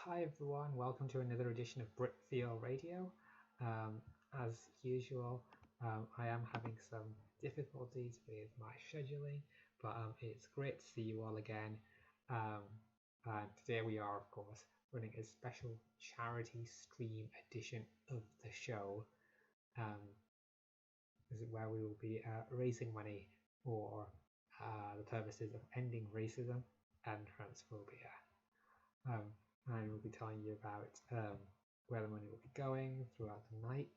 Hi everyone, welcome to another edition of Britfeel Radio. As usual, I am having some difficulties with my scheduling, but it's great to see you all again. And today we are, of course, running a special charity stream edition of the show. This is where we will be raising money for the purposes of ending racism and transphobia. And we'll be telling you about where the money will be going throughout the night.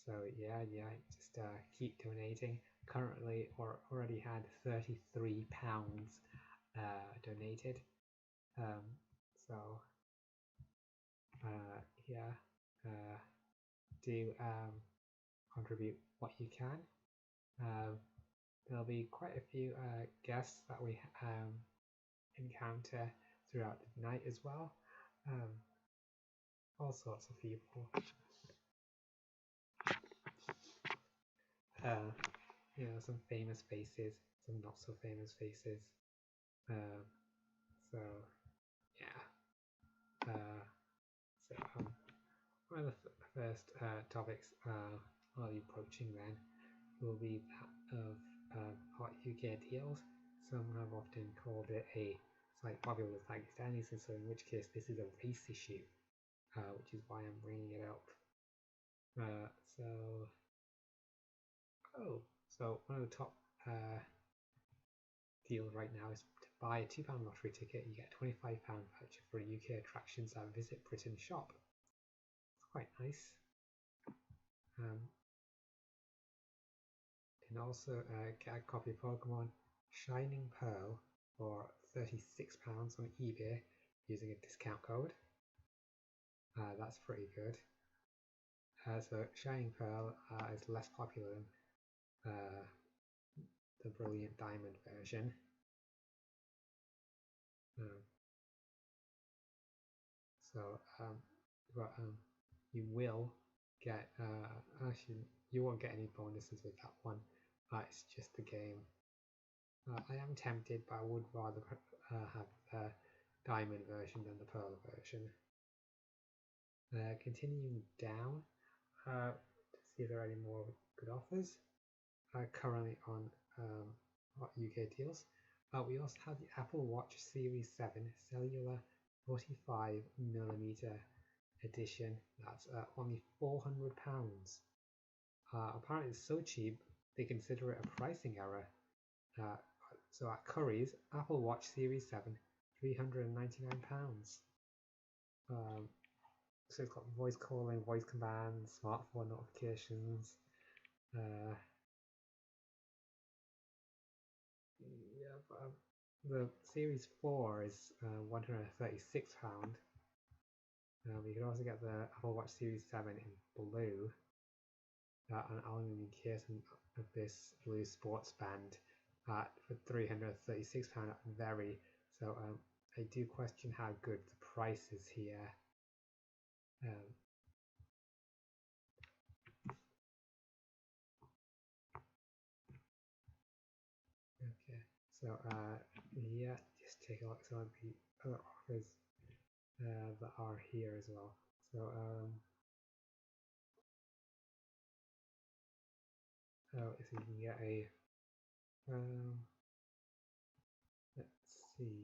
So yeah, just keep donating. Currently, or already had £33 donated. So yeah, do contribute what you can. There'll be quite a few guests that we encounter throughout the night as well. All sorts of people. Some famous faces, some not so famous faces. So yeah. One of the first topics I'll be approaching then will be that of hot UK deals. Some have often called it a slight popular with Pakistanis, and so in which case this is a race issue, which is why I'm bringing it up. So one of the top deals right now is to buy a £2 lottery ticket. You get a £25 voucher for UK attractions at Visit Britain shop. It's quite nice. You can also get a copy of Pokemon Shining Pearl for £36 on eBay using a discount code. That's pretty good. So Shining Pearl is less popular than the Brilliant Diamond version. You will get actually you won't get any bonuses with that one. It's just the game. I am tempted, but I would rather have the Diamond version than the Pearl version. Continuing down to see if there are any more good offers currently on UK deals. We also have the Apple Watch Series 7 Cellular 45mm edition. That's only £400. Apparently it's so cheap they consider it a pricing error. So at Curry's, Apple Watch Series 7, £399. So it's got voice calling, voice commands, smartphone notifications. The Series 4 is £136. You can also get the Apple Watch Series 7 in blue, an aluminium case of this blue sports band for £336 at Very. So I do question how good the price is here. Okay, so yeah, just take a look at some of the other offers that are here as well. So if you can get a let's see.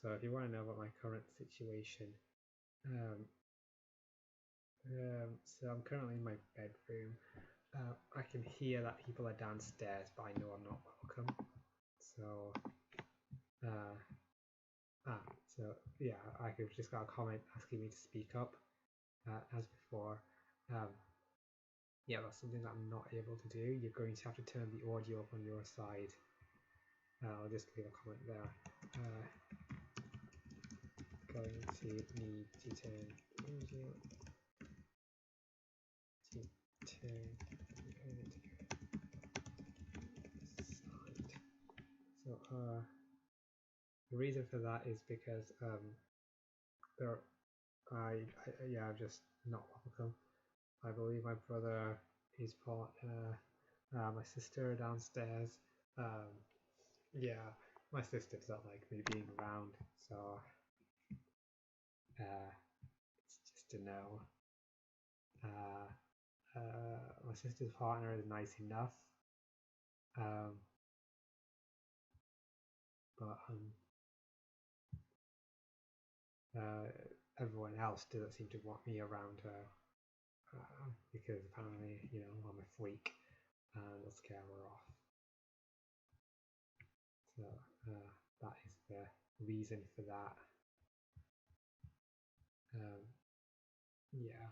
So if you want to know about my current situation, so I'm currently in my bedroom. I can hear that people are downstairs, but I know I'm not welcome. So yeah, I've just got a comment asking me to speak up as before. Yeah, that's something that I'm not able to do. You're going to have to turn the audio up on your side. I'll just leave a comment there. Going to need to turn the audio side. So the reason for that is because I'm just not welcome. I believe my brother is part My sister downstairs. Yeah, my sister doesn't like me being around, so it's just a no. My sister's partner is nice enough, um, but uh, everyone else doesn't seem to want me around her because apparently, I'm a freak and will scare her off. So that is the reason for that. Yeah.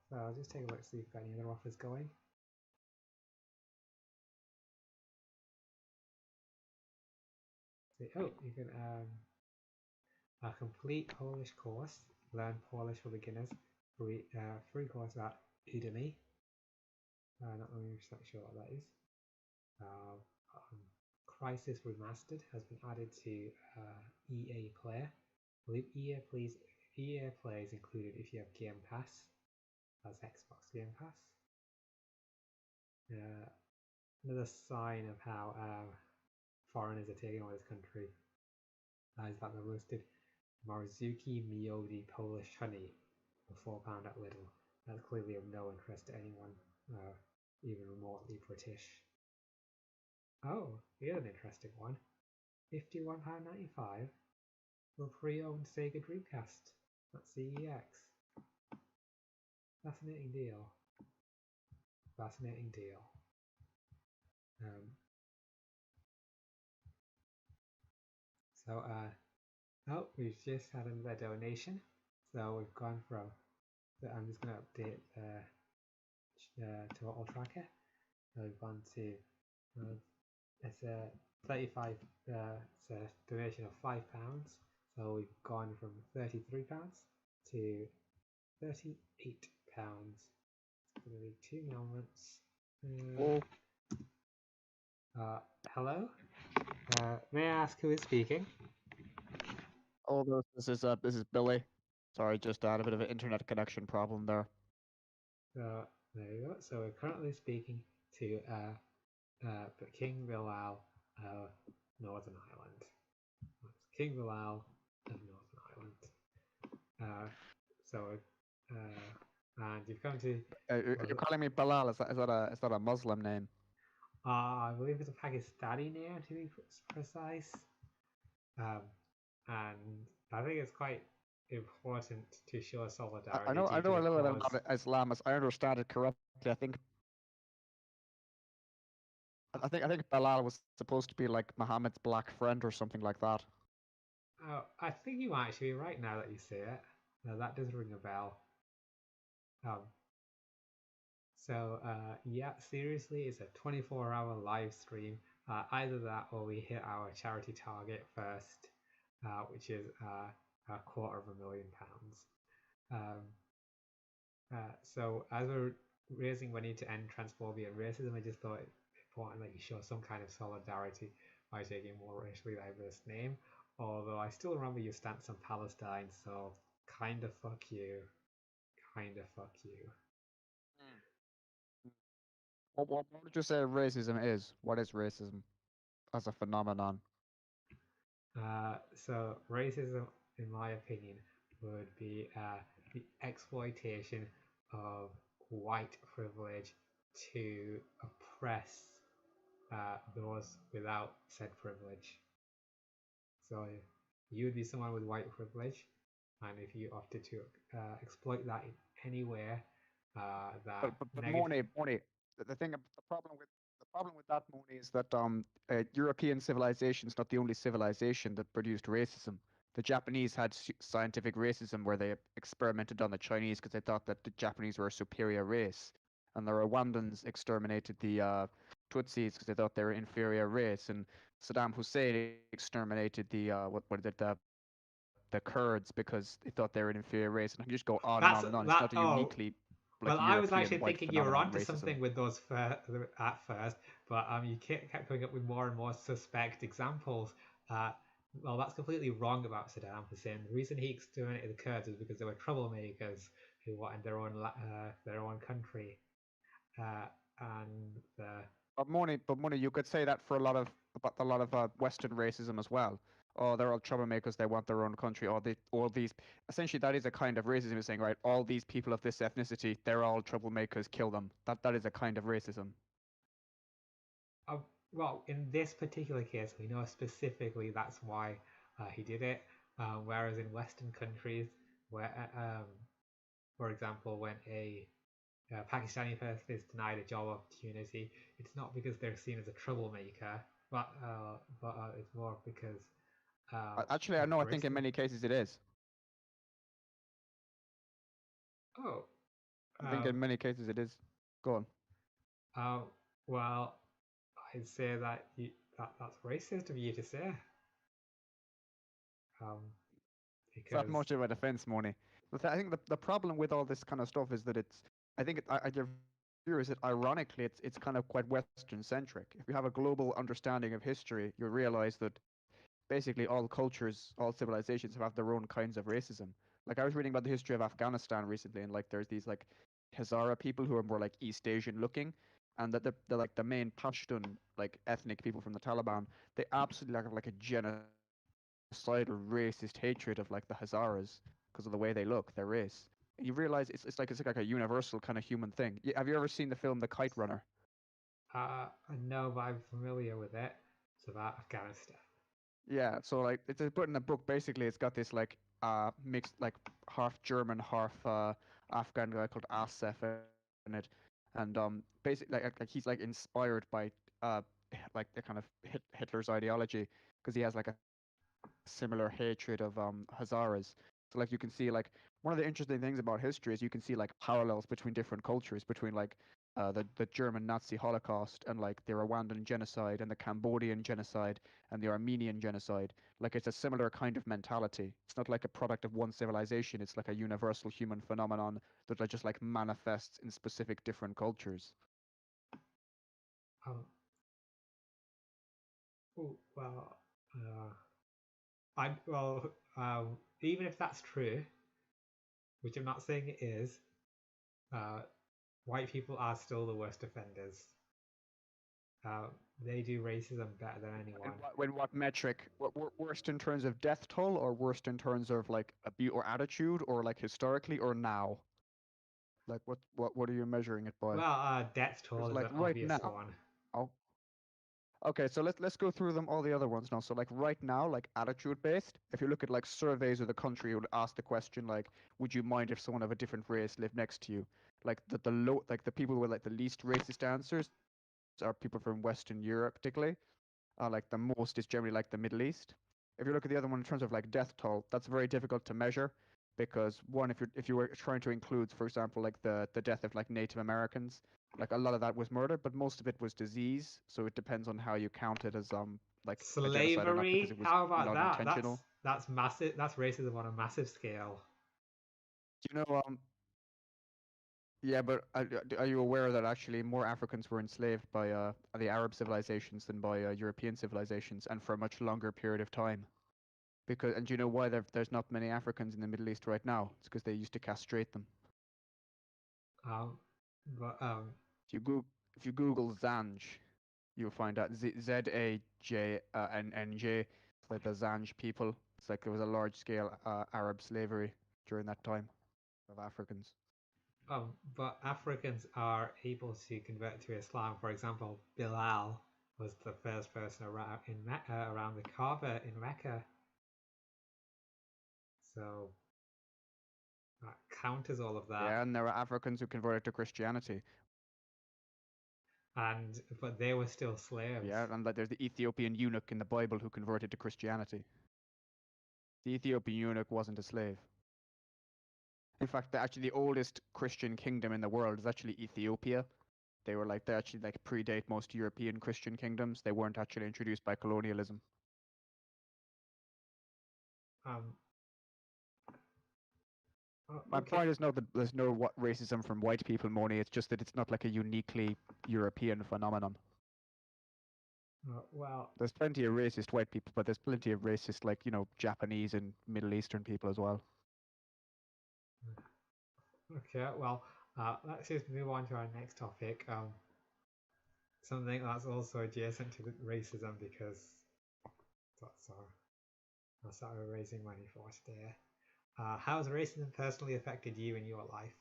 So I'll just take a look to see if we've got any other offers going. Oh, you can a complete Polish course, learn Polish for beginners, free course at Udemy. Not really sure what that is. Crisis Remastered has been added to EA Play. I believe EA Play is included if you have Game Pass. That's Xbox Game Pass. Another sign of how foreigners are taking over this country is that they roasted Marzuki Miodi Polish honey for £4 at Lidl. That's clearly of no interest to anyone, even remotely British. Oh, here's an interesting one. £51.95 for pre-owned Sega Dreamcast at CEX. Fascinating deal. Fascinating deal. Oh, we've just had another donation. So we've gone from, I'm just going to update total tracker. So we've gone to, it's a 35, it's a donation of £5. So we've gone from £33 to £38. It's going to be 2 moments. Hello? May I ask who is speaking? Oh, this is Billy. Sorry, just had a bit of an internet connection problem there. There you go. So we're currently speaking to King Bilal of Northern Ireland. That's King Bilal of Northern Ireland. And you've come to. You're calling me Bilal. Is that a Muslim name? I believe it's a Pakistani name to be precise. And I think it's quite important to show solidarity. I know a little bit about Islam. As I understand it correctly, I think Bilal was supposed to be like Muhammad's black friend or something like that. Oh, I think you might actually be right now that you say it. No, that does ring a bell. Yeah, seriously, it's a 24-hour live stream. Either that or we hit our charity target first, which is £250,000. So as we're raising money to end transphobia and racism, I just thought it important that you show some kind of solidarity by taking a more racially diverse name. Although I still remember your stance on Palestine, so kind of fuck you. Kind of fuck you. What would you say racism is? What is racism as a phenomenon? So racism, in my opinion, would be the exploitation of white privilege to oppress those without said privilege. So you would be someone with white privilege, and if you opted to exploit that in any way, that but Moni, the problem with that, Moni, is that European civilization is not the only civilization that produced racism. The Japanese had scientific racism where they experimented on the Chinese because they thought that the Japanese were a superior race, and the Rwandans exterminated the Tutsis because they thought they were an inferior race, and Saddam Hussein exterminated the Kurds because they thought they were an inferior race, and I can just go on and on and on. It's not a uniquely well, I was actually thinking you were onto racism. something with those at first, but you kept coming up with more and more suspect examples. Well, that's completely wrong about Saddam Hussein. The reason he exterminated the Kurds is because they were troublemakers who wanted their own country, and the But Moni, you could say that for about a lot of Western racism as well. Oh, they're all troublemakers. They want their own country. All these. Essentially, that is a kind of racism. Is saying, right, all these people of this ethnicity, they're all troublemakers. Kill them. That is a kind of racism. uh, well, in this particular case, we know specifically that's why he did it. Whereas in Western countries, where for example, when a Pakistani person is denied a job opportunity, it's not because they're seen as a troublemaker, but it's more because Actually, I of know. I think in racism. many cases it is. Oh, I think um, in many cases it is. Go on. um, well, I'd say that's racist of you to say, um, It's not because much of a defense, Moni. But I think the problem with all this kind of stuff is that it's. I think your view is that ironically it's kind of quite Western centric. If you have a global understanding of history, you realize that basically all cultures, all civilizations have their own kinds of racism. Like I was reading about the history of Afghanistan recently, and like there's these like Hazara people who are more like East Asian looking, and that they're like the main Pashtun like ethnic people from the Taliban. They absolutely have like a genocidal racist hatred of like the Hazaras because of the way they look, their race. And you realize it's like a universal kind of human thing. Have you ever seen the film The Kite Runner? I know, but I'm familiar with it. It's about Afghanistan. Yeah, so like it's put in a book. Basically, it's got this like mixed like half German, half Afghan guy called Asef in it, and basically like he's like inspired by uh like the kind of Hitler's ideology because he has like a similar hatred of Hazaras. So like you can see like one of the interesting things about history is you can see like parallels between different cultures between like the German Nazi Holocaust and like the Rwandan genocide and the Cambodian genocide and the Armenian genocide. Like it's a similar kind of mentality. It's not like a product of one civilization. It's like a universal human phenomenon that just like manifests in specific different cultures. Um, oh, well, I well, even if that's true, which I'm not saying it is, uh, white people are still the worst offenders. Uh, they do racism better than anyone. In what metric? Worst in terms of death toll, or worst in terms of like abuse or attitude, or like historically, or now? Like what are you measuring it by? Well, death toll Because is like an right obvious now, one. okay, so let's go through them all the other ones now. So like right now, like attitude based, if you look at like surveys of the country, it would ask the question like, would you mind if someone of a different race lived next to you? Like the low like the people with like the least racist answers are people from Western Europe particularly. Like the most is generally like the Middle East. If you look at the other one in terms of like death toll, that's very difficult to measure because one, if you were trying to include, for example, like the death of like Native Americans, like a lot of that was murder, but most of it was disease. So it depends on how you count it as like a genocide or not because Slavery? it was How about not that? intentional. That's massive. That's racism on a massive scale. Do you know yeah, but are you aware that actually more Africans were enslaved by the Arab civilizations than by European civilizations, and for a much longer period of time? Because and do you know why there's not many Africans in the Middle East right now? It's because they used to castrate them. Um, but If you go if you Google Zanj, you'll find out Zajnj. It's like the Zanj people. It's like there was a large scale Arab slavery during that time of Africans. but Africans are able to convert to Islam. For example, Bilal was the first person around around the Kaaba in Mecca. So that counters all of that. Yeah, and there are Africans who converted to Christianity. And but they were still slaves. Yeah, and like there's the Ethiopian eunuch in the Bible who converted to Christianity. The Ethiopian eunuch wasn't a slave. In fact, actually the oldest Christian kingdom in the world is actually Ethiopia. They actually like predate most European Christian kingdoms. They weren't actually introduced by colonialism. Um, My okay. point is not that there's no what racism from white people, Moni. It's just that it's not like a uniquely European phenomenon. Well, There's plenty of racist white people, but there's plenty of racist like Japanese and Middle Eastern people as well. Okay, well, let's just move on to our next topic. Something that's also adjacent to racism because that's our that's what we're raising money for today. How has racism personally affected you in your life?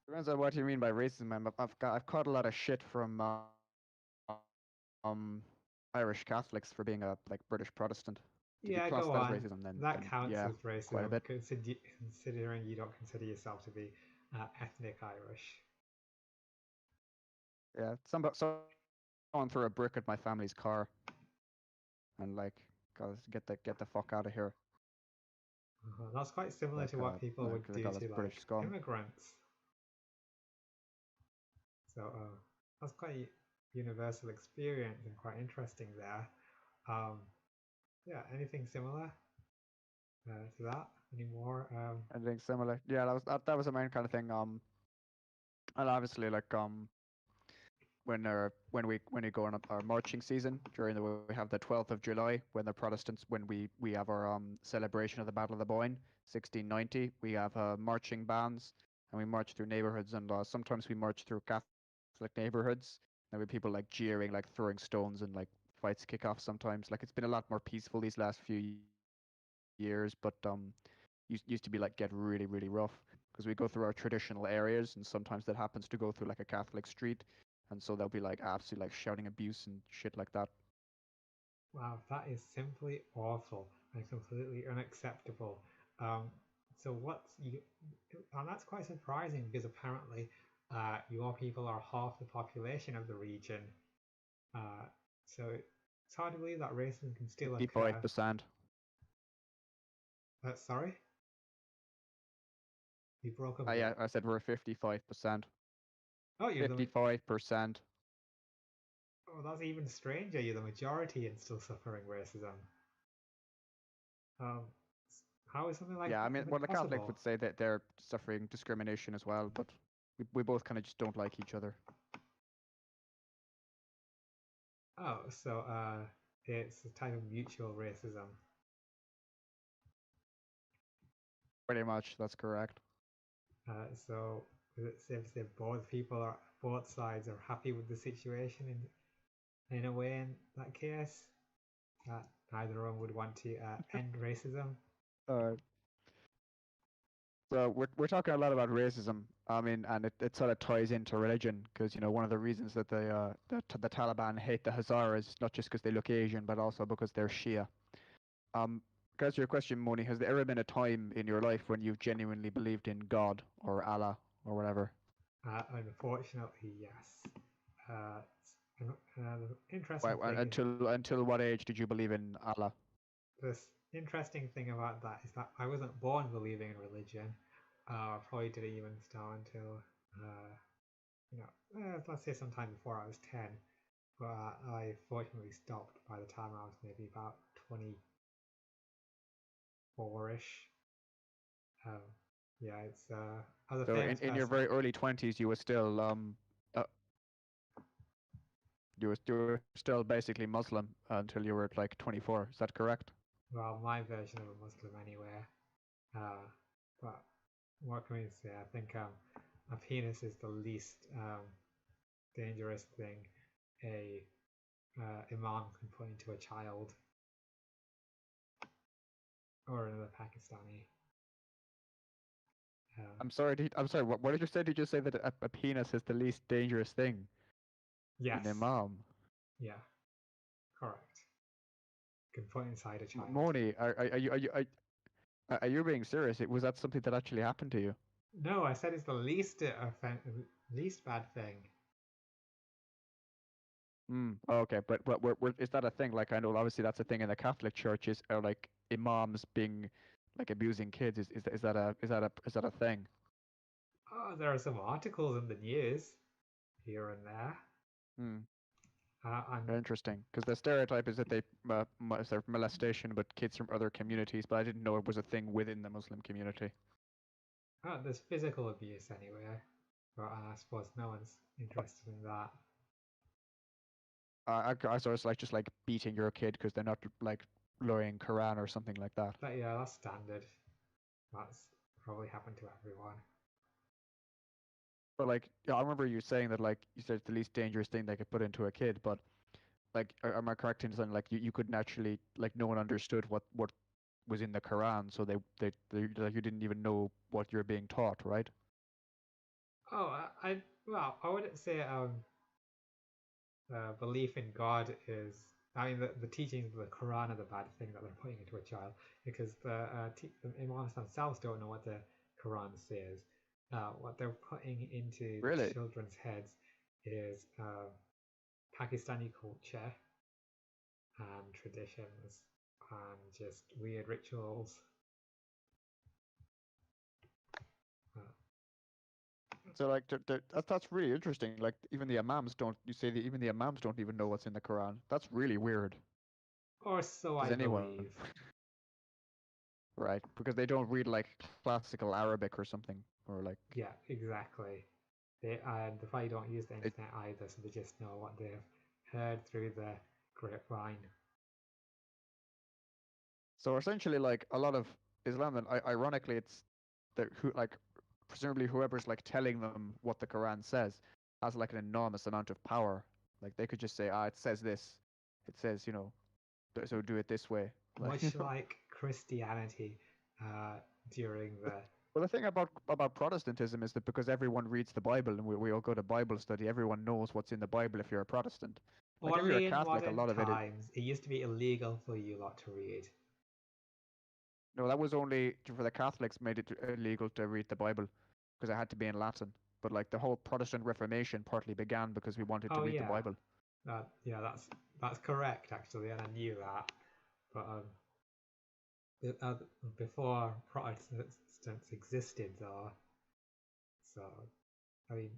Depends on what you mean by racism. I've caught a lot of shit from Irish Catholics for being a like British Protestant. If you class Yeah, that as go racism, on. then That yeah, counts as quite a bit. racism, considering you don't consider yourself to be ethnic Irish. Yeah, someone threw a brick at my family's car, and like, guys, get the fuck out of here. That's quite similar to what people would Because they do call us to British like scum. immigrants. So that's quite universal experience and quite interesting there. Um, yeah, anything similar to that anymore? Anything similar? Yeah, that was the main kind of thing. And obviously, like, when we go on our marching season during the we have the 12th of July when the Protestants when we have our celebration of the Battle of the Boyne 1690. We have marching bands, and we march through neighborhoods, and sometimes we march through Catholic neighborhoods. There be people like jeering, like throwing stones, and like fights kick off sometimes. Like, it's been a lot more peaceful these last few years, but used to be like get really really rough because we go through our traditional areas, and sometimes that happens to go through like a Catholic street, and so they'll be like absolutely like shouting abuse and shit like that. Wow, that is simply awful and completely unacceptable. Um, so what's you? And that's quite surprising because apparently, your people are half the population of the region. Uh, so it's hard to believe that racism can still occur. 55%. Sorry, you broke up a Yeah, bit. I said we're 55%. Oh, you're the 55%. oh, that's even stranger. You're the majority and still suffering racism. Um, how is something like Yeah, I that mean, even well, the Catholics possible? would say that they're suffering discrimination as well, but we both kind of just don't like each other. Oh, so it's a type of mutual racism. Pretty much, that's correct. So is it safe to say both sides are happy with the situation in a way in that case that neither of them would want to end racism? Uh, so we're talking a lot about racism. I mean, and it sort of ties into religion because one of the reasons that the Taliban hate the Hazaras is not just because they look Asian, but also because they're Shia. Um, to answer your question, Moni, has there ever been a time in your life when you've genuinely believed in God or Allah or whatever? Unfortunately, yes. Uh, the Why, interesting thing is until what age did you believe in Allah? this interesting thing about that is that I wasn't born believing in religion. Probably didn't even start until let's say sometime before I was 10. But I fortunately stopped by the time I was maybe about 24-ish. Um, yeah, it's as a So famous in your person. very early 20s, uh, you were still basically Muslim until you were like 24. Is that correct? Well, my version of a Muslim anyway. Uh, but what can we say? I think a penis is the least dangerous thing a imam can put into a child or another Pakistani. Um, I'm sorry. What did you say? Did you say that a penis is the least dangerous thing? An yes, imam. yeah, correct. Can put inside a child. Moni, are you being serious? Was that something that actually happened to you? No, I said it's the least bad thing. Oh, okay, but is that a thing? Like, I know obviously that's a thing in the Catholic churches, or like imams being like abusing kids. Is that a thing? Oh, there are some articles in the news here and there. Hmm. And Interesting, because the stereotype is that they sort of molestation, but kids from other communities. But I didn't know it was a thing within the Muslim community. there's physical abuse anyway. But I suppose no one's interested in that. I saw it's like just like beating your kid because they're not like learning Quran or something like that. But yeah, that's standard. That's probably happened to everyone. But like, yeah, I remember you saying that like you said it's the least dangerous thing they could put into a kid, but like, am I correct in saying like you couldn't actually like no one understood what was in the Quran, so they like you didn't even know what you're being taught, right? Oh, well, I wouldn't say belief in God is. I mean, the teachings of the Quran are the bad thing that they're putting into a child because the imams themselves don't know what the Quran says. What they're putting into Really? children's heads is Pakistani culture and traditions and just weird rituals. Uh, So like that's really interesting. Like even the imams don't. You say that even the imams don't even know what's in the Quran. That's really weird. or so Does I anyone? believe. Right? Because they don't read like classical Arabic or something, or like Yeah, exactly. They probably don't use the they, internet either, so they just know what they've heard through the grapevine. so essentially like a lot of Islam, and ironically, it's the who like presumably whoever's like telling them what the Quran says has like an enormous amount of power. Like they could just say, ah, it says this. It says, so do it this way. Like, Much like Christianity during the. Well, the thing about Protestantism is that because everyone reads the Bible and we all go to Bible study, everyone knows what's in the Bible if you're a Protestant. Like if you're a Only in Catholic, a modern lot of it is, times, it used to be illegal for you lot to read. no, that was only for the Catholics made it illegal to read the Bible because it had to be in Latin. But like the whole Protestant Reformation partly began because we wanted to Oh read the yeah, Bible. yeah, that's correct actually, and I knew that. But uh, before Protestants existed, though, so I mean,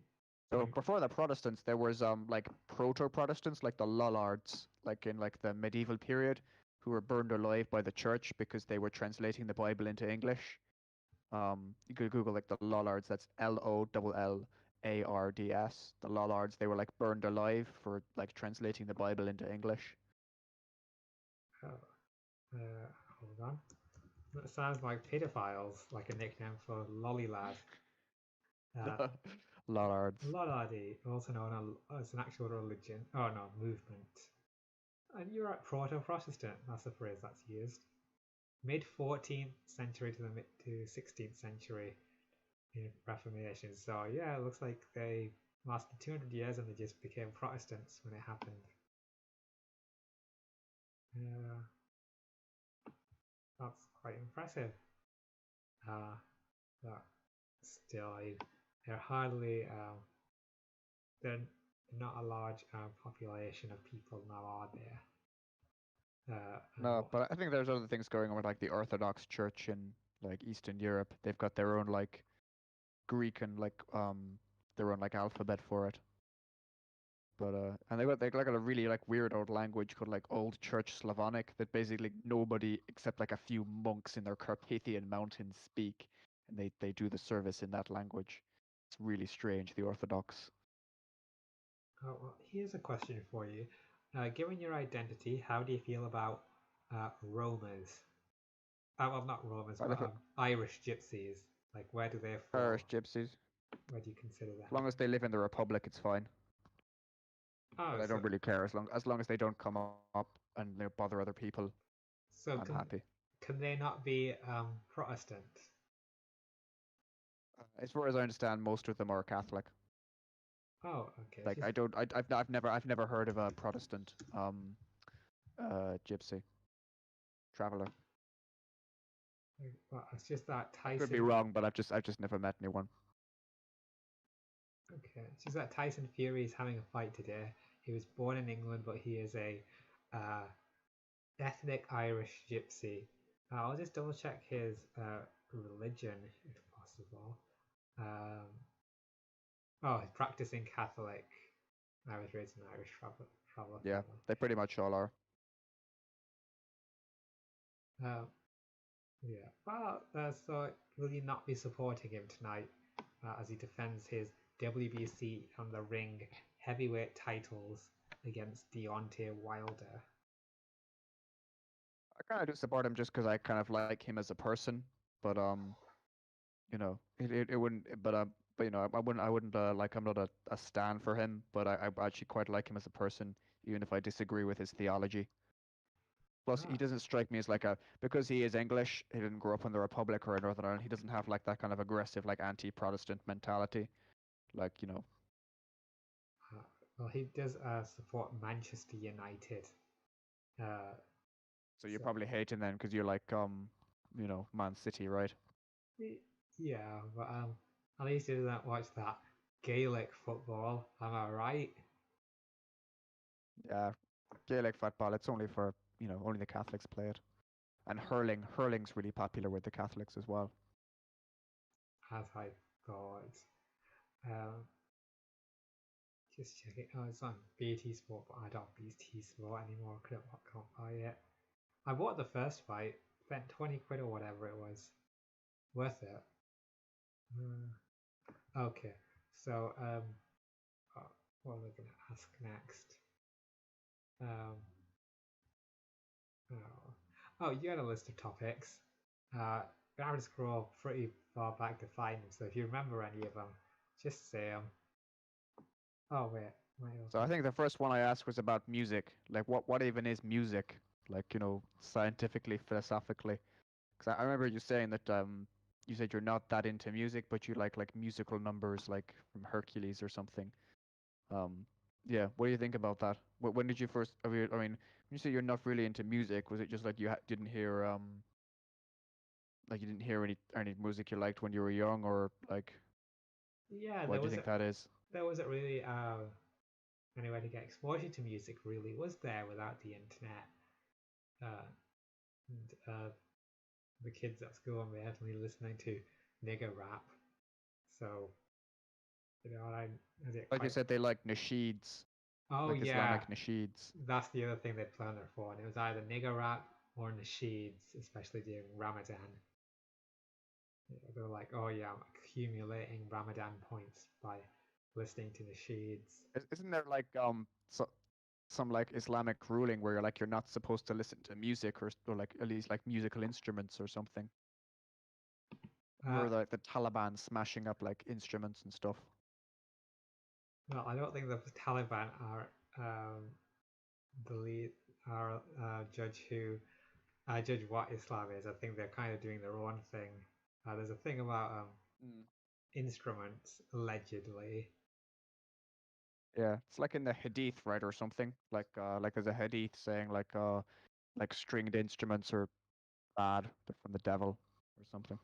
So you, before the Protestants, there was like proto-Protestants, like the Lollards, like in like the medieval period, who were burned alive by the church because they were translating the Bible into English. You could Google like the Lollards. That's Lollards. The Lollards. They were like burned alive for like translating the Bible into English. hold on. That sounds like pedophiles, like a nickname for lolly lad. Uh, Lollards. Lollardy, also known as an actual religion. Oh no, movement. And you're right, proto-Protestant. That's the phrase that's used. Mid 14th century to the mid to 16th century in Reformation. So yeah, it looks like they lasted 200 years and they just became Protestants when it happened. Yeah, that's quite impressive. Uh, but still, they're hardly they're not a large population of people now, are there? And No, what? but I think there's other things going on with like the Orthodox Church in like Eastern Europe. They've got their own like Greek and like their own like alphabet for it. But and they got a really like weird old language called like Old Church Slavonic that basically nobody except like a few monks in their Carpathian mountains speak, and they do the service in that language. It's really strange, the Orthodox. Oh, well, here's a question for you. Given your identity, how do you feel about Romas? Well, not Romans, I but live with Irish gypsies. Like, where do they fall? Irish gypsies. Where do you consider As them? long as they live in the Republic, it's fine. Oh, But I don't really care as long as they don't come up and bother other people. so I'm happy. can they not be Protestant? As far as I understand, most of them are Catholic. Oh, okay. Like I don't, I've never heard of a Protestant gypsy traveler. Well, it's just that I could be Tyson. wrong, but I've just never met anyone. Okay, it's just that Tyson Fury is having a fight today. He was born in England, but he is a uh, ethnic Irish gypsy. I'll just double check his religion if possible. Um, oh, he's practicing Catholic. I was raised in an Irish traveller Yeah, family. they pretty much all are. Um, yeah. Well, so will you not be supporting him tonight as he defends his WBC and the ring heavyweight titles against Deontay Wilder? I kind of do support him just because I kind of like him as a person. but it wouldn't. But I wouldn't like. I'm not a stan for him, but I actually quite like him as a person, even if I disagree with his theology. Plus, he Ah, doesn't strike me as like a because he is English. He didn't grow up in the Republic or in Northern Ireland. He doesn't have like that kind of aggressive, like anti-Protestant mentality. Like ah. Well, he does support Manchester United. Uh, so you're so probably hating them because you're like Man City, right? yeah, but at least he doesn't watch that Gaelic football. Am I right? Yeah, Gaelic football. It's only for only the Catholics play it, and hurling. Hurling's really popular with the Catholics as well. As I thought. Um, just checking. Oh, it's on BT Sport, but I don't have BT Sport anymore. Can't buy it. I bought the first fight. Spent 20 quid or whatever it was. Worth it. Okay. So what am I gonna ask next? Um, oh, you had a list of topics. I have to scroll pretty far back to find them. So if you remember any of them, just say them. Oh wait, might So I also. think the first one I asked was about music. Like, what even is music? Like, scientifically, philosophically. Because I remember you saying that you said you're not that into music, but you like musical numbers, like from Hercules or something. Um, yeah. What do you think about that? When did you first? I mean, when you say you're not really into music, was it just like you didn't hear like you didn't hear any music you liked when you were young, or like Yeah, why do you think that is? there wasn't really any way to get exposure to music. Really, was there without the internet? Uh, and the kids at school were definitely listening to nigger rap. So I is it Like you quite. said, they like nasheeds, Oh like yeah, Islamic nasheeds. that's the other thing they planned it for, and it was either nigger rap or nasheeds, especially during Ramadan. They were like, "Oh yeah, I'm accumulating Ramadan points by listening to nasheeds." Isn't there like some like Islamic ruling where you're not supposed to listen to music or like at least like musical instruments or something? Uh, Remember the Taliban smashing up like instruments and stuff? well, I don't think the Taliban are the lead are judge who judge what Islam is. I think they're kind of doing their own thing. There's a thing about Mm. instruments allegedly. Yeah, it's like in the Hadith, right, or something. Like there's a Hadith saying like stringed instruments are bad, they're from the devil or something.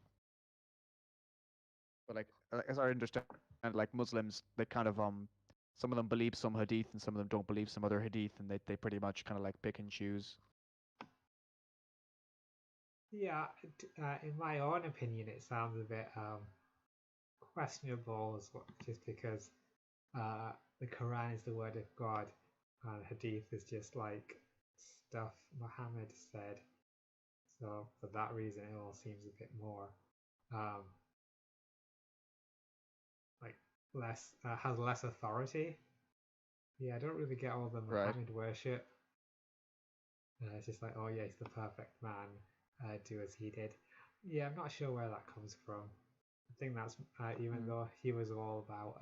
But like as I understand, like Muslims, they kind of some of them believe some Hadith and some of them don't believe some other Hadith, and they pretty much kind of like pick and choose. Yeah, in my own opinion, it sounds a bit questionable as well, just because uh, the Quran is the word of God, and Hadith is just like stuff Muhammad said. So for that reason, it all seems a bit more um, like less has less authority. Yeah, I don't really get all the Right. Muhammad worship. It's just like, oh yeah, he's the perfect man. Do as he did. Yeah, I'm not sure where that comes from. I think that's even Mm. though he was all about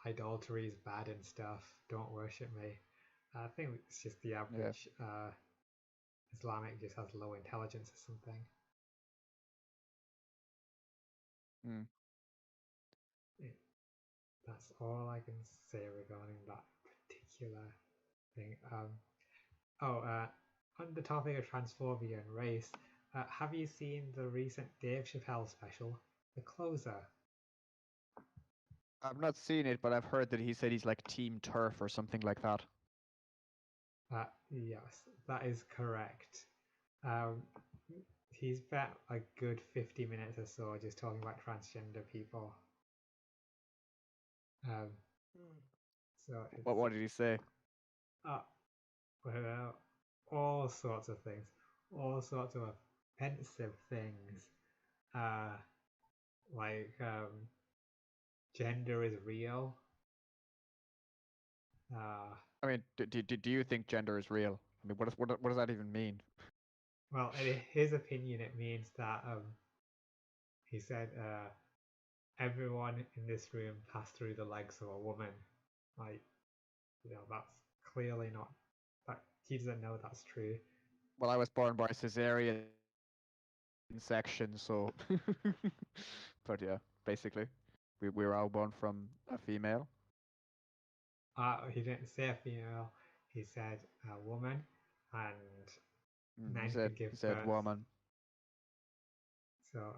idolatry is bad and stuff. Don't worship me. I think it's just the Yeah. average Islamic just has low intelligence or something. Mm. Yeah, that's all I can say regarding that particular thing. On the topic of transphobia and race, have you seen the recent Dave Chappelle special, The Closer? I've not seen it, but I've heard that he said he's like Team Turf or something like that. Yes, that is correct. Um, he's spent a good 50 minutes or so just talking about transgender people. Um, so What it's what did he say? uh, well, all sorts of things, all sorts of offensive things, uh, like gender is real. Uh, I mean, do you think gender is real? I mean, what does that even mean? well, in his opinion, it means that he said everyone in this room passed through the legs of a woman. Like, that's clearly not that he doesn't know that's true. Well, I was born by cesarean section, so. But yeah, basically, we were all born from a female. He didn't say a female. He said a woman, and He men said could give he said birth. woman. So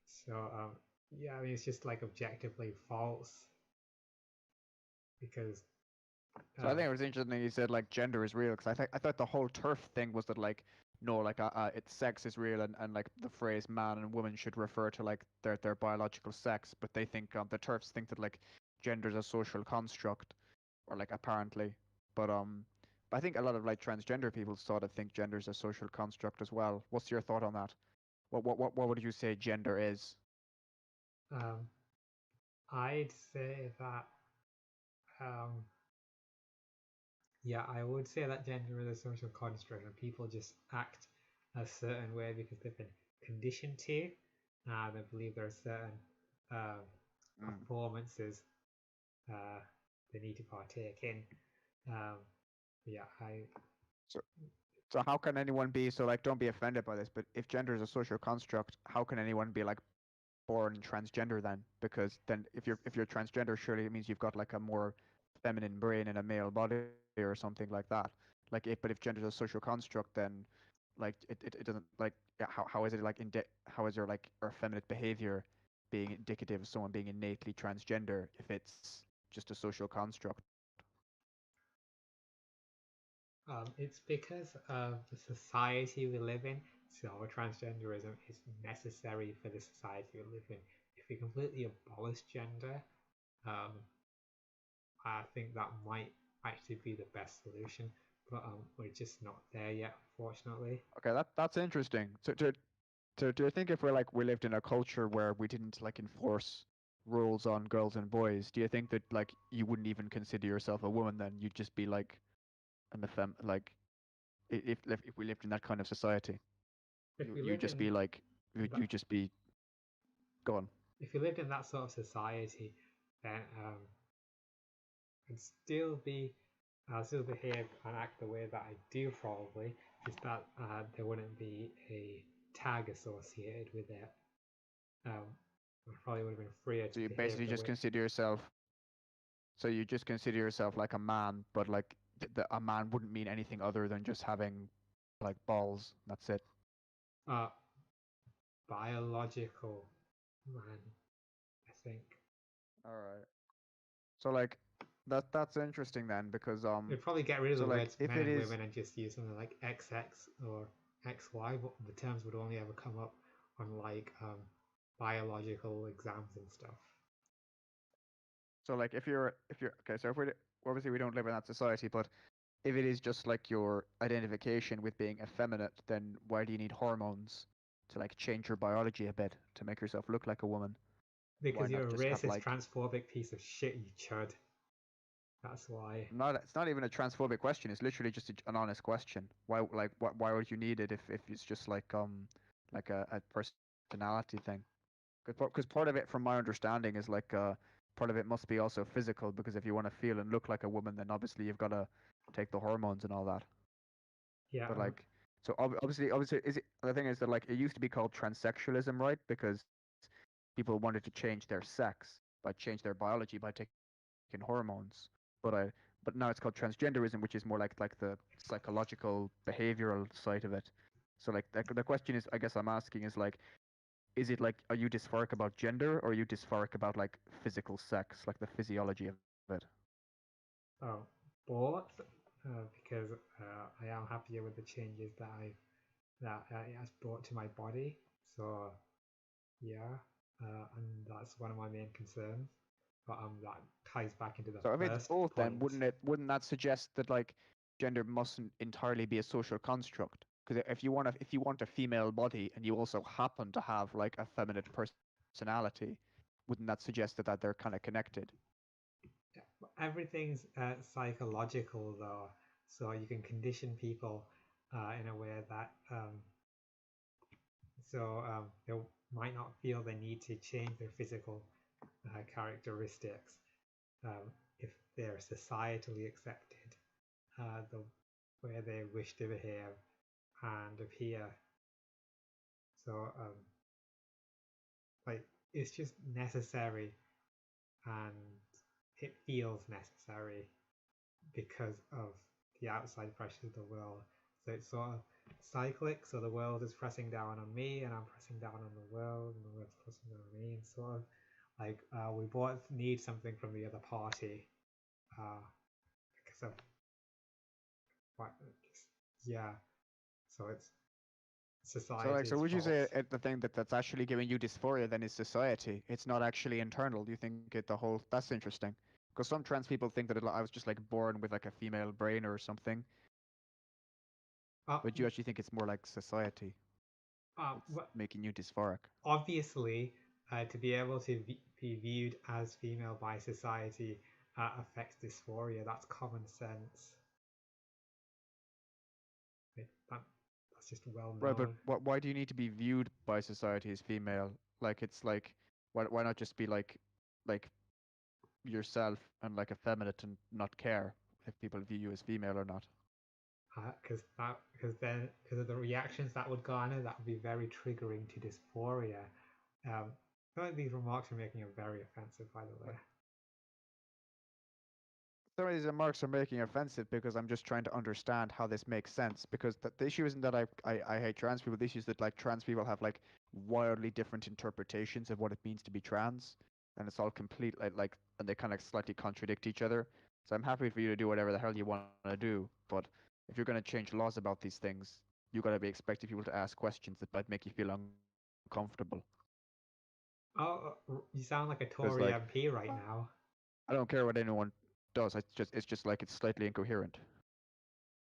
so yeah, I mean it's just like objectively false because So I um, think it was interesting he said like gender is real because I thought the whole turf thing was that like no like it's sex is real and like the phrase man and woman should refer to like their biological sex, but they think the turfs think that like gender is a social construct or like apparently, but I think a lot of like transgender people sort of think gender is a social construct as well. What's your thought on that? What would you say gender is? um, I'd say that um, yeah, I would say that gender is a social construct and people just act a certain way because they've been conditioned to. They believe there are certain uh, Mm. performances uh, they need to partake in. Um, yeah, I So So how can anyone be so like don't be offended by this, but if gender is a social construct, how can anyone be like born transgender then? Because then if you're transgender, surely it means you've got like a more feminine brain and a male body or something like that. Like if but if gender is a social construct, then like it doesn't like yeah, how is it like how is there like effeminate behavior being indicative of someone being innately transgender if it's just a social construct? it's because of the society we live in. So transgenderism is necessary for the society we live in. If we completely abolish gender, um, I think that might actually be the best solution. But we're just not there yet, unfortunately. Okay, that's interesting. So do you think if we lived in a culture where we didn't like enforce rules on girls and boys, do you think that like you wouldn't even consider yourself a woman then? You'd just be like an effem like if we lived in that kind of society, If we you lived just in be like that, you just be gone. if we lived in that sort of society, then I'd still be, I'll still behave and act the way that I do probably. Just that there wouldn't be a tag associated with it. Um, I probably would have been freer to So you behave basically the just way. consider yourself so you just consider yourself like a man, but like a man wouldn't mean anything other than just having like balls. That's it. Uh, Biological man, I think. All right. So like that's interesting then because We'd probably get rid of so the like words if men it and is women and just use something like XX or XY, but the terms would only ever come up on like biological exams and stuff. so like if you're okay so if we obviously we don't live in that society, but if it is just like your identification with being effeminate, then why do you need hormones to like change your biology a bit to make yourself look like a woman? Why Because not you're a just have racist, like transphobic piece of shit, you chud. That's why. not it's not even a transphobic question, it's literally just an honest question. Why would you need it if it's just like a personality thing? Because part of it from my understanding is like part of it must be also physical, because if you want to feel and look like a woman then obviously you've got to take the hormones and all that. Yeah, But like so obviously is it the thing is that like it used to be called transsexualism, right? Because people wanted to change their sex by change their biology by taking hormones. But I but now it's called transgenderism, which is more like the psychological behavioral side of it. So like the question is, I guess I'm asking is like, is it like, are you dysphoric about gender or are you dysphoric about like physical sex, like the physiology of it? oh, both, because I am happier with the changes that it has brought to my body. So yeah, and that's one of my main concerns. But that ties back into the So if it's first both, then point. wouldn't that suggest that like gender mustn't entirely be a social construct? Because if you want a female body and you also happen to have like a feminine personality, wouldn't that suggest that they're kind of connected? Everything's psychological though, so you can condition people in a way that they might not feel the need to change their physical characteristics if they're societally accepted the way they wish to behave and appear. So like it's just necessary and it feels necessary because of the outside pressures of the world. So it's sort of cyclic. So the world is pressing down on me, and I'm pressing down on the world, and the world's pressing down on me, and sort of like we both need something from the other party because of what, yeah. So it's So society's would you fault. say the thing that's actually giving you dysphoria then is society? It's not actually internal. Do you think it the whole? That's interesting. Because some trans people think that I was just like born with like a female brain or something, Uh, but you actually think it's more like society that's what making you dysphoric. obviously, to be able to be viewed as female by society affects dysphoria. That's common sense. That, that's just well Right, but known. why do you need to be viewed by society as female? Like it's like why not just be like yourself and like effeminate and not care if people view you as female or not? Because of the reactions that would garner, that would be very triggering to dysphoria. I feel like these remarks you're making are very offensive, by the way. Some of these remarks are making offensive because I'm just trying to understand how this makes sense. Because the issue isn't that I hate trans people. The issue is that like trans people have like wildly different interpretations of what it means to be trans, and it's all complete and they kind of slightly contradict each other. So I'm happy for you to do whatever the hell you want to do, but if you're going to change laws about these things, you got to be expecting people to ask questions that might make you feel uncomfortable. Oh, you sound like a Because like Tory MP right now. I don't care what anyone does. It's just like it's slightly incoherent.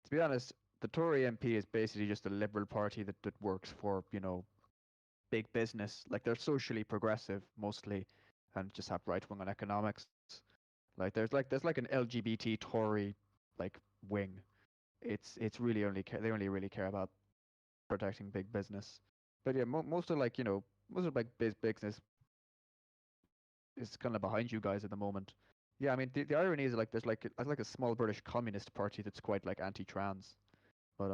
To be honest, the Tory MP is basically just a liberal party that works for, big business. Like they're socially progressive mostly and just have right wing on economics. Like there's like an LGBT Tory like wing. It's really they only really care about protecting big business. But yeah, most of like, most of like business is kind of behind you guys at the moment. Yeah, I mean the irony is like there's like a small British communist party that's quite like anti-trans, but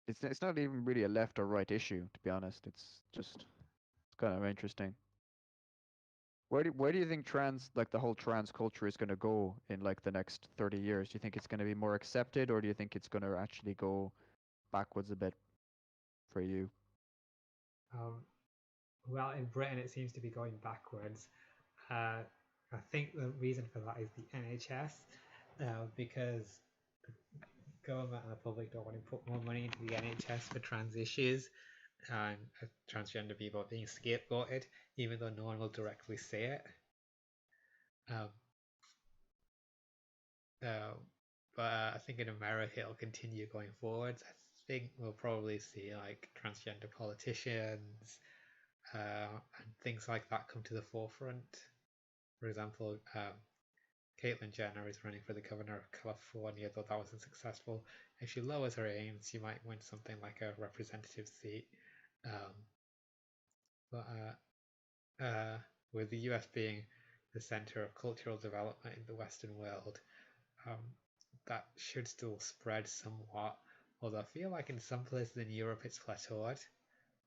it's not even really a left or right issue, to be honest. It's kind of interesting. Where do you think like the whole trans culture is going to go in like the next 30 years? Do you think it's going to be more accepted, or do you think it's going to actually go backwards a bit for you? Um, well, in Britain, it seems to be going backwards. Uh, I think the reason for that is the NHS, because the government and the public don't want to put more money into the NHS for trans issues, and transgender people are being scapegoated, even though no one will directly say it. Um, uh, but I think in America it'll continue going forwards. I think we'll probably see like transgender politicians and things like that come to the forefront. For example, Caitlyn Jenner is running for the governor of California, though that wasn't successful. If she lowers her aims, she might win something like a representative seat. Um, but with the US being the center of cultural development in the Western world, um, that should still spread somewhat. Although I feel like in some places in Europe it's plateaued.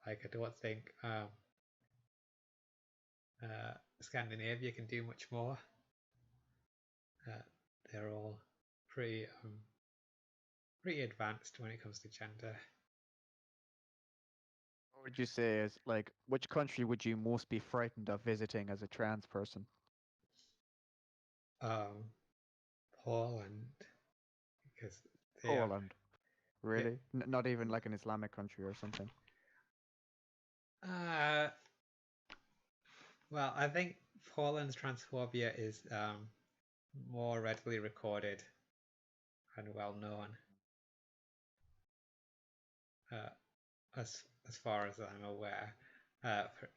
Like I don't think Scandinavia can do much more. Uh, they're all pretty pretty advanced when it comes to gender. What would you say is like which country would you most be frightened of visiting as a trans person? Um, Poland, because they are. Poland. They, Really? Not even like an Islamic country or something. uh, well, I think Poland's transphobia is more readily recorded and well known. Uh, as far as I'm aware,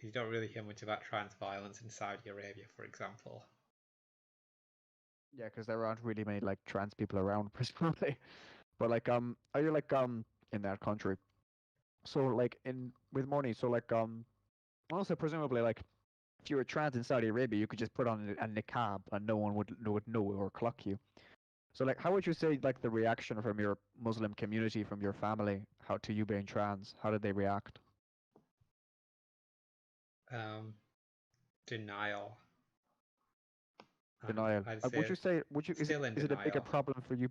you don't really hear much about trans violence in Saudi Arabia, for example. Yeah, because there aren't really many like trans people around, presumably. But like are you like in that country? So like in with money, so like also presumably like if you were trans in Saudi Arabia, you could just put on a niqab and no one would know or clock you. So like how would you say like the reaction from your Muslim community, from your family, how to you being trans? How did they react? Denial. Denial. I'd Would say you say would you still in is it a bigger denial. problem for you?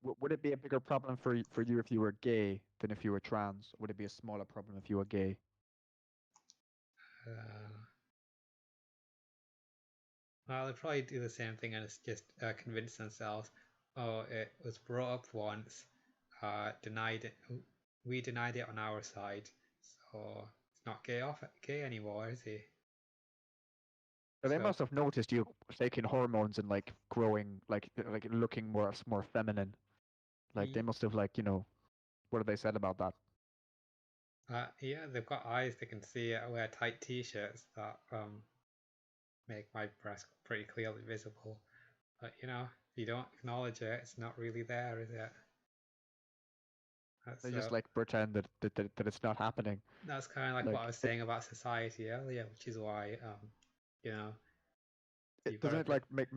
Would it be a bigger problem for you if you were gay than if you were trans? Would it be a smaller problem if you were gay? Uh, well, they'd probably do the same thing and it's just convince themselves, oh, it was brought up once, denied it. We denied it on our side, so it's not gay anymore, is he? But they So must have noticed you taking hormones and like growing, like looking more feminine. Like they must have like what have they said about that? yeah, they've got eyes. They can see it. I wear tight t-shirts that make my breast pretty clearly visible. But if you don't acknowledge it, it's not really there, is it? They That's just like pretend that it's not happening. that's kind of like what I Like was saying about society earlier, which is why you know, you've got doesn't to. it like make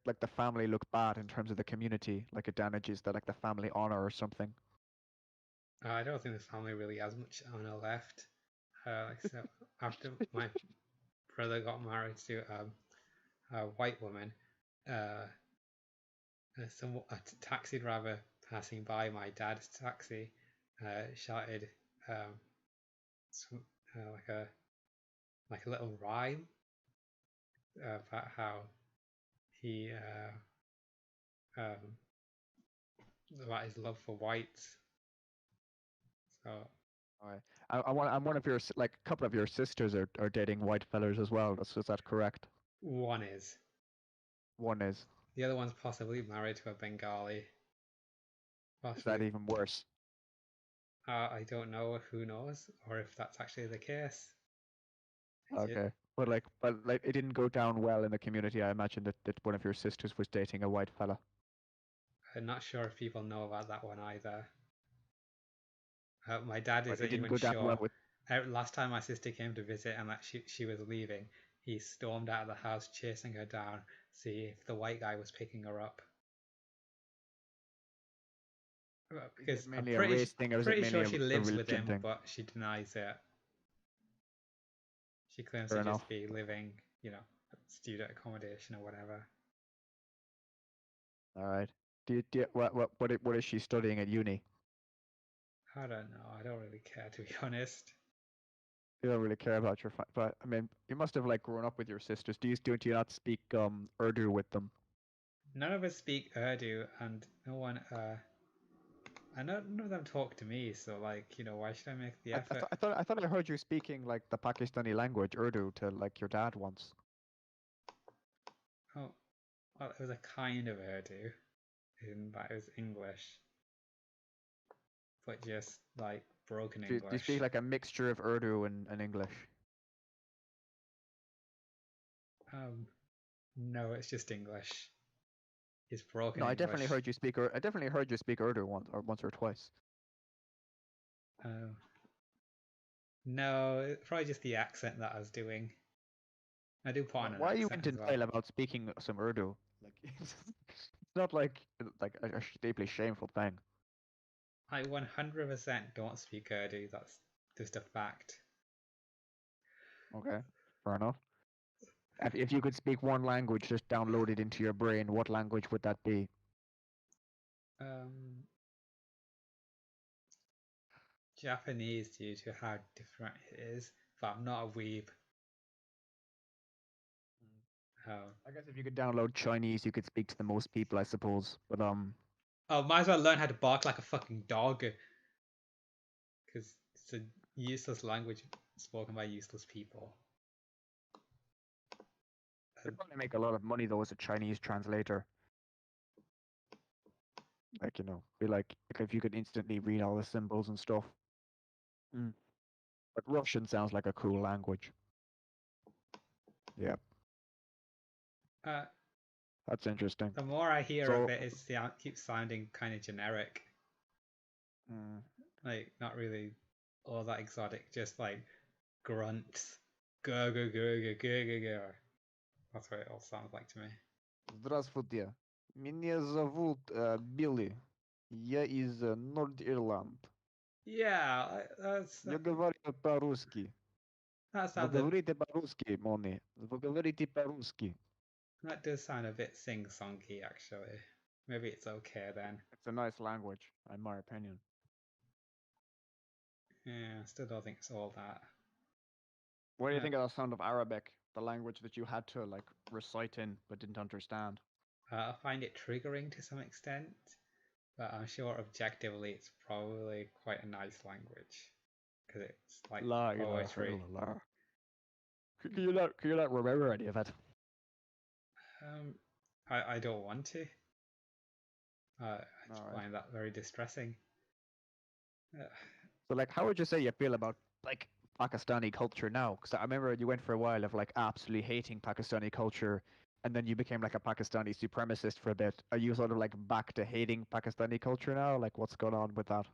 like the family look bad in terms of the community? Like it damages the like the family honor or something. I don't think the family really has much honor left. So after my brother got married to a white woman, uh, a taxi driver passing by my dad's taxi shouted some, like a little rhyme about how he um, about his love for whites. So All right. I'm one of your like a couple of your sisters are dating white fellas as well. Is that correct? one is. One is. The other one's possibly married to a Bengali. Is that Possibly. even worse? I don't know. Who knows? Or if that's actually the case. Okay. But like it didn't go down well in the community. I imagine that one of your sisters was dating a white fella. I'm not sure if people know about that one either. My dad But isn't it didn't even go down well sure. with. Last time my sister came to visit and that she was leaving, he stormed out of the house chasing her down, see if the white guy was picking her up. Is it Because I'm mainly a race thing or is it pretty mainly sure she a lives with religion him, thing? but she denies it. She claims Fair to enough. just be living, student accommodation or whatever. All right. What is she studying at uni? I don't know. I don't really care, to be honest. You don't really care about but I mean, you must have like grown up with your sisters. Do you not speak Urdu with them? None of us speak Urdu, and no one, and none of them talk to me. So, like, why should I make the effort? I thought I heard you speaking like the Pakistani language Urdu to like your dad once. Oh, well, it was a kind of Urdu, in that it was English, but just like broken Do you speak English. like a mixture of Urdu and English? Um, no, it's just English. It's broken No, English. I definitely heard you speak Urdu once or twice. Um, no, it's probably just the accent that I was doing. I do put on an Why are you in accent as well. denial about speaking some Urdu? Like it's not like a deeply shameful thing. I 100% don't speak Urdu. That's just a fact. Okay, fair enough. If you could speak one language just downloaded into your brain, what language would that be? Um, Japanese due to how different it is, but I'm not a weeb. Um, I guess if you could download Chinese, you could speak to the most people, I suppose. But oh, might as well learn how to bark like a fucking dog, because it's a useless language spoken by useless people. you'd probably make a lot of money though as a Chinese translator. Like be like if you could instantly read all the symbols and stuff. Mm. But Russian sounds like a cool language. Yeah, Uh, that's interesting. the more I hear of So it, it keeps sounding kind of generic. Like not really all that exotic, just like grunts. Go go go go go go go. That's what it all sounds like to me. Здравствуйте. Меня зовут Билли. Я из Норд-Ирланд. Yeah, Я говорю по-русски. that Вы sounds a, говорите по-русски, Мони. Вы говорите по-русски. that does sound a bit sing-songy actually. Maybe it's okay then. It's a nice language, in my opinion. Yeah, I still don't think it's all that. What do you think of the sound of Arabic, the language that you had to like recite in but didn't understand? I find it triggering to some extent, but I'm sure objectively it's probably quite a nice language because it's like La ilaha poetry. illallah. Can you not remember any of it? I don't want to. I just Alright. find that very distressing. So like, how would you say you feel about like Pakistani culture now? Because I remember you went for a while of like absolutely hating Pakistani culture, and then you became like a Pakistani supremacist for a bit. Are you sort of like back to hating Pakistani culture now? Like, what's going on with that?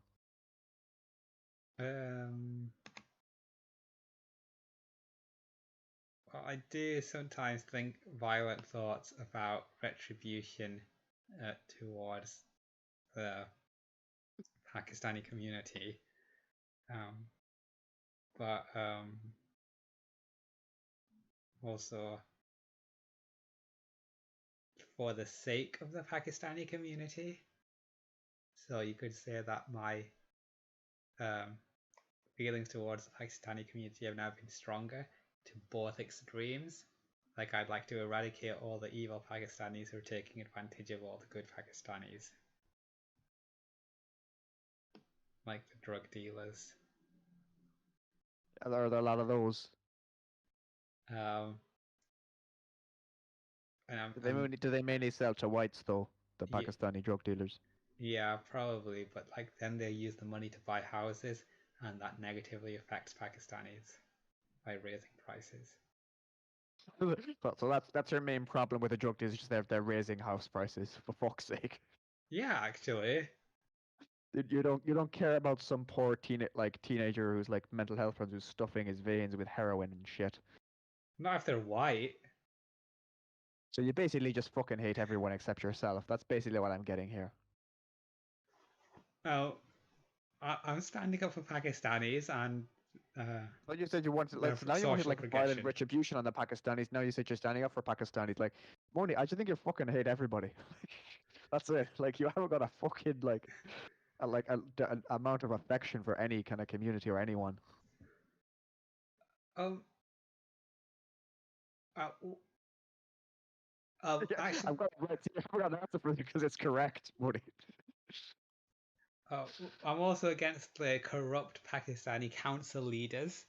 Well, I do sometimes think violent thoughts about retribution towards the Pakistani community, but also for the sake of the Pakistani community. So you could say that my feelings towards the Pakistani community have now been stronger to both extremes. Like I'd like to eradicate all the evil Pakistanis who are taking advantage of all the good Pakistanis. Like the drug dealers. Are there a lot of those? Um, Do they mainly sell to whites though? The yeah, Pakistani drug dealers. yeah, probably, but like then they use the money to buy houses, and that negatively affects Pakistanis by raising prices. So that's your main problem with the drug dealers, just they're raising house prices for fuck's sake. Yeah, actually. You don't care about some poor teenager who's like mental health problems who's stuffing his veins with heroin and shit. Not if they're white. So you basically just fucking hate everyone except yourself. That's basically what I'm getting here. Oh, I'm standing up for Pakistanis and Well, you said you wanted their so now you wanted social like violent progression. retribution on the Pakistanis. Now you said you're standing up for Pakistanis. Like, Moni, I just think you fucking hate everybody. That's it. Like you haven't got a fucking an amount of affection for any kind of community or anyone. Um, uh, actually, I've got an answer for you because it's correct, Moni. I'm also against the corrupt Pakistani council leaders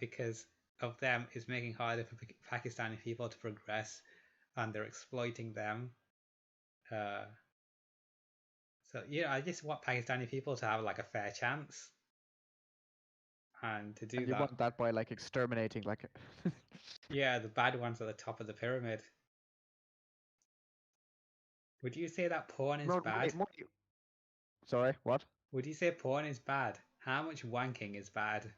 because of them is making harder for Pakistani people to progress, and they're exploiting them. So I just want Pakistani people to have like a fair chance, and to do And you that, want that by like exterminating like yeah, the bad ones at the top of the pyramid. Would you say that porn is bad? Sorry, what? Would you say porn is bad? How much wanking is bad?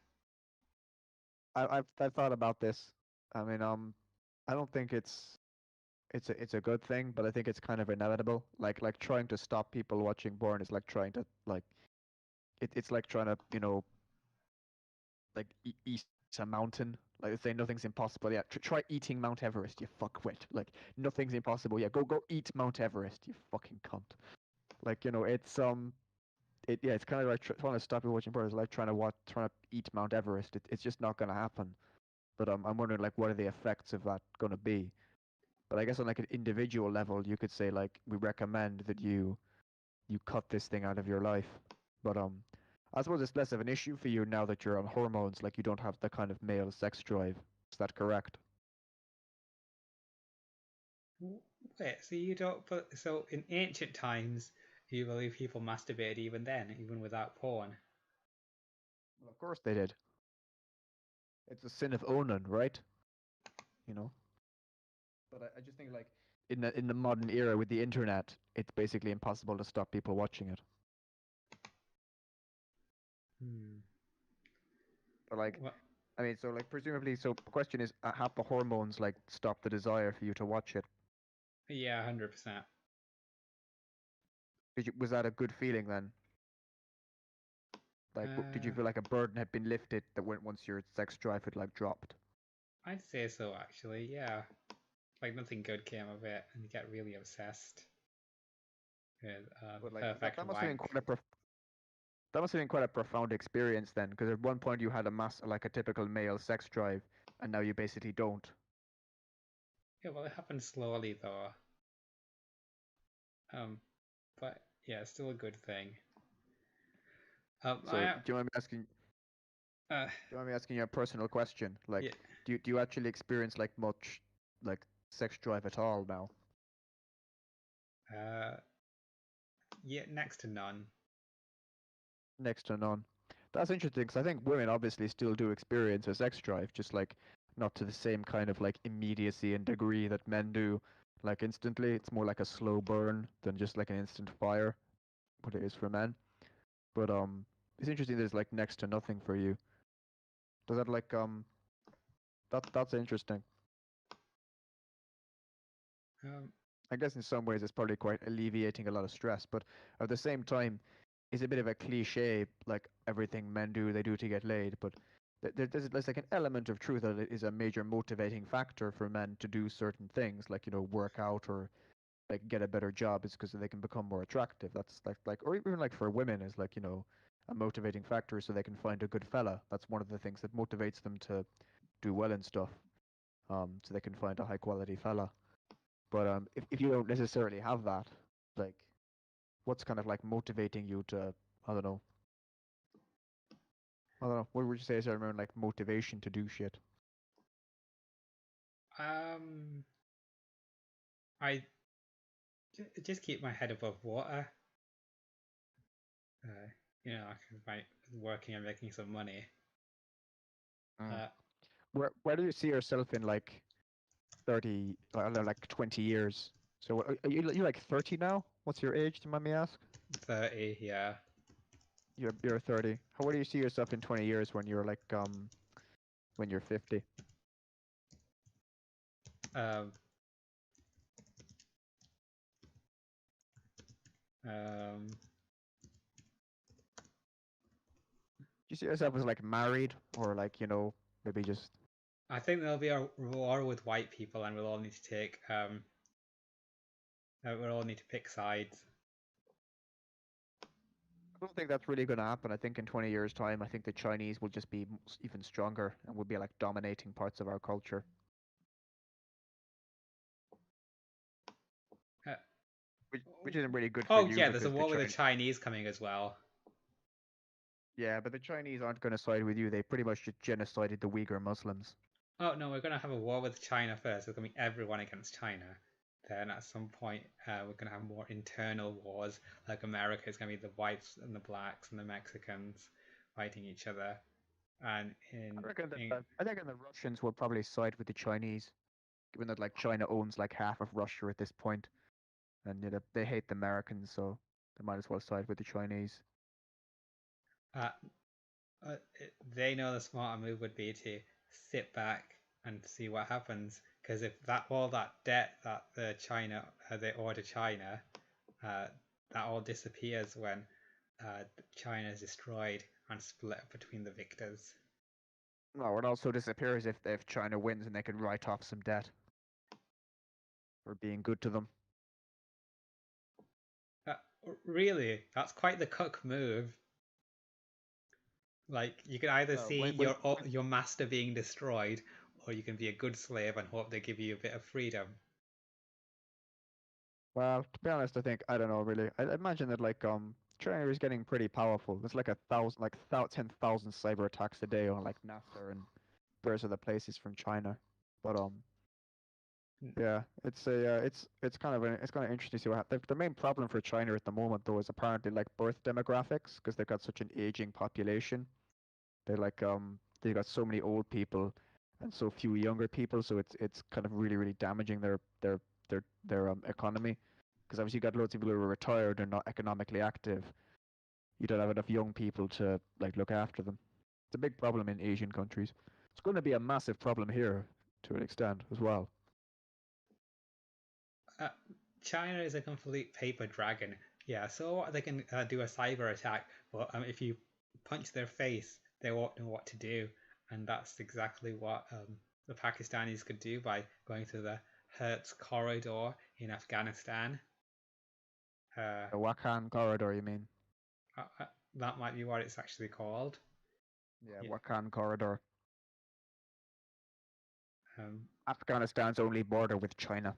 I've thought about this. I mean, I don't think it's a good thing, but I think it's kind of inevitable. Like trying to stop people watching porn is like trying to it's like trying to like eat a mountain. Like they say nothing's impossible. Yeah, try eating Mount Everest. You fuckwit. Like nothing's impossible. Yeah, go eat Mount Everest. You fucking cunt. Like it's kind of like trying to stop you watching porn. It's like trying to eat Mount Everest. It's just not gonna happen. But I'm wondering like what are the effects of that gonna be? But I guess on like an individual level, you could say like we recommend that you cut this thing out of your life. But I suppose it's less of an issue for you now that you're on hormones, like you don't have the kind of male sex drive. Is that correct? Wait, so you don't? But so in ancient times, you believe people masturbated even then, even without porn? Well, of course they did. It's a sin of Onan, right? You know. But I just think like in the modern era with the internet, it's basically impossible to stop people watching it. Hmm. But like, What? I mean, so like presumably, so the question is, have the hormones like stopped the desire for you to watch it? Yeah, 100%. Was that a good feeling then? Like, did you Uh, feel like a burden had been lifted that went once your sex drive had like dropped? I'd say so actually. Yeah, like nothing good came of it, and you get really obsessed with But like perfect that must have been wank. quite a that must have been quite a profound experience then, because at one point you had a mass like a typical male sex drive, and now you basically don't. Yeah, well, it happened slowly though. Um, but yeah, it's still a good thing. So I do you mind me asking? uh, Do you mind me asking you a personal question? yeah, Like, do you actually experience like much like sex drive at all now? uh, yeah, next to none. Next to none. That's interesting because I think women obviously still do experience a sex drive, just like not to the same kind of like immediacy and degree that men do. Like instantly, it's more like a slow burn than just like an instant fire, what it is for men. But it's interesting. There's like next to nothing for you. Does that like that's interesting. Um, I guess in some ways it's probably quite alleviating a lot of stress, but at the same time, it's a bit of a cliche. Like everything men do, they do to get laid. But there's like an element of truth that it is a major motivating factor for men to do certain things, like work out or like get a better job, is because they can become more attractive. That's like or even like for women is like a motivating factor so they can find a good fella. That's one of the things that motivates them to do well and stuff. So they can find a high quality fella. But if you don't necessarily have that, like, what's kind of like motivating you to, I don't know, I don't know, what would you say is around like motivation to do shit? um, I just keep my head above water. Uh, I can by working and making some money. Mm. Uh, Where do you see yourself in like 30, I don't know, like 20 years? So are you like 30 now? What's your age, do you mind me ask? 30, yeah. You're 30. Where do you see yourself in 20 years when you're like when you're 50? Um, um, Do you see yourself as like married or like, maybe just I think there'll be a war with white people, and we'll all need to take we'll all need to pick sides. I don't think that's really going to happen. I think in 20 years' time, I think the Chinese will just be even stronger and will be like dominating parts of our culture, Uh, which isn't really good for oh you yeah, there's a because the war with the Chinese. Chinese coming as well. Yeah, but the Chinese aren't going to side with you. They pretty much just genocided the Uyghur Muslims. Oh no, we're gonna have a war with China first. There's gonna be everyone against China. Then at some point, we're gonna have more internal wars. Like America is gonna be the whites and the blacks and the Mexicans fighting each other. And I think the Russians will probably side with the Chinese, given that like China owns like half of Russia at this point, and they hate the Americans, so they might as well side with the Chinese. uh, they know the smarter move would be to sit back and see what happens. Because if that all that debt that the China they owe to China, uh, that all disappears when China is destroyed and split between the victors. No, it also disappears if China wins and they can write off some debt for being good to them. Uh, really, that's quite the cuck move. Like you can either Well, see when your master being destroyed, or you can be a good slave and hope they give you a bit of freedom. Well, to be honest, I think I don't know really. I imagine that like China is getting pretty powerful. There's like 10,000 cyber attacks a day on like NASA and various other places from China. But yeah, it's kind of interesting to see what the main problem for China at the moment though is apparently like birth demographics because they've got such an aging population. They got so many old people and so few younger people, so it's kind of really damaging their economy because obviously you got loads of people who are retired and not economically active, You don't have enough young people to like look after them. It's a big problem in Asian countries. It's going to be a massive problem here to an extent as well. Uh, China is a complete paper dragon. Yeah, so they can do a cyber attack, but if you punch their face, they won't know what to do, and that's exactly what the Pakistanis could do by going to the Hertz corridor in Afghanistan. Uh, The Wakhan corridor, you mean? uh, uh, that might be what it's actually called. Yeah, Yeah. Wakhan corridor. Um, Afghanistan's only border with China.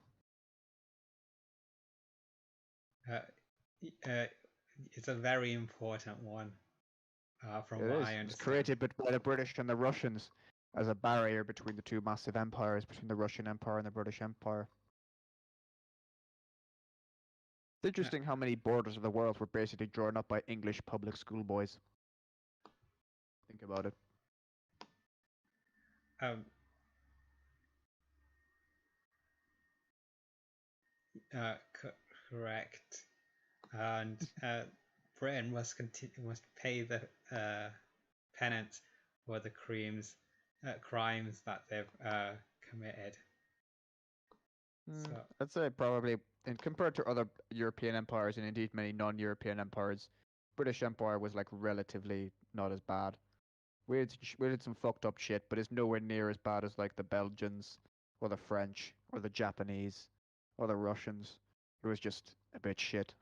uh, uh, it's a very important one, from It what is. I It was understand. created by the British and the Russians as a barrier between the two massive empires, between the Russian Empire and the British Empire. It's Uh, interesting how many borders of the world were basically drawn up by English public school boys. Think about it. um, uh, Correct. And Britain must pay the penance for the crimes that they've committed. So I'd say probably, and compared to other European empires and indeed many non-European empires, British Empire was like relatively not as bad. We did some fucked up shit, but it's nowhere near as bad as like the Belgians or the French or the Japanese or the Russians. It was just a bit shit.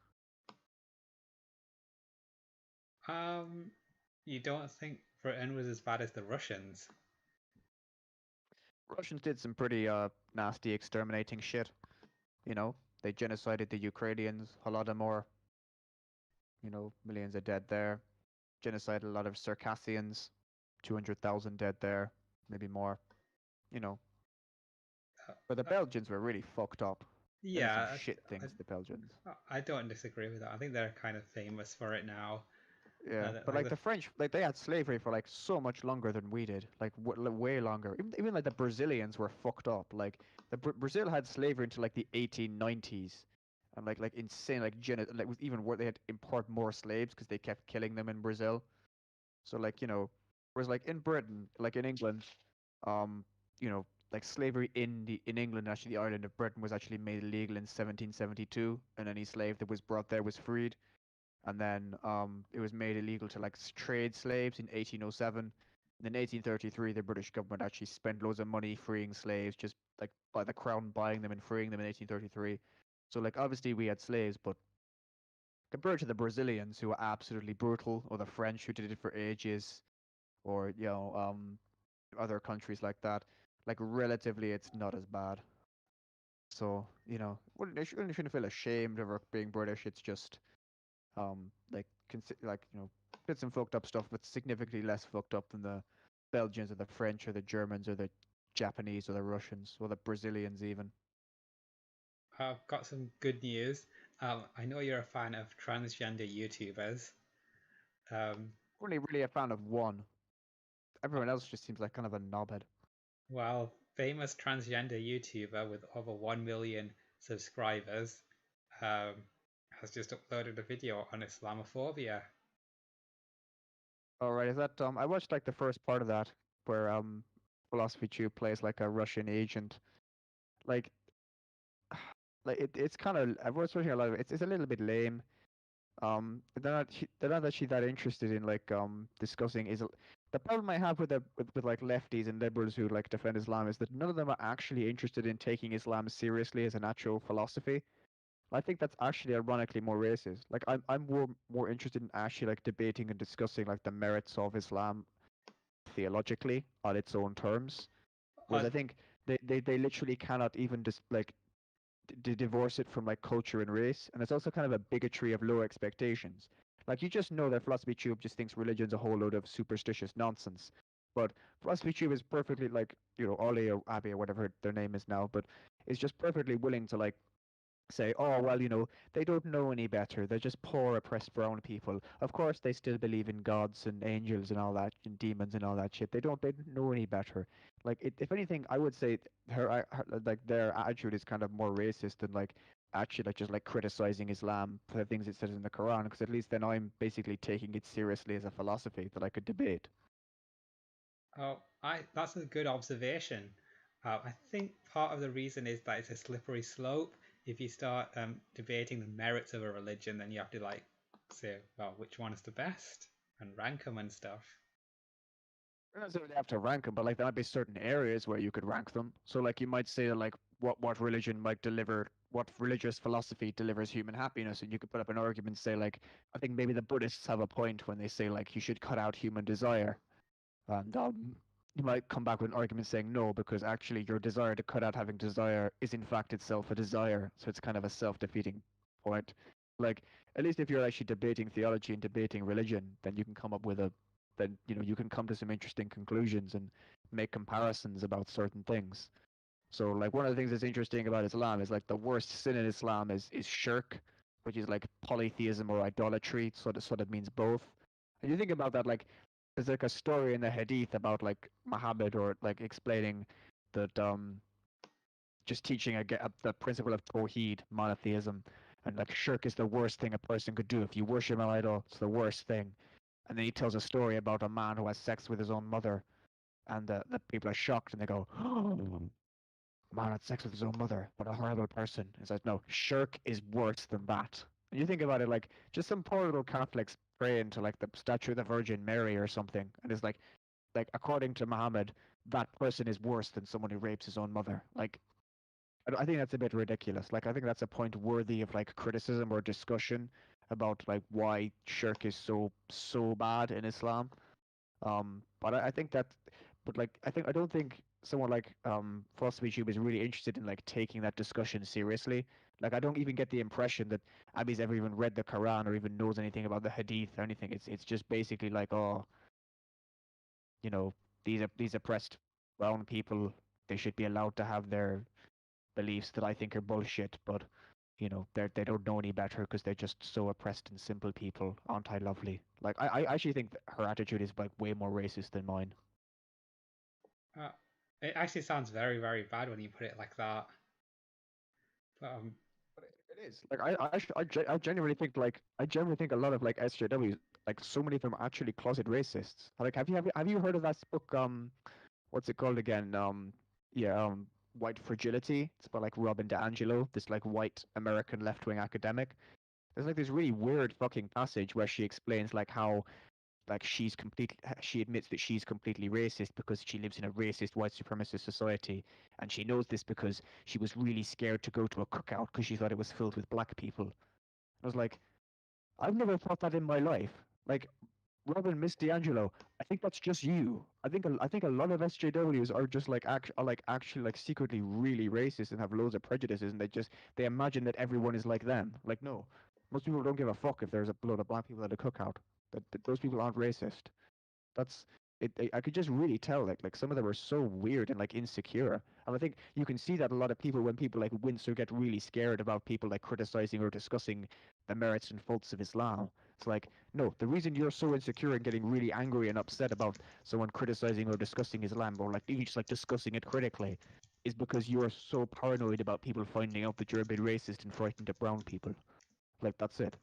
you don't think Britain was as bad as the Russians? Russians did some pretty nasty exterminating shit. You know, they genocided the Ukrainians, Holodomor. You know, millions of dead there. Genocided a lot of Circassians, 200,000 dead there, maybe more. You know, Uh, but the uh, Belgians were really fucked up. They did some yeah, shit things, the Belgians. I don't disagree with that. I think they're kind of famous for it now. Yeah, but Like like the French, like they had slavery for like so much longer than we did, like way longer. Even like the Brazilians were fucked up. Like Brazil had slavery until like the 1890s, and like insane, like with even where they had to import more slaves because they kept killing them in Brazil. So like whereas like in Britain, like in England, um, like slavery in England, actually the island of Britain was actually made illegal in 1772, and any slave that was brought there was freed. And then it was made illegal to like trade slaves in 1807. And in 1833, the British government actually spent loads of money freeing slaves, just like by the crown buying them and freeing them in 1833. So like obviously we had slaves, but compared to the Brazilians who were absolutely brutal, or the French who did it for ages, or other countries like that, like relatively it's not as bad. So you shouldn't feel ashamed of being British. It's just like did some fucked up stuff, but significantly less fucked up than the Belgians or the French or the Germans or the Japanese or the Russians or the Brazilians even. I've got some good news. I know you're a fan of transgender YouTubers. Um, Only really a fan of one. Everyone else just seems like kind of a knobhead. well, famous transgender YouTuber with over 1 million subscribers um, has just uploaded a video on Islamophobia. All right, is that I watched like the first part of that where Philosophy Tube plays like a Russian agent. Like it's kind of I was watching a lot of it. It's a little bit lame. They're not actually that interested in like discussing is the problem I have with with like lefties and liberals who like defend Islam is that none of them are actually interested in taking Islam seriously as an actual philosophy. I think that's actually ironically more racist. Like I'm more interested in actually like debating and discussing like the merits of Islam theologically on its own terms. Whereas Uh, I think they literally cannot even just like divorce it from like culture and race, and it's also kind of a bigotry of low expectations. Like you just know that Philosophy Tube just thinks religion's a whole load of superstitious nonsense. But Philosophy Tube is perfectly like Ollie or Abby or whatever their name is now, but is just perfectly willing to like say, oh, well, they don't know any better. They're just poor, oppressed brown people. Of course, they still believe in gods and angels and all that, and demons and all that shit. They don't know any better. Like, if anything, I would say her like their attitude is kind of more racist than like actually like just like criticizing Islam for the things it says in the Quran, because at least then I'm basically taking it seriously as a philosophy that I could debate. Oh, I that's a good observation. I think part of the reason is that it's a slippery slope. If you start debating the merits of a religion, then you have to like say, well, which one is the best and rank them and stuff. You don't necessarily have to rank them, but like there might be certain areas where you could rank them. So like you might say that like what religion might deliver, what religious philosophy delivers human happiness, and you could put up an argument and say like I think maybe the Buddhists have a point when they say like you should cut out human desire, and you might come back with an argument saying no because actually your desire to cut out having desire is in fact itself a desire, so it's kind of a self-defeating point. Like at least if you're actually debating theology and debating religion, then you can come up with a then you can come to some interesting conclusions and make comparisons about certain things. So like one of the things that's interesting about Islam is like the worst sin in Islam is shirk, which is like polytheism or idolatry. Sort of means both. And you think about that, like there's like a story in the Hadith about like Muhammad or like explaining that just teaching the principle of Tawheed, monotheism, and like shirk is the worst thing a person could do. If you worship an idol, it's the worst thing. And then he tells a story about a man who has sex with his own mother, and the people are shocked and they go, "Oh, man had sex with his own mother. What a horrible person." It's like, no, shirk is worse than that. And you think about it, like just some poor little Catholics praying to like the statue of the Virgin Mary or something, and it's like according to Muhammad, that person is worse than someone who rapes his own mother. Like I think that's a bit ridiculous. Like I think that's a point worthy of like criticism or discussion about like why shirk is so bad in Islam. But I think that, but like I don't think someone like Philosophy Tube is really interested in like taking that discussion seriously. Like I don't even get the impression that Abby's ever even read the Quran or even knows anything about the Hadith or anything. It's just basically like, oh, you know, these oppressed brown people, they should be allowed to have their beliefs that I think are bullshit, but they don't know any better because they're just so oppressed and simple people. Aren't I lovely? Like I actually think that her attitude is like way more racist than mine. Uh, it actually sounds very, very bad when you put it like that. But But it is like I genuinely think a lot of like SJWs, like so many of them are actually closet racists. Like have you heard of that book what's it called again? Yeah, White Fragility. It's about like Robin DiAngelo, this like white American left wing academic. There's like this really weird fucking passage where she explains like how like she admits that she's completely racist because she lives in a racist white supremacist society, and she knows this because she was really scared to go to a cookout because she thought it was filled with black people. I was like, I've never thought that in my life. Like, Robin, Miss D'Angelo, I think that's just you. I think a lot of SJWs are just like actually like secretly really racist and have loads of prejudices, and they imagine that everyone is like them. Like, no, most people don't give a fuck if there's a load of black people at a cookout. That those people aren't racist. That's it. I could just really tell like some of them are so weird and like insecure, and I think you can see that a lot of people when people like wince or get really scared about people like criticizing or discussing the merits and faults of Islam. It's like, no, the reason you're so insecure and getting really angry and upset about someone criticizing or discussing Islam or like even just like discussing it critically is because you're so paranoid about people finding out that you're a bit racist and frightened of brown people. Like that's it.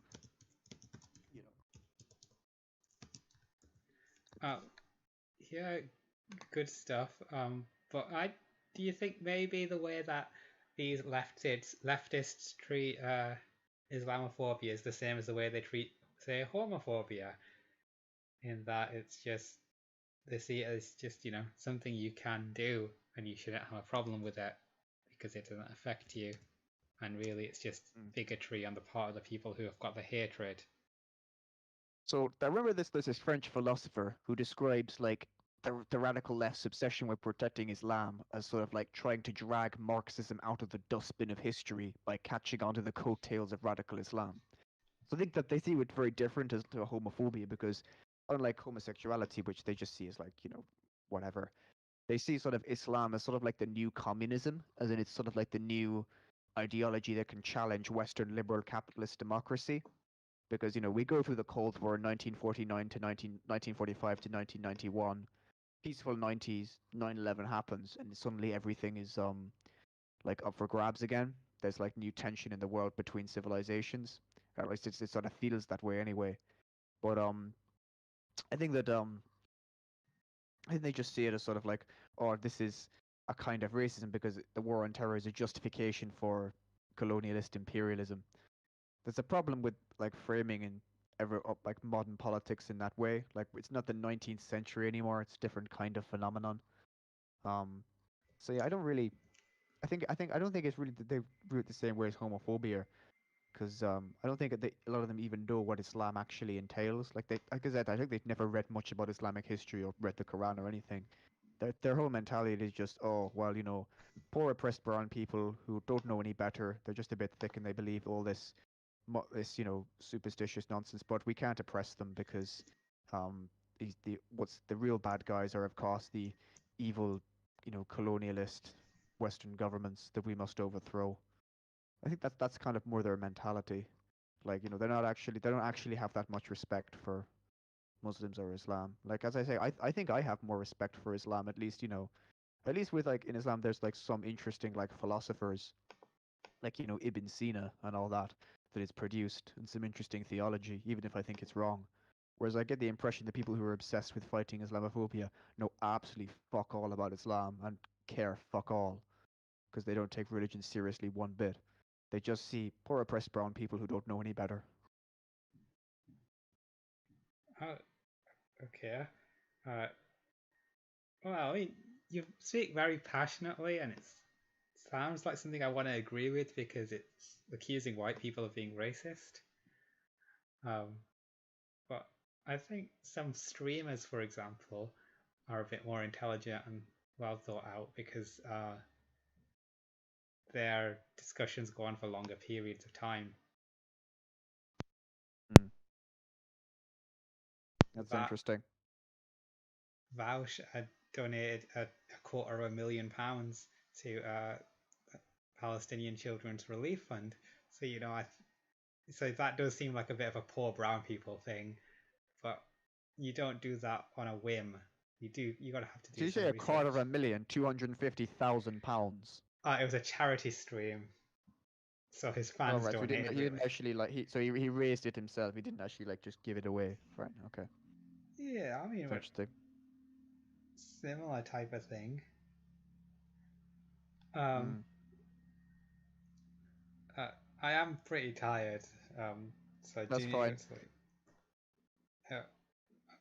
You know. uh, yeah, good stuff. But do you think maybe the way that these leftists treat Islamophobia is the same as the way they treat, say, homophobia, in that it's just they see it as just something you can do and you shouldn't have a problem with it because it doesn't affect you, and really it's just Mm. bigotry on the part of the people who have got the hatred. So I remember there's this French philosopher who describes like the radical left's obsession with protecting Islam as sort of like trying to drag Marxism out of the dustbin of history by catching onto the coattails of radical Islam. So I think that they see it very different as to homophobia because unlike homosexuality, which they just see as like, whatever, they see sort of Islam as sort of like the new communism, as in it's sort of like the new ideology that can challenge Western liberal capitalist democracy because we go through the Cold War 1949 to 1945 to 1991, peaceful 90s, 9/11 happens, and suddenly everything is like up for grabs again. there's like new tension in the world between civilizations. At least it sort of feels that way anyway. But I think that I think they just see it as sort of like, oh, this is a kind of racism because the war on terror is a justification for colonialist imperialism. There's a problem with like framing and like modern politics in that way. Like it's not the 19th century anymore. It's a different kind of phenomenon. Um, so yeah, I don't really. I don't think it's really that they view it the same way as homophobia, because I don't think that a lot of them even know what Islam actually entails. Like I said, I think they've never read much about Islamic history or read the Quran or anything. Their whole mentality is just, oh well, poor oppressed brown people who don't know any better. They're just a bit thick and they believe all this superstitious nonsense. But we can't oppress them because um what's the real bad guys are of course the evil colonialist Western governments that we must overthrow. I think that's kind of more their mentality. Like, they don't actually have that much respect for Muslims or Islam. Like as I say, I think I have more respect for Islam, at least with like in Islam there's like some interesting like philosophers like Ibn Sina and all that is produced, and some interesting theology, even if I think it's wrong. Whereas I get the impression that people who are obsessed with fighting Islamophobia know absolutely fuck all about Islam and care fuck all because they don't take religion seriously one bit. They just see poor oppressed brown people who don't know any better. Oh, okay. Uh, well, I mean, you speak very passionately, and it sounds like something I want to agree with because it's accusing white people of being racist. But I think some streamers, for example, are a bit more intelligent and well thought out because their discussions go on for longer periods of time. Mm. That's Va- interesting. Vaush had donated a £250,000 to Palestinian Children's Relief Fund. So so that does seem like a bit of a poor brown people thing, but you don't do that on a whim. You gotta have to So do you some say research. £250,000. It was a charity stream, so his Oh fans right, so donated he didn't really. actually like he raised it himself. He didn't actually like just give it away. Right, okay. Yeah, I mean, That's but interesting. similar type of thing. Um, Mm. I am pretty tired. So do That's you need to go fine. to sleep? Oh,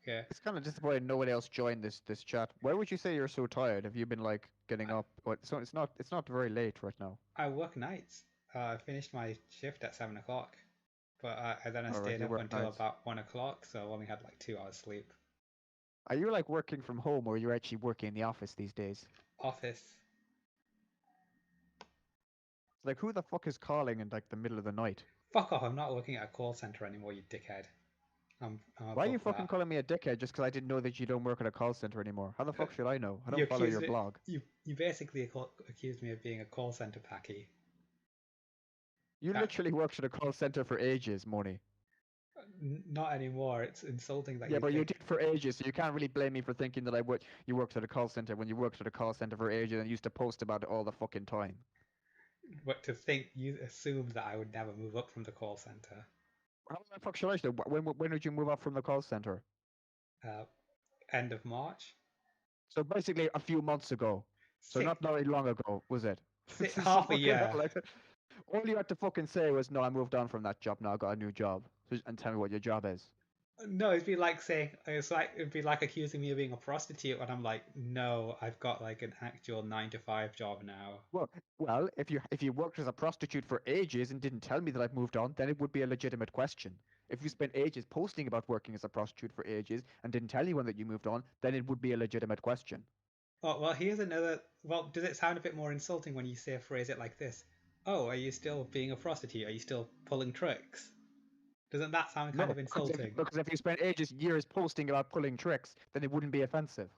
okay. It's kind of disappointing no one else joined this chat. Why would you say you're so tired? Have you been like getting I, up? What? So it's not very late right now. I work nights. I finished my shift at 7 o'clock, but then I All right, stayed you up work until nights. about 1 o'clock, so I only had like 2 hours sleep. Are you like working from home or are you actually working in the office these days? Office. Like who the fuck is calling in like the middle of the night? Fuck off! I'm not working at a call center anymore, you dickhead. I'm Why are you above fucking that. calling me a dickhead just because I didn't know that you don't work at a call center anymore? How the fuck should I know? I You don't follow your accused me. blog. You basically accused me of being a call center packy. You That literally worked at a call center for ages, Moni. not anymore. It's insulting that Yeah, you but you think. did for ages, so you can't really blame me for thinking that you worked at a call center when you worked at a call center for ages and used to post about it all the fucking time. But to think you assumed that I would never move up from the call center. How the fuck should I know? When did you move up from the call center? Uh, End of March. So basically a few months ago. So Six, not very long ago, was it? half a Fucking hell, year. like, all you had to fucking say was, no, I moved on from that job, now I got a new job. And tell me what your job is. No, it'd be like saying it'd be like accusing me of being a prostitute, and I'm like, no, I've got like an actual 9 to 5 job now. Well, if you worked as a prostitute for ages and didn't tell me that I've moved on, then it would be a legitimate question. If you spent ages posting about working as a prostitute for ages and didn't tell anyone that you moved on, then it would be a legitimate question. Oh, well, here's another. Well, does it sound a bit more insulting when you say phrase it like this? Oh, are you still being a prostitute? Are you still pulling tricks? Doesn't that sound kind No, of insulting? because if you spent years posting about pulling tricks, then it wouldn't be offensive.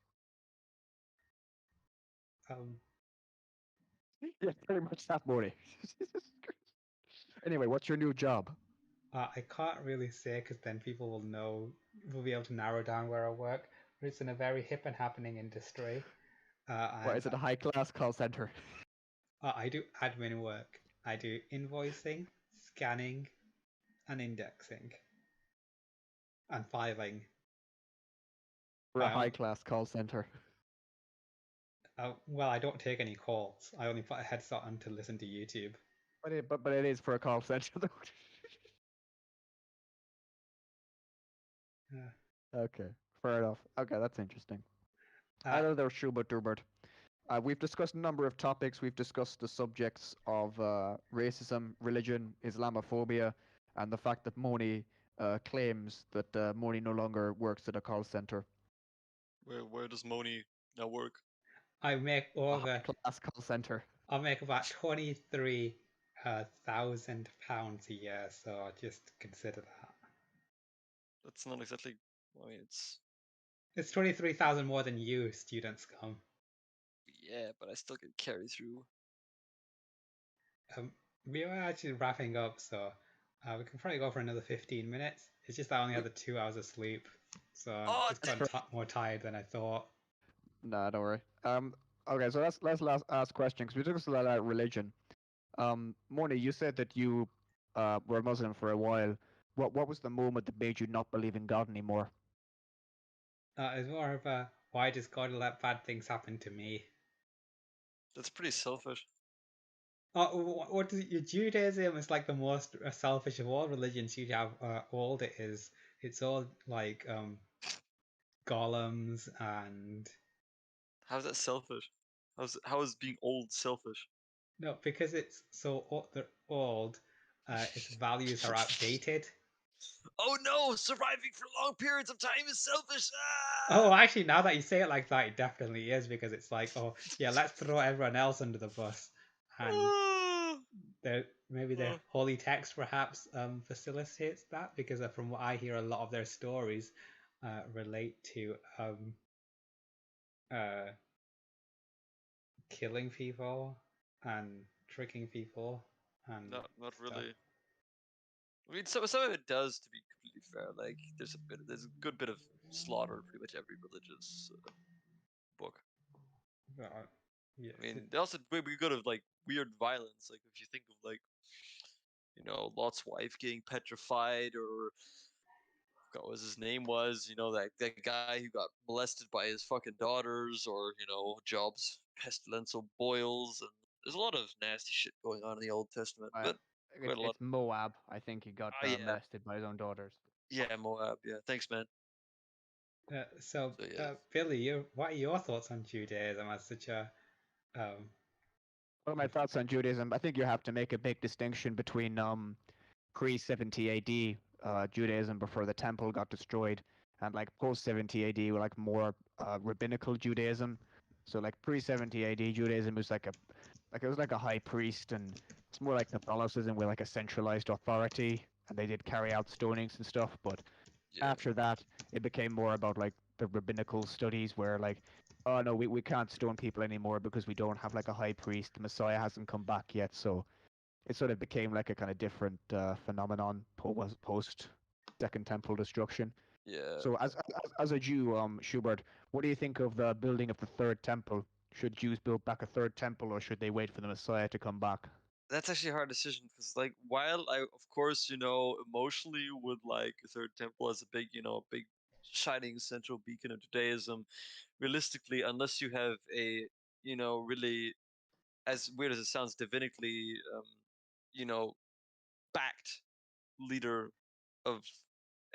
Um, Yeah, very much that, Maury. Anyway, what's your new job? I can't really say because then people will know, will be able to narrow down where I work. But it's in a very hip and happening industry. What And is it, a high-class call center? I do admin work. I do invoicing, scanning, and indexing, and filing. For a I high only, class call center. well, I don't take any calls. I only put a headset on to listen to YouTube. But it is for a call center though. Okay, fair enough. Okay, that's interesting. Uh, Hello there, Schubert Dubert. We've discussed a number of topics. We've discussed the subjects of racism, religion, Islamophobia, and the fact that Moni claims that Moni no longer works at a call center. Where does Moni now work? I make A over. high-class call center. I'll make about £23,000 a year, so just consider that. That's not exactly. I mean, It's 23,000 more than you, student scum. yeah, but I still get carry through. We are actually wrapping up, so we can probably go for another 15 minutes. It's just I only had the 2 hours of sleep, so I'm Oh, just got more tired than I thought. Nah, don't worry. Okay, so let's ask questions. We took a lot about religion. Moni, you said that you were Muslim for a while. What was the moment that made you not believe in God anymore? It's more of a why does God let bad things happen to me? That's pretty selfish. What is it? Judaism is like the most selfish of all religions. You have old it is. It's all like golems and How's that selfish? How is being old selfish? no, because it's so they're old. Its values are outdated. Oh no! Surviving for long periods of time is selfish. Oh, actually, now that you say it like that, it definitely is because it's like, oh yeah, let's throw everyone else under the bus, and maybe their holy text perhaps facilitates that because from what I hear, a lot of their stories relate to killing people and tricking people and Not stuff. really. I mean, some of it does, to be completely fair. Like, there's a good bit of slaughter in pretty much every religious book. Yeah, I mean, they also be good of like weird violence. Like if you think of like, Lot's wife getting petrified, or what was his name was, that guy who got molested by his fucking daughters, or Job's pestilential boils, and there's a lot of nasty shit going on in the Old Testament. But quite a lot. It's Moab. I think he got Yeah, molested by his own daughters. yeah, Moab. Yeah, thanks, man. so yeah. Billy, what are your thoughts on Judaism as such a What are my thoughts on Judaism? I think you have to make a big distinction between pre-70 AD Judaism before the temple got destroyed, and like post-70 AD were like more rabbinical Judaism. So like pre-70 AD Judaism was it was like a high priest, and it's more like Catholicism with like a centralized authority, and they did carry out stonings and stuff. But after that, it became more about like the rabbinical studies where like, oh no, we can't stone people anymore because we don't have like a high priest. The Messiah hasn't come back yet, so it sort of became like a kind of different phenomenon post Second Temple destruction. Yeah. So as a Jew, Schubert, what do you think of the building of the Third Temple? Should Jews build back a third temple, or should they wait for the Messiah to come back? That's actually a hard decision because, like, while I, of course, emotionally would like a third temple as a big shining central beacon of Judaism, realistically, unless you have a, really, as weird as it sounds, divinically, you know, backed leader of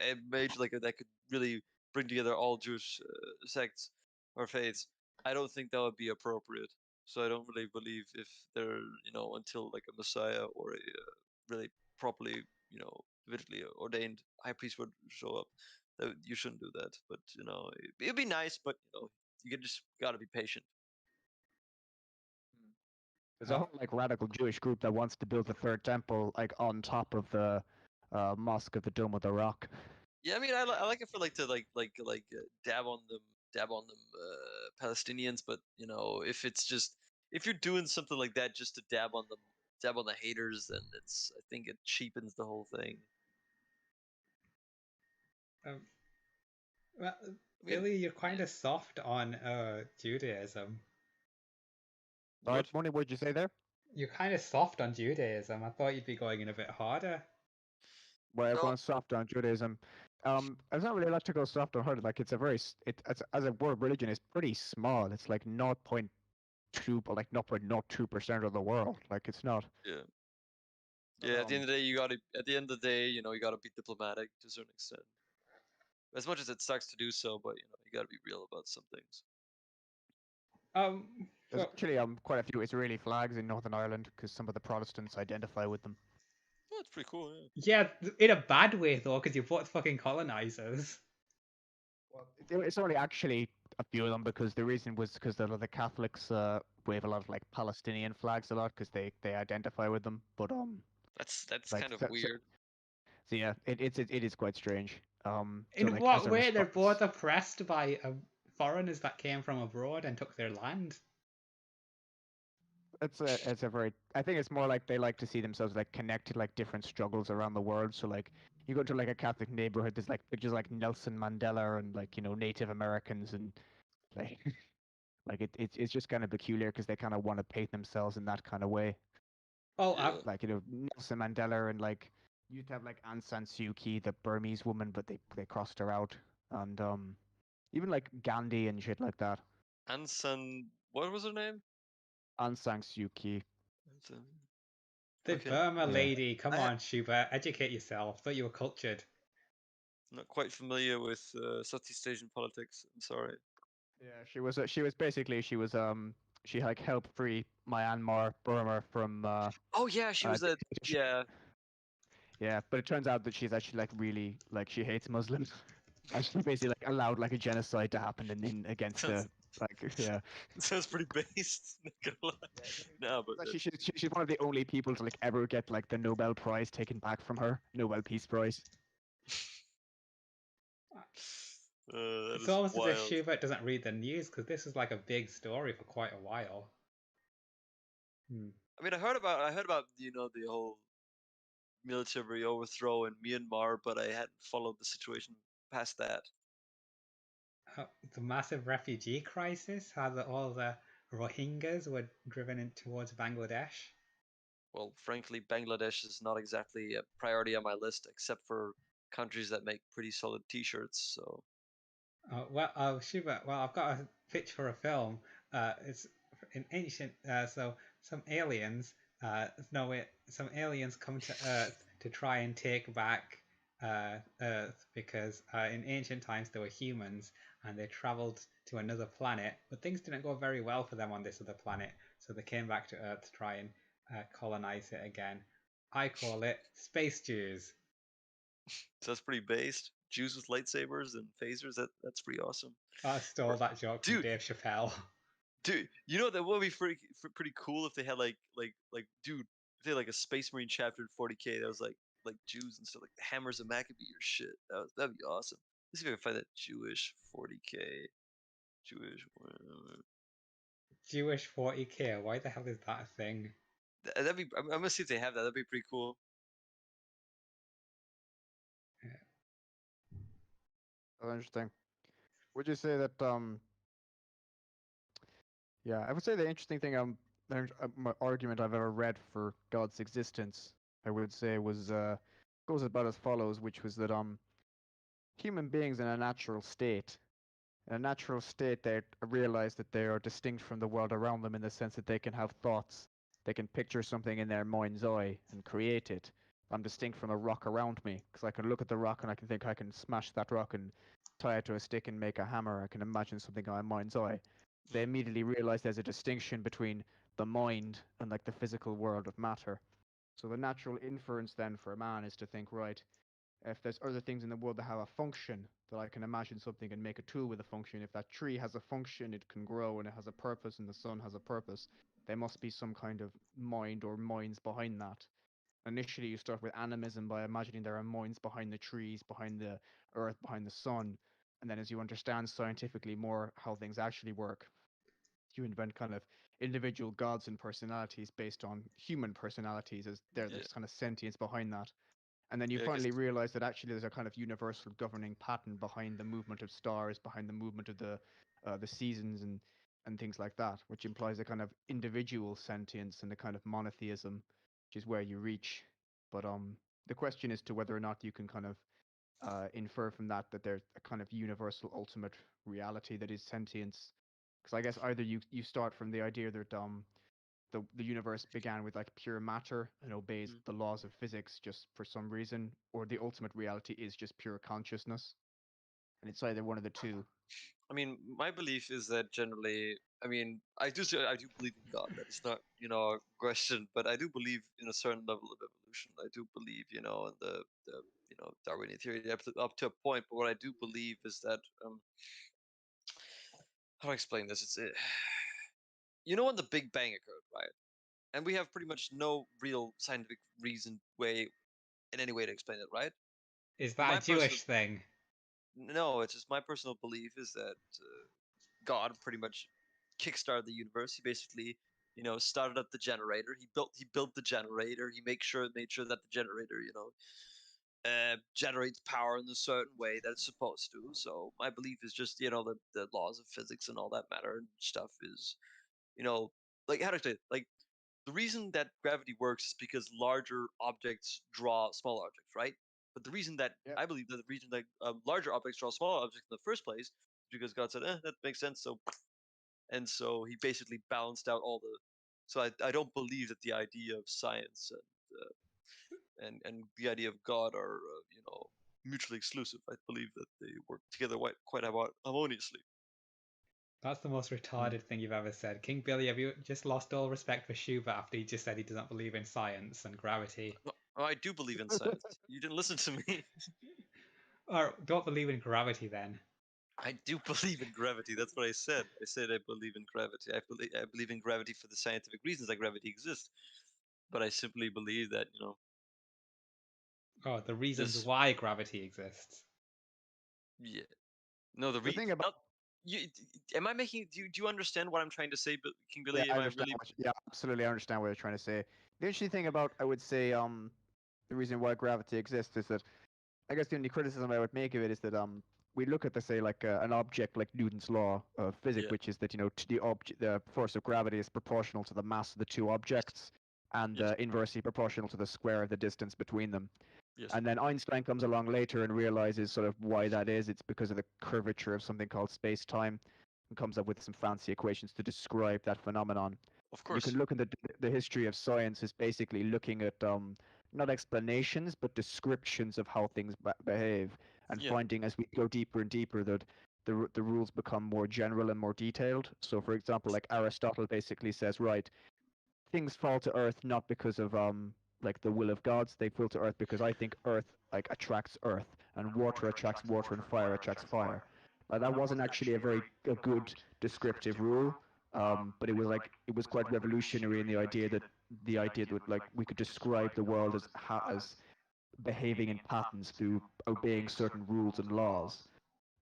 a major like that could really bring together all Jewish sects or faiths, I don't think that would be appropriate. So I don't really believe if they're until like a Messiah or a really properly divinely ordained high priest would show up, that you shouldn't do that. But it'd be nice, but you just gotta be patient. There's a whole like radical Jewish group that wants to build the third temple like on top of the mosque of the Dome of the Rock. Yeah, I mean, I like it for like to dab on them Palestinians, but if it's just if you're doing something like that just to dab on them, dab on the haters, then I think it cheapens the whole thing. well, I mean, Billy, you're kind of soft on Judaism. Sorry, Moni, what did you say there? You're kind of soft on Judaism. I thought you'd be going in a bit harder. Where No. everyone's soft on Judaism. It's not really allowed to go soft on her. Like it's a very as a world religion, it's pretty small. It's like 0.2, but like 0.02% of the world. Like it's not. Yeah. But, Yeah, at the end of the day, you gotta be diplomatic to a certain extent. As much as it sucks to do so, but you gotta be real about some things. There's But actually quite a few Israeli flags in Northern Ireland because some of the Protestants identify with them. Oh, it's pretty cool, yeah. yeah, in a bad way though, because you're both fucking colonizers. Well, it's only actually a few of them because the reason was because the Catholics wave a lot of like Palestinian flags a lot because they identify with them. But That's like kind of so weird. yeah, it is quite strange. So In like as what a way? They're response, both oppressed by foreigners that came from abroad and took their land. it's a very I think it's more like they like to see themselves like connected like different struggles around the world. So like you go to like a Catholic neighborhood, there's like pictures like Nelson Mandela and like Native Americans and like like it's just kind of peculiar because they kind of want to paint themselves in that kind of way. Oh, Yeah. Like Nelson Mandela and like you used to have like Aung San Suu Kyi, the Burmese woman, but they crossed her out, and even like Gandhi and shit like that. Ansan, what was her name? Aung San Suu Kyi. Ansan- the Okay. Burma Yeah. lady. Come I- on, Schubert, educate yourself. Thought you were cultured. Not quite familiar with Southeast Asian politics. I'm sorry. Yeah, she like helped free Myanmar, Burma from Oh yeah, she was a dictatorship. yeah. Yeah, but it turns out that she's actually like really like she hates Muslims. And she basically like allowed like a genocide to happen in against Sounds yeah. sounds pretty based. Not gonna lie. No, but Actually, she's one of the only people to like ever get like the Nobel Prize taken back from her, Nobel Peace Prize. that It's is almost as if wild. Schubert doesn't read the news because this is like a big story for quite a while. I mean, I heard about the whole military overthrow in Myanmar, but I hadn't followed the situation past that. The massive refugee crisis, how all the Rohingyas were driven in towards Bangladesh. Well, frankly, Bangladesh is not exactly a priority on my list, except for countries that make pretty solid T-shirts. So Schubert, well, I've got a pitch for a film. It's in ancient. So some aliens, some aliens come to Earth to try and take back Earth because in ancient times there were humans and they traveled to another planet, but things didn't go very well for them on this other planet, so they came back to Earth to try and colonize it again. I call it Space Jews. that's pretty based. Jews with lightsabers and phasers. That's pretty awesome. I stole that joke from Dude, Dave Chappelle. Dude, that would be pretty cool if they had dude, if they had like a Space Marine chapter in 40K that was like Jews and stuff like Hammers of Maccabee or shit. That'd be awesome. Let's see if I can find that Jewish 40K. Jewish. Jewish 40k. Why the hell is that a thing? That'd be. I'm gonna see if they have that. That'd be pretty cool. Oh, interesting. Would you say that yeah, I would say the interesting thing my argument I've ever read for God's existence, I would say was goes about as follows, which was that human beings in a natural state they realize that they are distinct from the world around them in the sense that they can have thoughts, they can picture something in their mind's eye and create it. I'm distinct from a rock around me because I can look at the rock and I can think I can smash that rock and tie it to a stick and make a hammer. I can imagine something in my mind's eye. They immediately realize there's a distinction between the mind and like the physical world of matter. So the natural inference then for a man is to think, right, if there's other things in the world that have a function, that I can imagine something and make a tool with a function. If that tree has a function, it can grow and it has a purpose, and the sun has a purpose. There must be some kind of mind or minds behind that. Initially, you start with animism by imagining there are minds behind the trees, behind the earth, behind the sun. And then as you understand scientifically more how things actually work, you invent kind of individual gods and personalities based on human personalities as Yeah, there's kind of sentience behind that. And then you yeah. I guess. finally realize that actually there's a kind of universal governing pattern behind the movement of stars, behind the movement of the seasons, and and things like that, which implies a kind of individual sentience and a kind of monotheism, which is where you reach. But the question is to whether or not you can kind of infer from that there's a kind of universal ultimate reality that is sentience. Because I guess either you start from the idea that the universe began with like pure matter and obeys the laws of physics just for some reason, or the ultimate reality is just pure consciousness, and it's either one of the two. I mean, my belief is that generally, I mean, I do believe in God. That is not, a question, but I do believe in a certain level of evolution. I do believe, in the Darwinian theory up to a point. But what I do believe is that, how do I explain this? When the Big Bang occurred, right? And we have pretty much no real scientific way in any way to explain it, right? Is that My a Jewish thing? No, it's just my personal belief is that God pretty much kickstarted the universe. He basically, started up the generator. He built the generator. He made sure that the generator, generates power in a certain way that it's supposed to. So my belief is just, the laws of physics and all that matter and stuff is, like how to say it? Like the reason that gravity works is because larger objects draw smaller objects, right? But the reason that Yep. I believe that the reason that larger objects draw smaller objects in the first place is because God said, that makes sense. So he basically balanced out all the. So I don't believe that the idea of science and the idea of God are mutually exclusive. I believe that they work together quite harmoniously. That's the most retarded thing you've ever said. King Billy, have you just lost all respect for Schubert after he just said he doesn't believe in science and gravity? No, I do believe in science. You didn't listen to me. Or don't believe in gravity then? I do believe in gravity. That's what I said. I said I believe in gravity. I believe in gravity for the scientific reasons that gravity exists. But I simply believe that Oh, the reasons this. why gravity exists. Yeah. No, The thing about not. You, am I making? Do you understand what I'm trying to say, King yeah, Billy? I Am I understand. really? Yeah, absolutely, I understand what you're trying to say. The interesting thing about I would say the reason why gravity exists is that I guess the only criticism I would make of it is that we look at the say like an object like Newton's law of physics, Yeah. which is that the force of gravity is proportional to the mass of the two objects, and Yes. inversely proportional to the square of the distance between them. Yes. And then Einstein comes along later and realizes sort of why that is. It's because of the curvature of something called space-time, and comes up with some fancy equations to describe that phenomenon. Of And you course. can look at the history of science is basically looking at not explanations but descriptions of how things behave, and Yeah. finding as we go deeper and deeper that the rules become more general and more detailed. So, for example, like Aristotle basically says, right, things fall to earth not because of like the will of gods. They fall to earth because I think earth like attracts earth, and water attracts water, and fire attracts fire. That wasn't actually a good descriptive rule, but it was quite revolutionary in the idea that like we could describe the world as behaving in patterns through obeying certain rules and laws.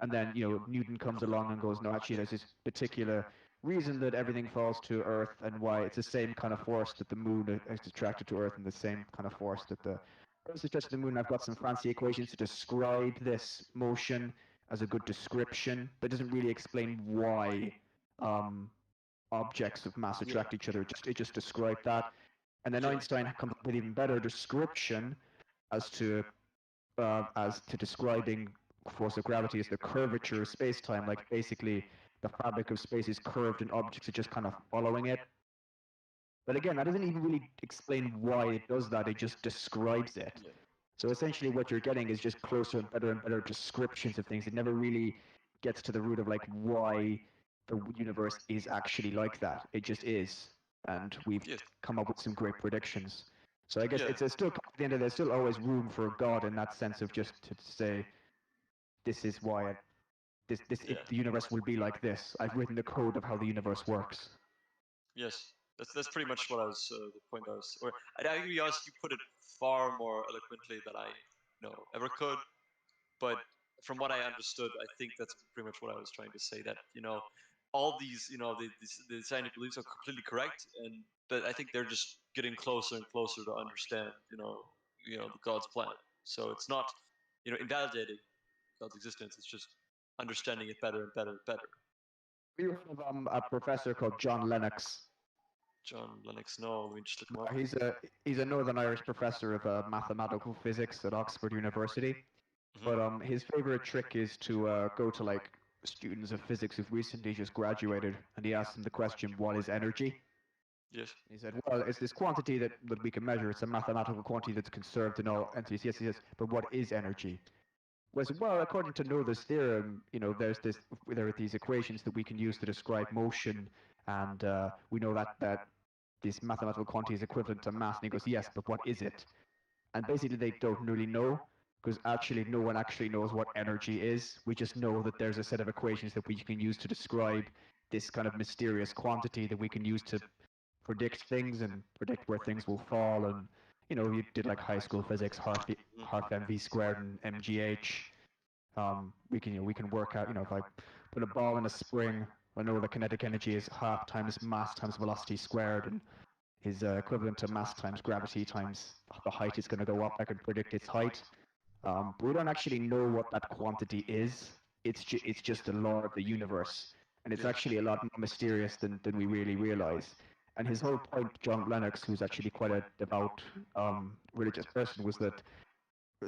And then, Newton comes along and goes, no, actually, there's this particular reason that everything falls to Earth, and why it's the same kind of force that the moon is attracted to Earth, and the same kind of force that the Earth is attracted to the moon. I've got some fancy equations to describe this motion as a good description, but doesn't really explain why objects of mass attract each other. It just described that. And then Einstein comes up with even better description as to describing force of gravity as the curvature of space-time. Like basically, the fabric of space is curved and objects are just kind of following it. But again, that doesn't even really explain why it does that. It just describes it. So essentially, what you're getting is just closer and better descriptions of things. It never really gets to the root of like why the universe is actually like that. It just is, and we've come up with some great predictions. So I guess it's still at the end of there's still always room for God in that sense of just to say this is why the universe will be like this. I've written the code of how the universe works. Yes. That's pretty much what I was the point I was. Or I gotta be honest, you put it far more eloquently than I ever could. But from what I understood, I think that's pretty much what I was trying to say. That all these the scientific beliefs are completely correct, but I think they're just getting closer and closer to understand the God's plan. So it's not invalidating God's existence. It's just understanding it better and better and better. you heard of a professor called John Lennox? John Lennox. No, let me just look him up. He's a Northern Irish professor of mathematical physics at Oxford University. But his favorite trick is to go to like students of physics who've recently just graduated, and he asks them the question, "What is energy?" Yes. He said, "Well, it's this quantity that we can measure. It's a mathematical quantity that's conserved in all entities." Yes. But what is energy? Well, according to Noether's theorem, there are these equations that we can use to describe motion, and we know that this mathematical quantity is equivalent to mass. And he goes, "Yes, but what is it?" And basically, they don't really know, because actually, no one actually knows what energy is. We just know that there's a set of equations that we can use to describe this kind of mysterious quantity that we can use to predict things and predict where things will fall. And you did like high school physics, half mv squared and mgh. We can work out, if I put a ball in a spring, I know the kinetic energy is half times mass times velocity squared, and is equivalent to mass times gravity times the height is going to go up. I can predict its height. But we don't actually know what that quantity is. It's just the law of the universe, and it's actually a lot more mysterious than we really realize. And his whole point, John Lennox, who's actually quite a devout religious person, was that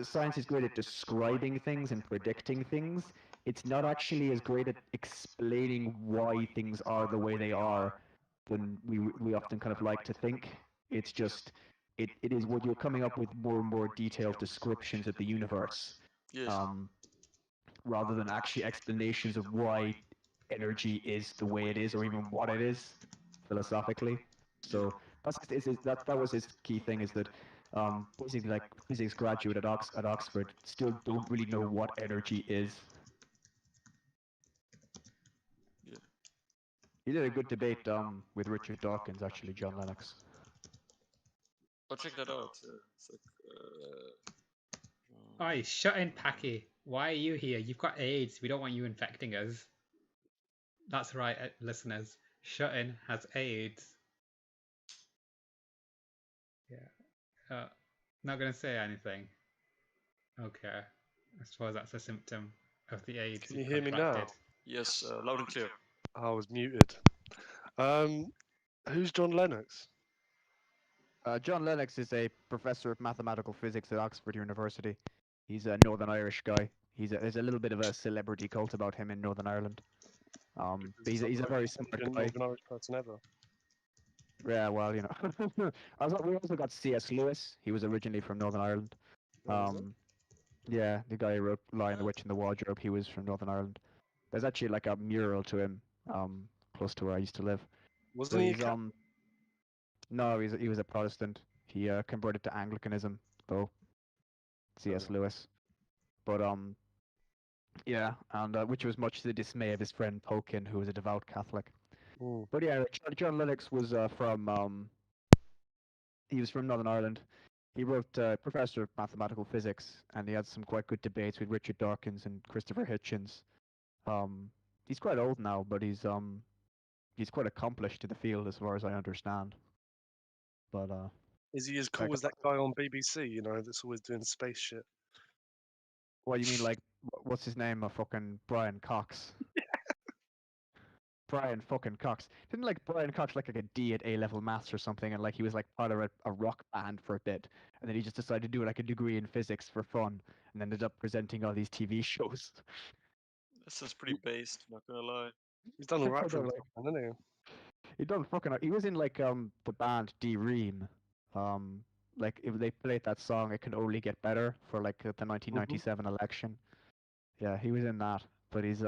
science is great at describing things and predicting things. It's not actually as great at explaining why things are the way they are than we often kind of like to think. It's just it is what you're coming up with more and more detailed descriptions of the universe, Yes. rather than actually explanations of why energy is the way it is, or even what it is philosophically. So that was his key thing, is that basically, like, physics graduate at Oxford still don't really know what energy is. Yeah. He did a good debate with Richard Dawkins, actually, John Lennox. I'll check that out. It's like, Oi, shut in, Packy. Why are you here? You've got AIDS. We don't want you infecting us. That's right, listeners. Shut in has AIDS. Yeah. Not gonna say anything. Okay. I suppose that's a symptom of the AIDS. Can you hear me now? yes, loud and clear. I was muted. Who's John Lennox? John Lennox is a professor of mathematical physics at Oxford University. He's a Northern Irish guy. There's a little bit of a celebrity cult about him in Northern Ireland. But he's a very smart guy. Northern Irish person ever. Yeah, well, we also got C.S. Lewis. He was originally from Northern Ireland. Yeah, the guy who wrote Lion, the Witch, and the Wardrobe, he was from Northern Ireland. There's actually like a mural to him, close to where I used to live. Wasn't he? No, he was a Protestant. He converted to Anglicanism, though. C.S. Lewis. But yeah, and which was much to the dismay of his friend Tolkien, who was a devout Catholic. Ooh. But yeah, John Lennox was from Northern Ireland. He wrote Professor of Mathematical Physics, and he had some quite good debates with Richard Dawkins and Christopher Hitchens. He's quite old now, but he's quite accomplished in the field, as far as I understand. But Is he as cool as that guy on BBC? That's always doing space shit. what you mean, like, what's his name? Fucking Brian Cox. Brian fucking Cox. Didn't like Brian Cox like a D at A-level maths or something, and like he was like part of a rock band for a bit, and then he just decided to do like a degree in physics for fun, and ended up presenting all these TV shows. That sounds pretty based, not gonna lie. He's done all right for himself, hasn't he? He done fucking. He was in like the band D-Ream. Like if they played that song, "It Can Only Get Better" for like the 1997 election. Yeah, he was in that, but he's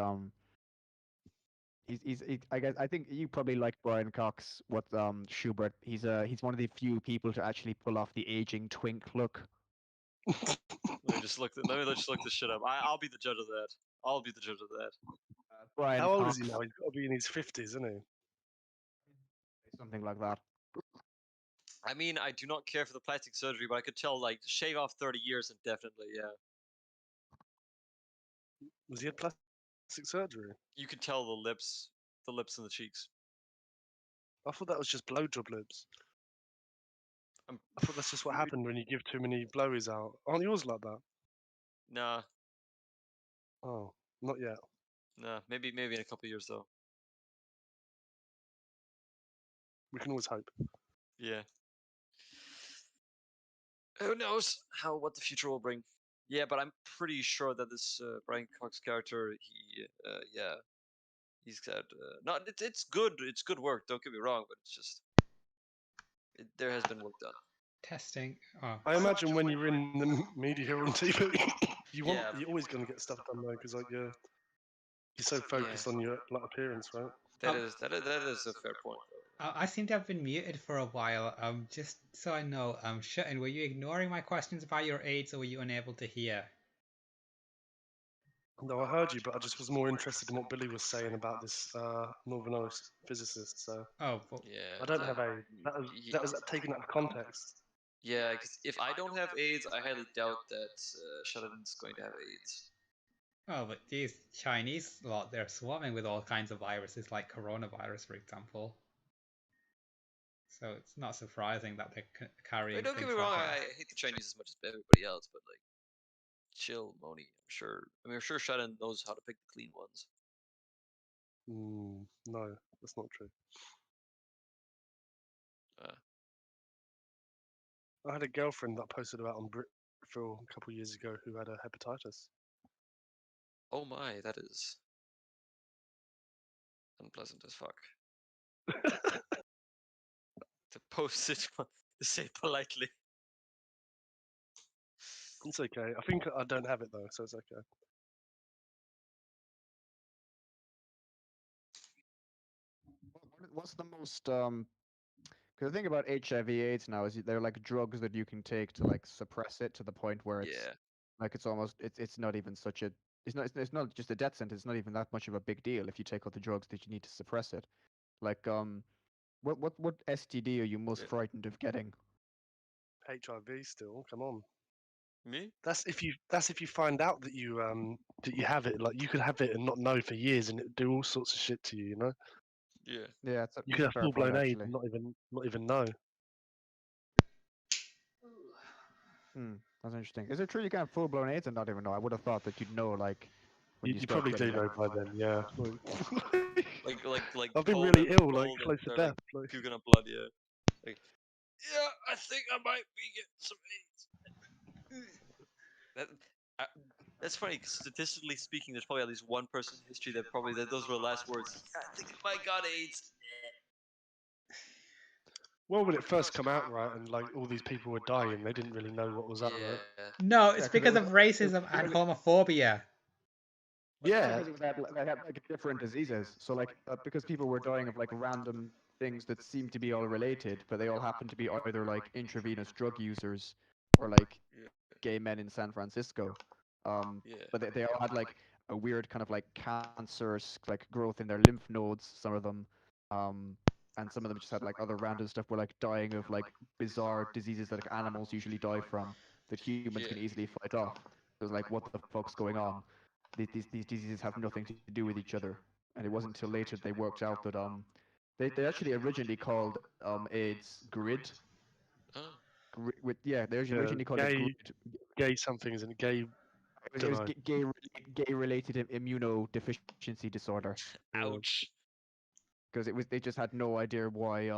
I think you probably like Brian Cox. What Schubert? He's one of the few people to actually pull off the aging twink look. Let me just look this shit up. I'll be the judge of that. I'll be the judge of that. Brian How old Cox, is he now? He's got to be in his 50s, isn't he? something like that. I mean, I do not care for the plastic surgery, but I could tell, like, shave off 30 years and definitely, yeah. Was he had plastic surgery? You could tell the lips and the cheeks. I thought that was just blowjob lips. I thought that's just what happened when you give too many blowies out. Aren't yours like that? Nah, Oh, not yet. nah. Maybe in a couple of years though. We can always hope. Yeah. Who knows what the future will bring? Yeah, but I'm pretty sure that this Brian Cox character, he's got not. It's good. It's good work. Don't get me wrong, but it's just there has been work done. Testing. Oh, I imagine when you're in the media here on TV, Yeah. you're always going to get stuff done though, because like you're so focused on your like appearance, right? That is a fair point. Though. I seem to have been muted for a while. Just so I know, Shutton, were you ignoring my questions about your aids, or were you unable to hear? No, I heard you, but I just was more interested in what Billy was saying about this Northern Irish physicist. So Oh, but Yeah. I don't have a. That was taken out of context. Yeah, because if I don't have AIDS, I highly doubt that Sheldon's going to have AIDS. oh, but these Chinese lot, they're swarming with all kinds of viruses, like coronavirus, for example. So it's not surprising that they're carrying. Don't get things me wrong, like I that. hate the Chinese as much as everybody else, but like, chill, Moni. I'm sure Sheldon knows how to pick the clean ones. No, that's not true. I had a girlfriend that posted about on Britfeel a couple of years ago who had a hepatitis. Oh my, that is unpleasant as fuck. To post it, to say politely. It's okay. I think I don't have it though, so it's okay. What's the most because the thing about HIV/AIDS now is they're like drugs that you can take to like suppress it to the point where it's Yeah. like it's almost it's not even such a it's not just a death sentence. It's not even that much of a big deal if you take all the drugs that you need to suppress it. Like what STD are you most frightened of getting? HIV still, come on. Me? That's if you find out that you have it. Like you could have it and not know for years, and it do all sorts of shit to you. You know. Yeah. Yeah, You it's could a have fair full point blown AIDS actually. and not even know. That's interesting. Is it true you can have full blown AIDS and not even know? I would have thought that you'd know like when You, you you start probably do getting know by then, yeah. Like I've been cold really and ill, like cold and close to they're death. like puking up blood. Yeah. Like, yeah, I think I might be getting some AIDS. That's funny. 'Cause statistically speaking, there's probably at least one person in history that those were the last words. Yeah, I think I might got AIDS. Well, when it first come out, right, and like all these people were dying, they didn't really know what was up, right? No, it's 'cause it because was of racism and homophobia. Yeah, because they had like different diseases. So like because people were dying of like random things that seemed to be all related, but they all happened to be either like intravenous drug users or like Yeah. gay men in San Francisco. Yeah. But they all had like a weird kind of like cancerous like growth in their lymph nodes. Some of them, and some of them just had like other random stuff. Were like dying of like bizarre diseases that like animals usually die from that humans can easily fight off. It was like, what the fuck's going on? These diseases have nothing to do with each other, and it wasn't until later they worked out that they actually originally called AIDS GRID. Oh. They yeah, originally called it GRID. gay something isn't gay. It was Dunno. gay related immunodeficiency disorder Ouch. because they just had no idea why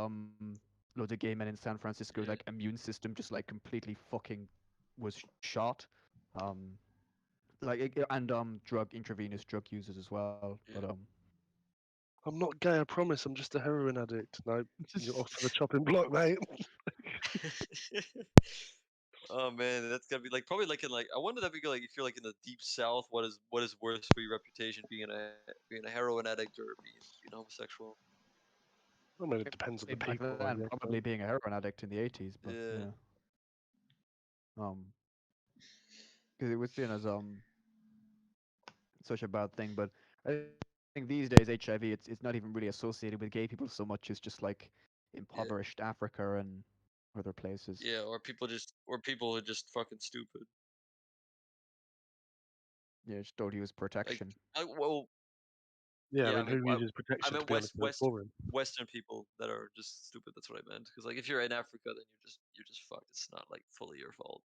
loads of gay men in San Francisco's like immune system just like completely fucking was shot. And intravenous drug users as well. Yeah. But I'm not gay, I promise. I'm just a heroin addict. No, you're off to the chopping block, mate. Oh man, that's gotta be like probably like in like I wonder that be like if you're like in the deep south, what is worse for your reputation, being a heroin addict or being homosexual? I mean, it depends on the back people. then, Yeah, probably being a heroin addict in the 80s, but Yeah. yeah. Because it was seen as such a bad thing. But I think these days HIV it's not even really associated with gay people so much as just like impoverished Africa and other places. Yeah, or people who are just fucking stupid. Yeah, just don't use protection. Well, yeah. yeah, I mean, who uses protection? I meant To be honest, it's boring. Western people that are just stupid. That's what I meant. Because like if you're in Africa, then you're just fucked. It's not like fully your fault.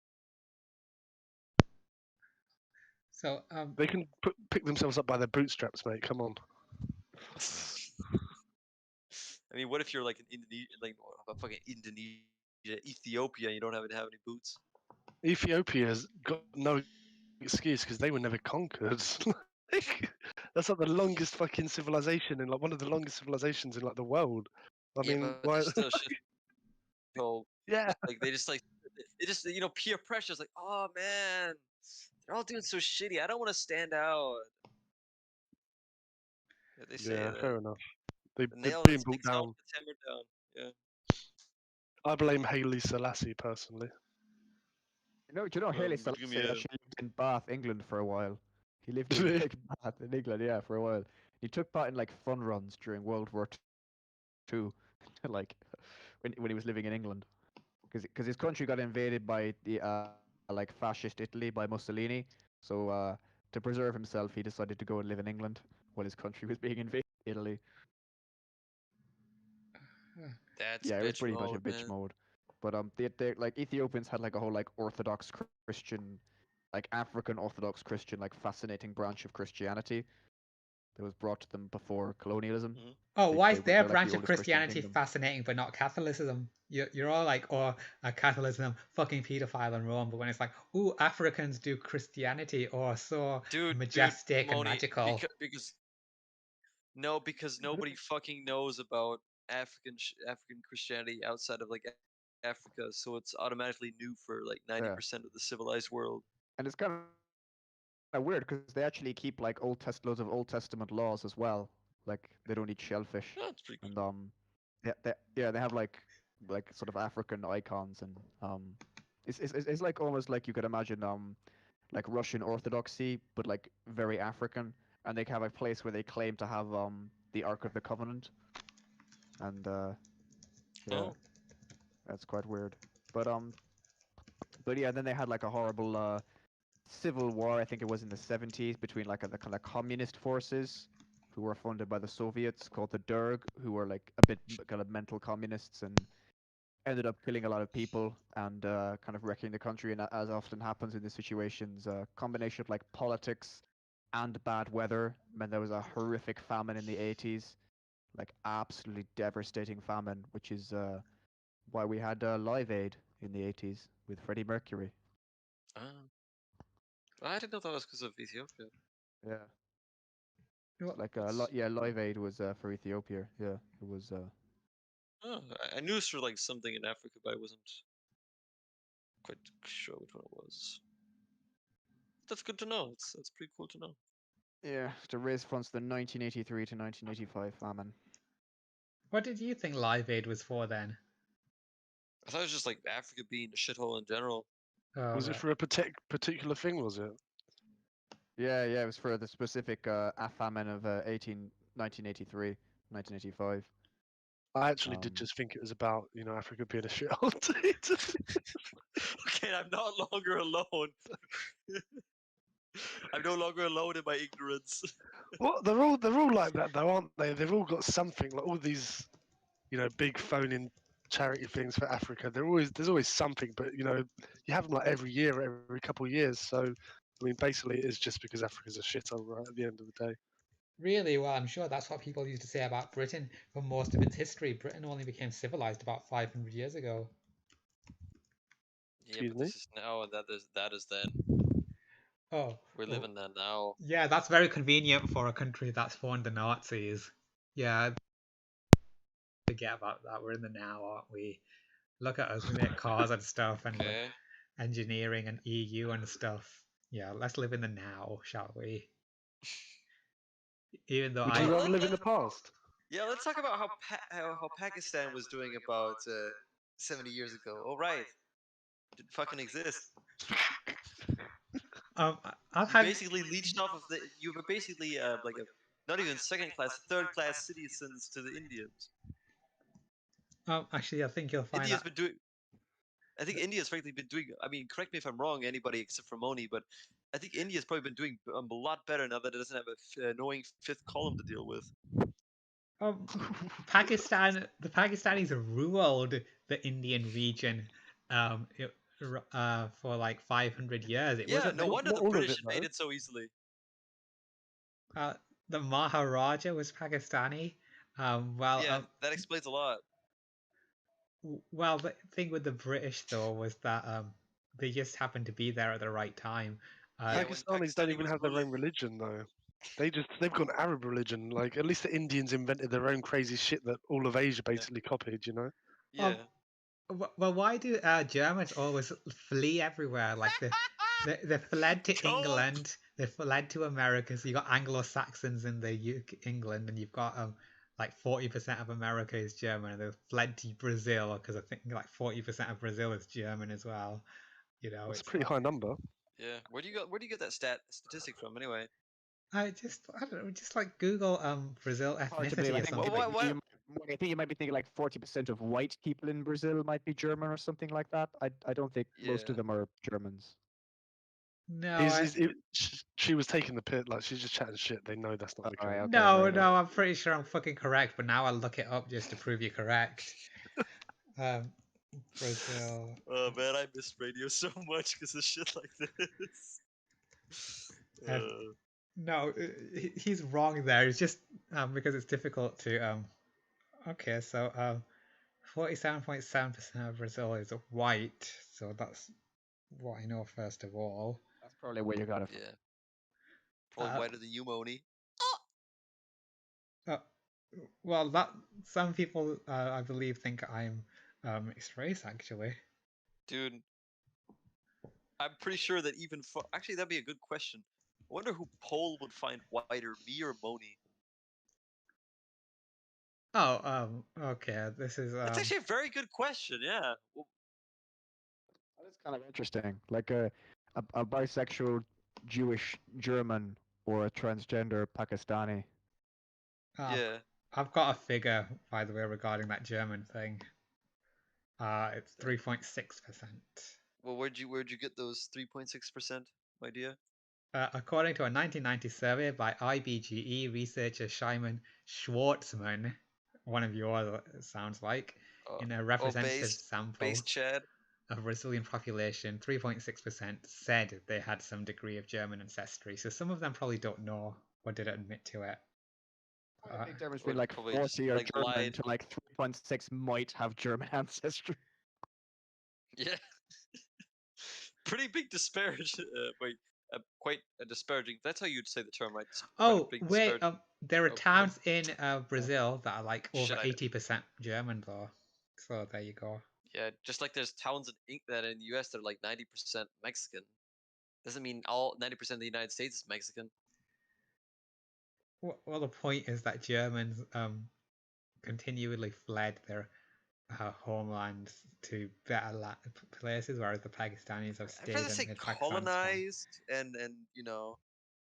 So, They can pick themselves up by their bootstraps, mate. Come on. I mean, what if you're like in Indonesia, like fucking Indonesia, Ethiopia, and you don't have any boots? Ethiopia's got no excuse because they were never conquered. That's like the longest fucking civilization and like one of the longest civilizations in like the world. I Yeah, mean, but why? there's still shit. Yeah, Like they just peer pressure is like, oh man, they're all doing so shitty. I don't want to stand out. Yeah, they say yeah, that. fair enough. The They're nail being that brought sticks out down. gets hammered down. Yeah. I blame Haile Selassie personally. Do you know Well, Haile give me Selassie a. actually lived in Bath, England for a while. He lived in like Bath in England, yeah, for a while. He took part in like fun runs during World War II, like when he was living in England, because his country got invaded by the like fascist Italy by Mussolini. So to preserve himself, he decided to go and live in England while his country was being invaded by Italy. That's Yeah, it was bitch pretty much a mode, bitch man. mode. But they like Ethiopians had like a whole like Orthodox Christian, like African Orthodox Christian, like fascinating branch of Christianity that was brought to them before colonialism. Mhm. Oh, why is their They're like the branch of oldest Christian Christianity kingdom. fascinating but not Catholicism? You're all like, oh, Catholicism, fucking pedophile in Rome. But when it's like, ooh, Africans do Christianity, or so Dude, majestic and Moni, magical. because nobody fucking knows about African Christianity outside of like Africa, so it's automatically new for like 90% of the civilized world. And it's kind of weird because they actually keep like loads of Old Testament laws as well. Like they don't eat shellfish, Oh, that's pretty and cool. they have like sort of African icons, and it's like almost like you could imagine like Russian Orthodoxy, but like very African, and they have a place where they claim to have the Ark of the Covenant, and yeah, Oh, that's quite weird. But but yeah, then they had like a horrible civil war. I think it was in the 70s between like the kind of communist forces who were funded by the Soviets called the Derg, who were like a bit kind of mental communists and ended up killing a lot of people and kind of wrecking the country. And as often happens in these situations, a combination of like politics and bad weather meant there was a horrific famine in the 80s, like absolutely devastating famine, which is why we had Live Aid in the 80s with Freddie Mercury. ah. I didn't know that was because of Ethiopia. Yeah. Well, Like Live Aid was for Ethiopia. Yeah, it was. Oh, I knew it was for like something in Africa, but I wasn't quite sure which one it was. That's good to know. That's pretty cool to know. Yeah, to raise funds for the 1983 to 1985 famine. What did you think Live Aid was for then? I thought it was just like Africa being a shithole in general. Oh, Was it right. for a particular thing? Was it? Yeah, it was for the specific famine of 1983, 1985. I actually did just think it was about Africa being a shithole. Okay, I'm no longer alone. I'm no longer alone in my ignorance. Well, they're all like that though, aren't they? They've all got something like all these, big phone-in charity things for Africa. There's always something, but you have them like every year, every couple of years. So, I mean, basically, it is just because Africa's a shithole, right? At the end of the day. Really? Well, I'm sure that's what people used to say about Britain for most of its history. Britain only became civilized about 500 years ago. Yeah, Excuse but me? this is now, and that is then. Oh, We're living that now. yeah, that's very convenient for a country that's formed the Nazis. Yeah, forget about that. We're in the now, aren't we? Look at us. We make cars and stuff, and Okay. engineering and EU and stuff. Yeah, let's live in the now, shall we? Even though Would you rather live in the past? Yeah, let's talk about how Pakistan was doing about 70 years ago. Oh, right. Didn't fucking exist. I've You had basically leached off of you were basically like a not even second class, third class citizens to the Indians. actually, I think you'll find India's that. been doing. I think India's frankly been doing. I mean, correct me if I'm wrong, anybody except for Moni, but I think India's probably been doing a lot better now that it doesn't have an annoying fifth column to deal with. Pakistan, the Pakistanis ruled the Indian region for like 500 years. It Yeah, wasn't no wonder not the all of British it, invaded though. so easily. the Maharaja was Pakistani, Well, Yeah, that explains a lot. well, the thing with the British though was that they just happened to be there at the right time. Yeah, when Pakistanis don't Pakistani even was have their ruling. own religion though. They've got an Arab religion. Like at least the Indians invented their own crazy shit that all of Asia basically copied. You know. Yeah. Well, why do Germans always flee everywhere? Like they fled to Don't! England, they fled to America. So you got Anglo-Saxons in the England, and you've got like 40% of America is German, and they fled to Brazil because I think like 40% of Brazil is German as well. You know, That's a it's pretty like, high number. Yeah. Where do you get that statistic from anyway? I don't know, just like Google Brazil Hard to believe. ethnicity I or think, Well, something. I think you might be thinking like 40% of white people in Brazil might be German or something like that. I don't think most of Yeah. them are Germans. No, She was taking the pit. Like she's just chatting shit. They know that's not the Alright, case. okay, no, fair enough. no, I'm pretty sure I'm fucking correct, but now I'll look it up just to prove you're correct. Brazil. Oh man, I miss radio so much because of shit like this. Uh, No, he's wrong there. It's just because it's difficult to. Okay, so 47.7% of Brazil is white, so that's what I know first of all. That's probably where you got it from. Yeah. Probably Uh, whiter than you, Moni. uh, well, that some people I believe think I'm mixed race actually. Dude, I'm pretty sure that even actually that'd be a good question. I wonder who Poll would find whiter, me or Moni. Oh, okay. This is That's actually a very good question. Yeah. Well, That is kind of interesting. Like a bisexual Jewish German or a transgender Pakistani. yeah. I've got a figure, by the way, regarding that German thing. It's 3.6%. Well, where'd you get those 3.6%, my dear? According to a 1990 survey by IBGE researcher Shimon Schwartzman, one of yours it sounds like, in a representative sample Base Chad. of Brazilian population, 3.6% said they had some degree of German ancestry. So some of them probably don't know or didn't admit to it. I think there must or be like probably 40 just, are like, German lied. to like 3.6 might have German ancestry. Yeah. Pretty big disparage. Wait, quite a disparaging. That's how you'd say the term, right? Quite a Oh, big wait, disparaging. there are Oh, towns in Brazil that are like Shit, over I know. 80% German though. So there you go. Yeah, just like there's towns that in the US that are like 90% Mexican. Doesn't mean all 90% of the United States is Mexican. Well, the point is that Germans continually fled their homelands to better places, whereas the Pakistanis have I'd rather stayed say in Pakistan strong. colonized and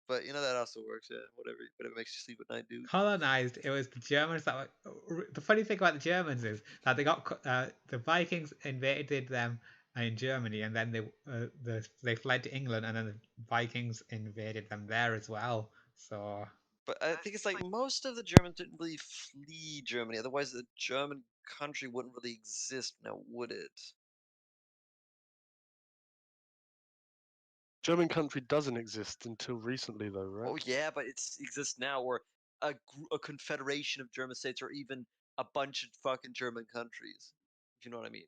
but that also works. Yeah, whatever makes you sleep at night, dude. Colonized. It was the Germans that were. The funny thing about the Germans is that they got the Vikings invaded them in Germany, and then they fled to England, and then the Vikings invaded them there as well. So. But I think it's like most of the Germans didn't really flee Germany. Otherwise, the German country wouldn't really exist now, would it? German country doesn't exist until recently, though, right? Oh yeah, but it exists now, or a confederation of German states, or even a bunch of fucking German countries. If you know what I mean.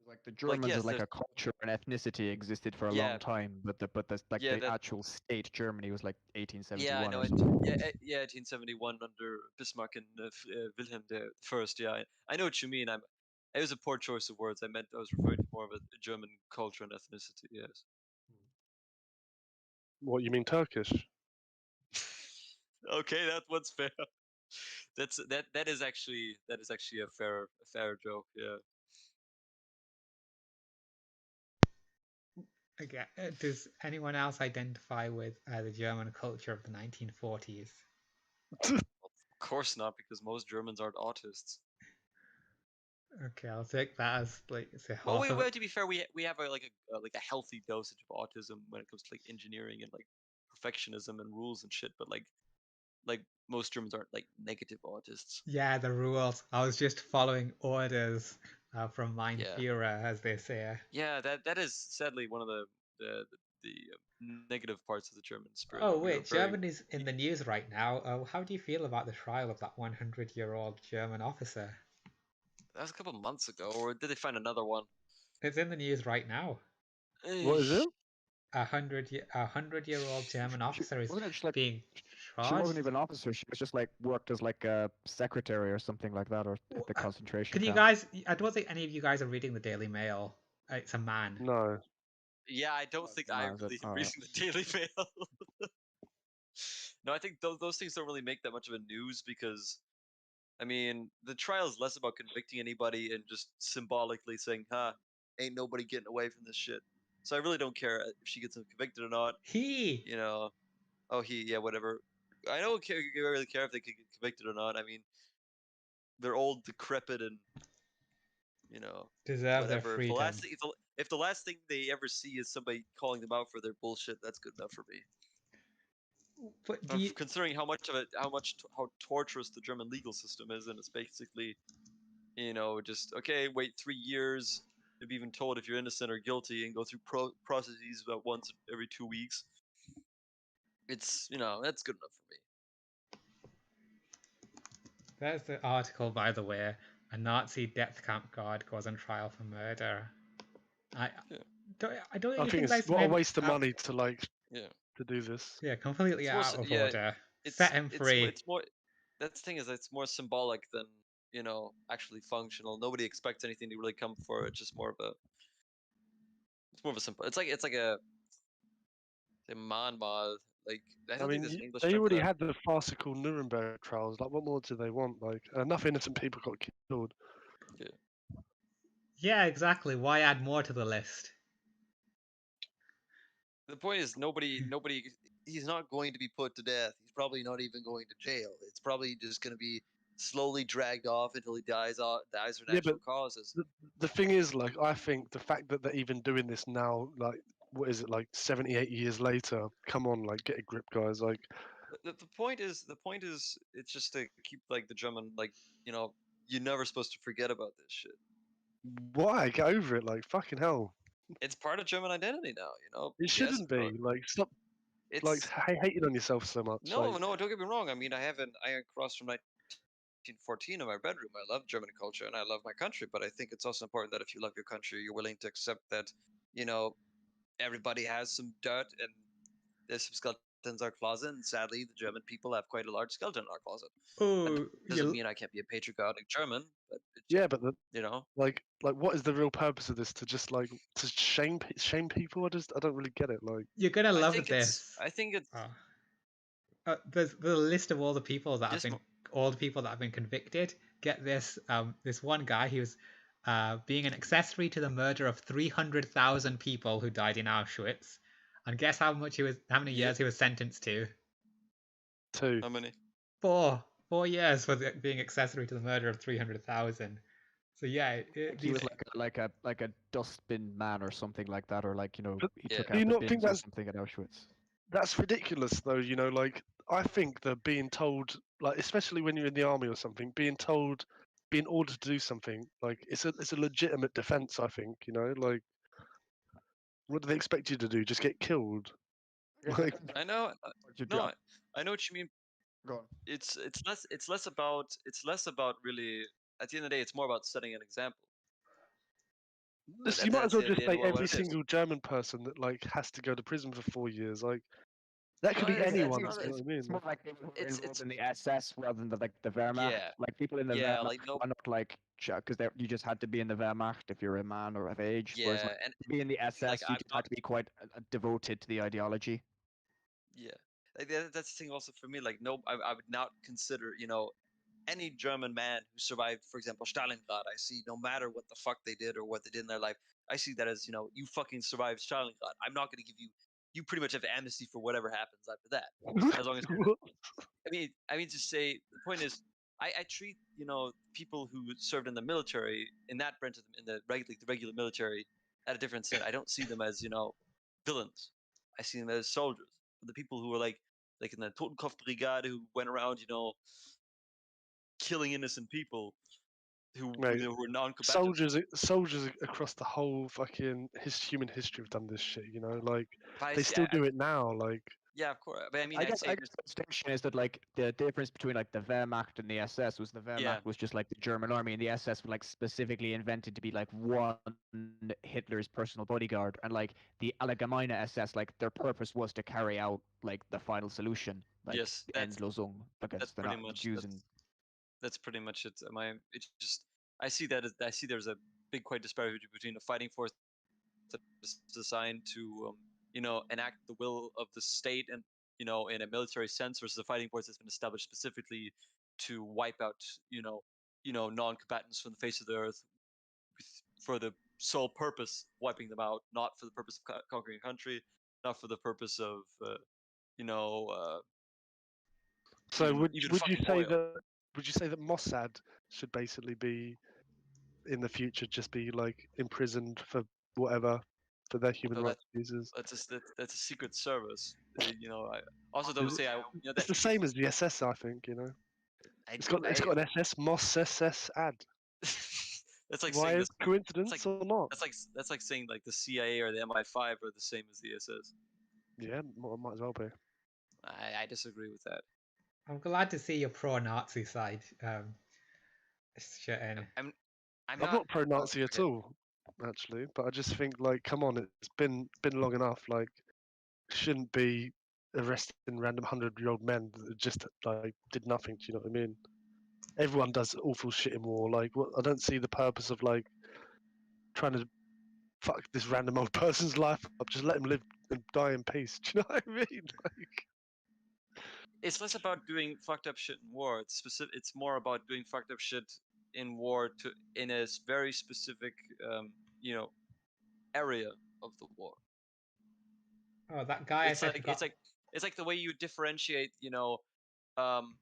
Like the Germans yes, as like there's- a culture and ethnicity existed for a Yeah. long time, but the actual state Germany was like 1871. Yeah, I know. or something. Yeah, 1871 under Bismarck and Wilhelm the First. Yeah, I know what you mean. It was a poor choice of words. I was referring to more of a German culture and ethnicity. Yes. What you mean Turkish? Okay, that one's fair. That is actually a fair joke. Yeah. Okay. Does anyone else identify with the German culture of the 1940s? Of course not, because most Germans aren't autists. Okay, I'll take that as like say half Well, of it. to be fair, we have a healthy dosage of autism when it comes to like engineering and like perfectionism and rules and shit. But like most Germans aren't like negative autists. Yeah, the rules. I was just following orders from Mein Yeah. Führer, as they say. Yeah, that is sadly one of the negative parts of the German spirit. Oh We were wait, very Germany's in the news right now. How do you feel about the trial of that 100-year-old German officer? that was a couple months ago, or did they find another one? It's in the news right now. What is it? A 100-year-old German officer is Wasn't it just like being she wasn't charged. even an officer? She was just like worked as like a secretary or something like that, or at the concentration Can you camp. guys? I don't think any of you guys are reading the Daily Mail. It's a man. No. Yeah, I don't think I is it? really am Alright. reading the Daily Mail. No, I think those things don't really make that much of a news because, I mean, the trial is less about convicting anybody and just symbolically saying, "Ha, ain't nobody getting away from this shit." So I really don't care if she gets convicted or not. He You know, oh yeah, whatever. I don't really care if they could get convicted or not. I mean, they're old, decrepit, and deserves their whatever. freedom. If the last thing they ever see is somebody calling them out for their bullshit, that's good enough for me. But do you, Considering how torturous the German legal system is, and it's basically, just okay, wait 3 years to be even told if you're innocent or guilty, and go through processes about once every 2 weeks. It's that's good enough for me. there's the article, by the way. A Nazi death camp guard goes on trial for murder. I Yeah. don't I you think that's it's what a maybe waste of out- money to Yeah. to do this. Yeah, completely It's more out of yeah, order. it's Set him free. it's more that's the thing is it's more symbolic than actually functional. Nobody expects anything to really come for it. It's just more of a simple. It's like a manmal. Like I I don't think mean, there's an English they term for already that. had the farcical Nuremberg trials. Like, what more do they want? Like, enough innocent people got killed. Yeah, exactly. Why add more to the list? The point is nobody. He's not going to be put to death. He's probably not even going to jail. It's probably just going to be slowly dragged off until he dies for Yeah, natural but causes. the thing is, like, I think the fact that they're even doing this now, like, what is it, like 78 years later? Come on, like, get a grip, guys. Like, The point is it's just to keep like the German you're never supposed to forget about this shit. why? Get over it. Like, fucking hell. It's part of German identity now. It Yes, shouldn't be. Like, stop. Like, It's hating on yourself so much. no, Like, no. Don't get me wrong. I mean, I have an iron cross from 1914 in my bedroom. I love German culture and I love my country, but I think it's also important that if you love your country, you're willing to accept that everybody has some dirt and there's some skeletons in our closet. And sadly, the German people have quite a large skeleton in our closet. Oh, That doesn't mean I can't be a patriotic German, but yeah, but like what is the real purpose of this? To just like to shame people? I don't really get it. Like, you're gonna I love think this. it's There's the list of all the people that have just been convicted. Get this. This one guy, he was being an accessory to the murder of 300,000 people who died in Auschwitz. And guess how many years he was sentenced to? 2. how many? 4 years for being accessory to the murder of 300,000. So yeah, He was like a dustbin man or something like that, or like But he Yeah. took do out you the not think bins or that's something at Auschwitz. ridiculous though? Like, I think that being told, like, especially when you're in the army or something, being ordered to do something, like, it's a legitimate defense. I think, like, what do they expect you to do? Just get killed? Like, I know. Your No, job. I know what you mean. Go on. It's less about really. At the end of the day, it's more about setting an example. you might as well just say what every it is. single German person that like has to go to prison for 4 years. Like, that could No, be it's anyone. not- You know what I mean? It's more like people who are It's- involved in the SS rather than the Wehrmacht. Yeah. Like people in the Yeah, Wehrmacht like, no- are not like because you just had to be in the Wehrmacht if you're a man or of age. Whereas Yeah, like, and to be in the SS, you I'm just had to be quite devoted to the ideology. yeah, like that's the thing. Also for me, like no, I would not consider any German man who survived, for example, Stalingrad. I see no matter what the fuck they did or what they did in their life, I see that as you fucking survived Stalingrad. I'm not going to give you. You pretty much have amnesty for whatever happens after that, as long as you're I mean to say the point is I treat people who served in the military in that branch of the regular military at a different set. I don't see them as villains. I see them as soldiers. The people who were like in the Totenkopf Brigade who went around killing innocent people. who Mate, who were non-combatant. soldiers across the whole fucking human history have done this shit. You know, like But I they see, still do it now. Like, yeah, of course. But I mean, I I'd guess say the distinction is that like the difference between like the Wehrmacht and the SS was the Wehrmacht Yeah. was just like the German army, and the SS was like specifically invented to be like one Hitler's personal bodyguard, and like the Allgemeine SS, like their purpose was to carry out like the final solution, like Yes, the that's Endlösung against the pretty the much Jews and that's pretty much it. It's just I see that I see there's a big quite disparity between a fighting force that is designed to enact the will of the state and in a military sense versus a fighting force that's been established specifically to wipe out non-combatants from the face of the earth for the sole purpose wiping them out, not for the purpose of conquering a country, not for the purpose of you know uh, so even would you fucking say oil. that Mossad should basically be in the future just be like imprisoned for whatever for their human So rights abuses? that's a secret service. I also don't say It's the same as the SS, I think. You know, I, it's got an SS Moss SS ad. that's like saying Why? this. It's like Coincidence or not? that's like saying like the CIA or the MI5 are the same as the SS. Yeah, might as well be. I disagree with that. I'm glad to see your pro-Nazi side. Shit in. I'm I'm not not pro-Nazi at okay. all, actually, but I just think like, come on, it's been long enough. Like, shouldn't be arresting random 100-year-old men that just like did nothing. Do you know what I mean? Everyone does awful shit in war. Like, what? I don't see the purpose of like trying to fuck this random old person's life up. Just let him live and die in peace. Do you know what I mean? Like, It's less about doing fucked up shit in war. It's more about doing fucked up shit in war in a very specific um, you know area of the war. Oh, that guy I It's said like got. it's like the way you differentiate,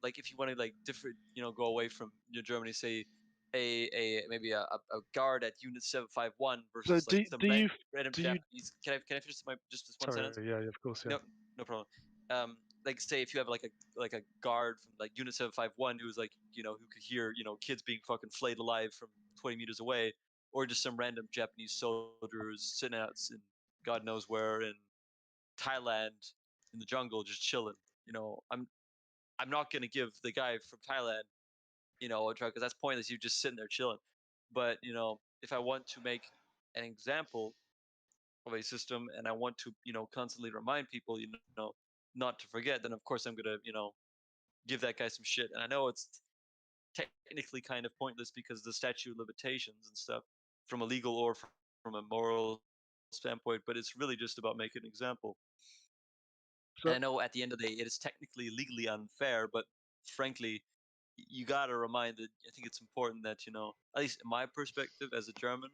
like if you want to like different, go away from Germany, say a maybe a guard at Unit 751 so versus like some do you random do you? Japanese. Can I finish my just this one Sorry, sentence? yeah, of course, yeah. No, no problem. Like say if you have like a guard from like Unit 751 who's like who could hear kids being fucking flayed alive from 20 meters away, or just some random Japanese soldiers sitting out in God knows where in Thailand in the jungle just chilling. I'm not gonna give the guy from Thailand a drug because that's pointless. You just sitting there chilling. But if I want to make an example of a system and I want to constantly remind people not to forget, then of course I'm gonna give that guy some shit. And I know it's technically kind of pointless because the statute of limitations and stuff from a legal or from a moral standpoint, but it's really just about making an example. And So I know at the end of the day, it is technically legally unfair, but frankly, you gotta remind that I think it's important that at least in my perspective as a German,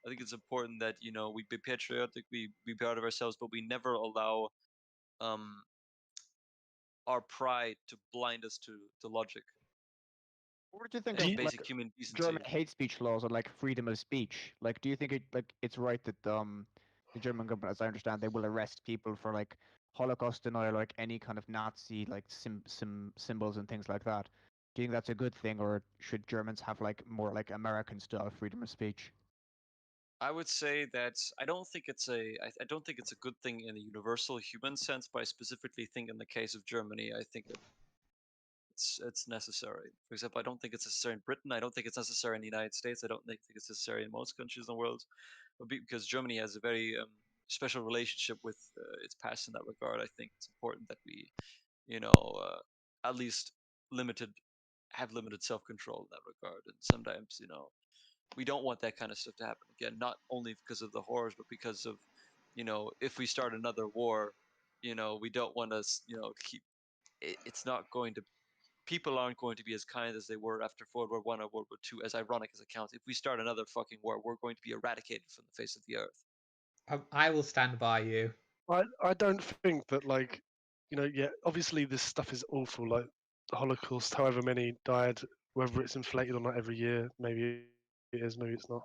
I think it's important that we be patriotic, we be proud of ourselves, but we never allow um our pride to blind us to logic what do you think do and of you, like basic human German decency. hate speech laws or like freedom of speech? Like, do you think it's right that the German government, as I understand, they will arrest people for like Holocaust denial, like any kind of Nazi like symbols and things like that? Do you think that's a good thing, or should Germans have like more like American style freedom of speech? I would say that I don't think it's a good thing in a universal human sense, but I specifically think in the case of Germany, I think it's necessary. For example, I don't think it's necessary in Britain. I don't think it's necessary in the United States. I don't think it's necessary in most countries in the world, but because Germany has a very special relationship with its past in that regard, I think it's important that we, at least limited have limited self control in that regard. And sometimes, we don't want that kind of stuff to happen again. Not only because of the horrors, but because of, if we start another war, we don't want to, keep. It's not going to people aren't going to be as kind as they were after World War I or World War II, as ironic as it counts. If we start another fucking war, we're going to be eradicated from the face of the earth. I will stand by you. I don't think that like, yeah, obviously this stuff is awful. Like the Holocaust, however many died, whether it's inflated or not every year, maybe it is, maybe it's not.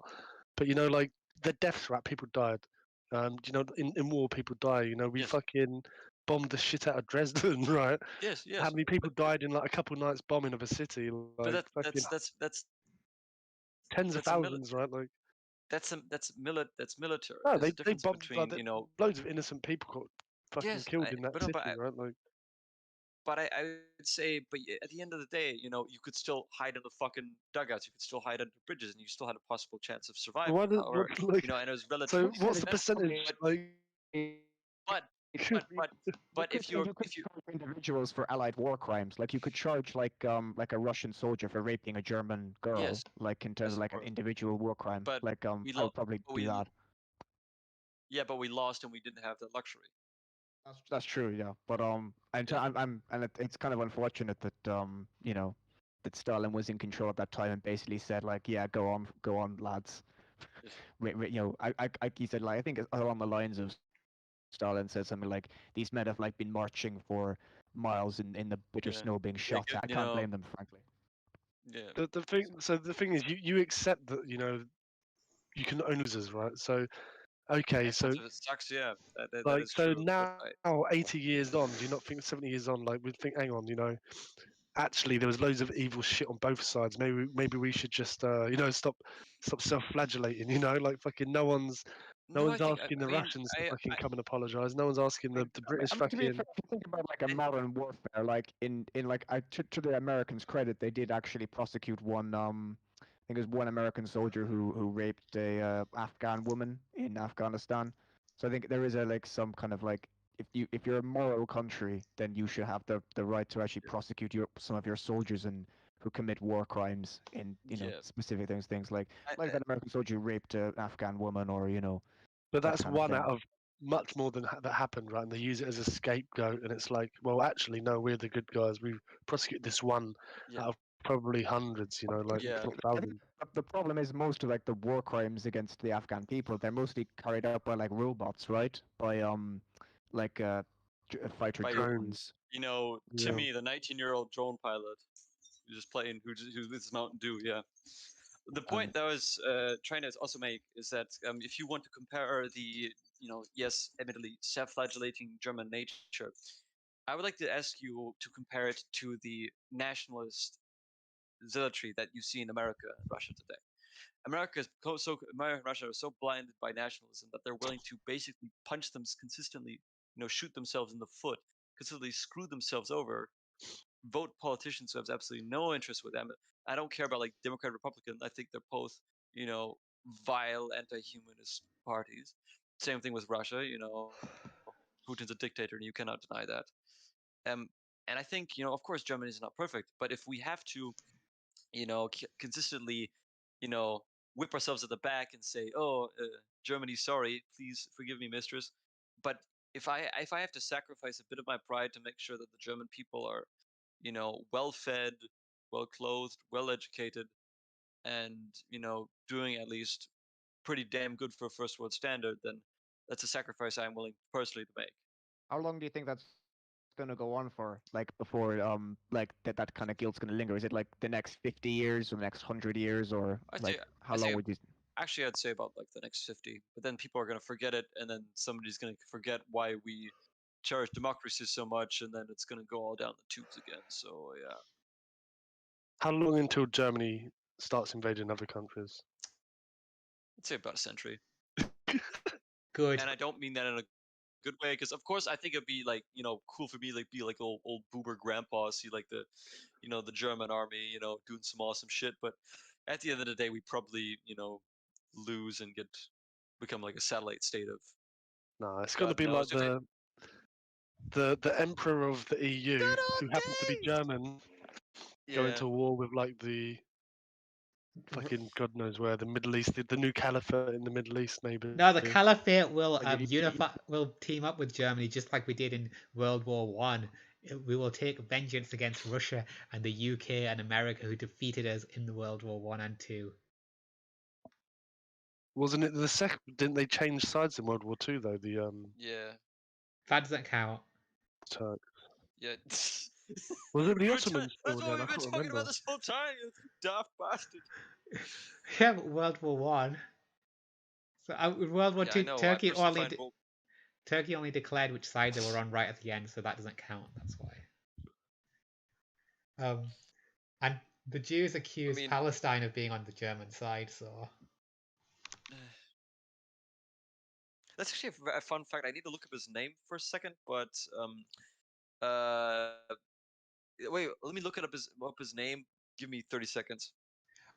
But like the death rate, people died. In war, people die. We Yes, fucking bombed the shit out of Dresden, right? yes, How yes. many people died in like a couple nights bombing of a city? But Like fucking that's tens of That's a mili- thousands, right? Like, that's military. no, There's a they difference bombed between loads of innocent people got fucking yes, killed in that but no, city, right? Like, I would say, but at the end of the day, you could still hide in the fucking dugouts. You could still hide under bridges, and you still had a possible chance of survival. why did However, what like? and it was So relatively what's the small. percentage? Like, But could we- but if you you could charge individuals for allied war crimes, like you could charge like a Russian soldier for raping a German girl, Yes, like in terms yes, of of like an course. individual war crime. But Like we I would lost. probably do that. Yeah, but we lost, and we didn't have that luxury. That's true, yeah. But Yeah. and it's kind of unfortunate that that Stalin was in control at that time and basically said like, yeah, go on, lads. Yes. He said like I think it's along the lines of Stalin said something like these men have like been marching for miles in the bitter Yeah. snow being Yeah, shot. I can't blame them, frankly. Yeah. the thing is, you accept that you can own losers, right? So okay, As so much as it sucks, yeah, that like is so true. now, That's right. 80 years on, do you not think 70 years on, like we think, hang on, actually there was loads of evil shit on both sides. Maybe we should just stop self-flagellating. Like fucking no one's No, I think asking I the mean Russians to I fucking come and apologize. No one's asking the British I mean, to be fucking. fair, if you think about like a modern warfare, like in like to the Americans' credit, they did actually prosecute one. I think it was one American soldier who raped a Afghan woman in Afghanistan. So I think there is like some kind of like if you're a moral country, then you should have the right to actually prosecute some of your soldiers and who commit war crimes in yeah. specific things like I, that American soldier who raped an Afghan woman or But that that's kind of one thing. out of much more than that happened, right? And they use it as a scapegoat, and it's like, well, actually, no, we're the good guys. We prosecute this one yeah. out of probably hundreds, like Yeah. if not I think thousands. the problem is most of like the war crimes against the Afghan people, they're mostly carried out by like robots, right? By like fighter By drones. Yeah. Timmy, the 19-year-old drone pilot, who's just playing, who's with his Mountain Dew. Yeah. The point that I was trying to also make is that if you want to compare the, yes, admittedly self-flagellating German nature, I would like to ask you to compare it to the nationalist zealotry that you see in America and Russia today. America and Russia are so blinded by nationalism that they're willing to basically punch them consistently, shoot themselves in the foot, consistently screw themselves over, vote politicians who have absolutely no interest with them. I don't care about like Democrat, Republican. I think they're both, vile anti-humanist parties. Same thing with Russia. Putin's a dictator, and you cannot deny that. Um, and I think of course, Germany is not perfect, but if we have to consistently, you know, whip ourselves at the back and say, "Oh, Germany, sorry, please forgive me, mistress." But if I have to sacrifice a bit of my pride to make sure that the German people are, well fed, well clothed, well educated, and doing at least pretty damn good for a first world standard, then that's a sacrifice I'm willing personally to make. How long do you think that's gonna go on for? Like before like that kind of guilt's gonna linger? Is it like the next 50 years or the next 100 years or I'd say like how I'd long say would you? Actually, I'd say about like the next 50. But then people are going to forget it, and then somebody's going to forget why we cherish democracy so much, and then it's going to go all down the tubes again. So yeah, How long until Germany starts invading other countries? I'd say about a century. Good. And I don't mean that in a good way, because of course I think it'd be like cool for me like be like old boomer grandpa, see like the the German army doing some awesome shit. But at the end of the day, we probably lose and become like a satellite state of No, it's going to God be like knows if it. the emperor of the EU, Good old who happens to be days. German, going Yeah. to war with like the fucking God knows where, the Middle East, the new caliphate in the Middle East, maybe. No, the Caliphate will Like, unify, will team up with Germany just like we did in World War One. We will take vengeance against Russia and the UK and America who defeated us in the World War One and Two. Wasn't it the second? Didn't they change sides in World War Two though? The Yeah. That doesn't count. Turk. Yeah. Was it the That's Ottomans still what then? I we've been can't talking remember. about this whole time, you daft bastard. Yeah, but World War One. So in World War Yeah, I Two, know. I Turkey personally only find Turkey only declared which side they were on right at the end, so that doesn't count. That's why. And The Jews accuse mean- Palestine of being on the German side, so That's actually a fun fact. I need to look up his name for a second, but uh, wait, let me look up his name. Give me 30 seconds.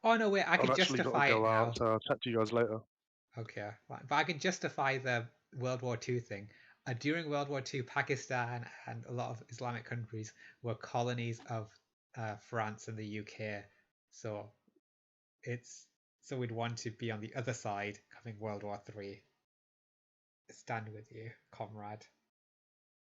oh no, wait, I I've can actually got to justify it go now. out, so I'll chat to you guys later. Okay, fine. But I can justify the World War II thing. During World War II, Pakistan and a lot of Islamic countries were colonies of France and the UK. So we'd want to be on the other side coming World War III. Stand with you, comrade.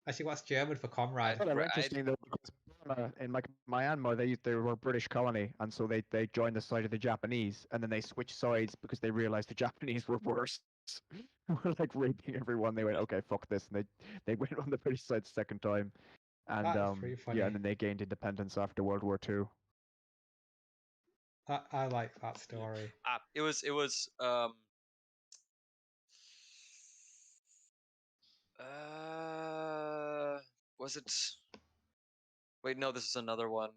Actually, what's German for I comrade? thought that was Right. interesting though, because in like Myanmar, they were a British colony, and so they joined the side of the Japanese, and then they switched sides because they realized the Japanese were worse. Were like raping everyone. They went, okay, fuck this, and they went on the British side the second time, and That's pretty funny. yeah, and then they gained independence after World War II. I like that story. It was was it? Wait, no, this is another one.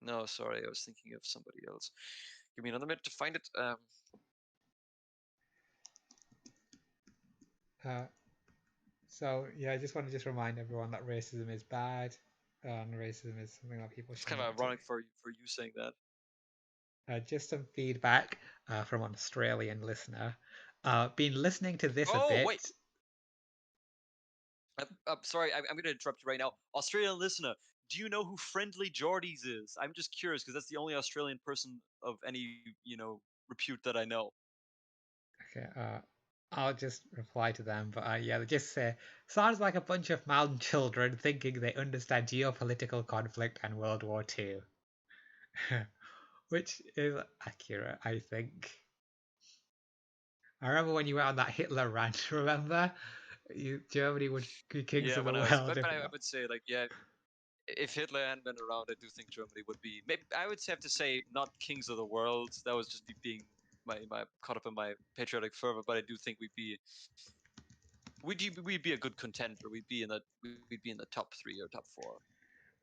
No, sorry, I was thinking of somebody else. Give me another minute to find it. So yeah, I just want to remind everyone that racism is bad, and racism is something that people It's should kind of not do. ironic for you saying that. Just some feedback from an Australian listener. Been listening to this a Oh, bit. wait. I'm sorry, I'm going to interrupt you right now. Australian listener, do you know who Friendly Geordies is? I'm just curious because that's the only Australian person of any, repute that I know. Okay, I'll just reply to them, but yeah, they just say sounds like a bunch of mountain children thinking they understand geopolitical conflict and World War II, which is accurate, I think. I remember when you went on that Hitler rant. Remember, Germany would be kings Yeah, of the when I world. was, but if I not. would say like, yeah, if Hitler hadn't been around, I do think Germany would be. Maybe I would have to say not kings of the world. That was just me being my caught up in my patriotic fervor. But I do think we'd be a good contender. We'd be in the top 3 or top 4.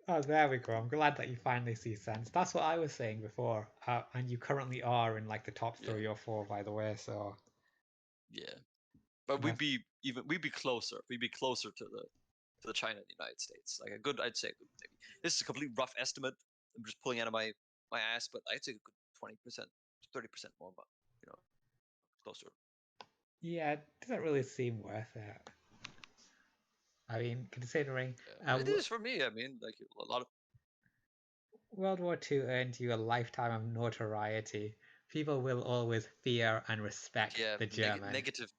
Oh, there we go. I'm glad that you finally see sense. That's what I was saying before, and you currently are in like the top Yeah. 3 or 4, by the way. So Yeah, but That's- we'd be closer. We'd be closer to the China and the United States. Like I'd say a good maybe. This is a complete rough estimate. I'm just pulling out of my ass, but I'd say a good 20%, 30% more, but closer. yeah, it doesn't really seem worth it. I mean, considering Yeah, it is for me. I mean, like a lot of World War II earned you a lifetime of notoriety, people will always fear and respect the German. negative.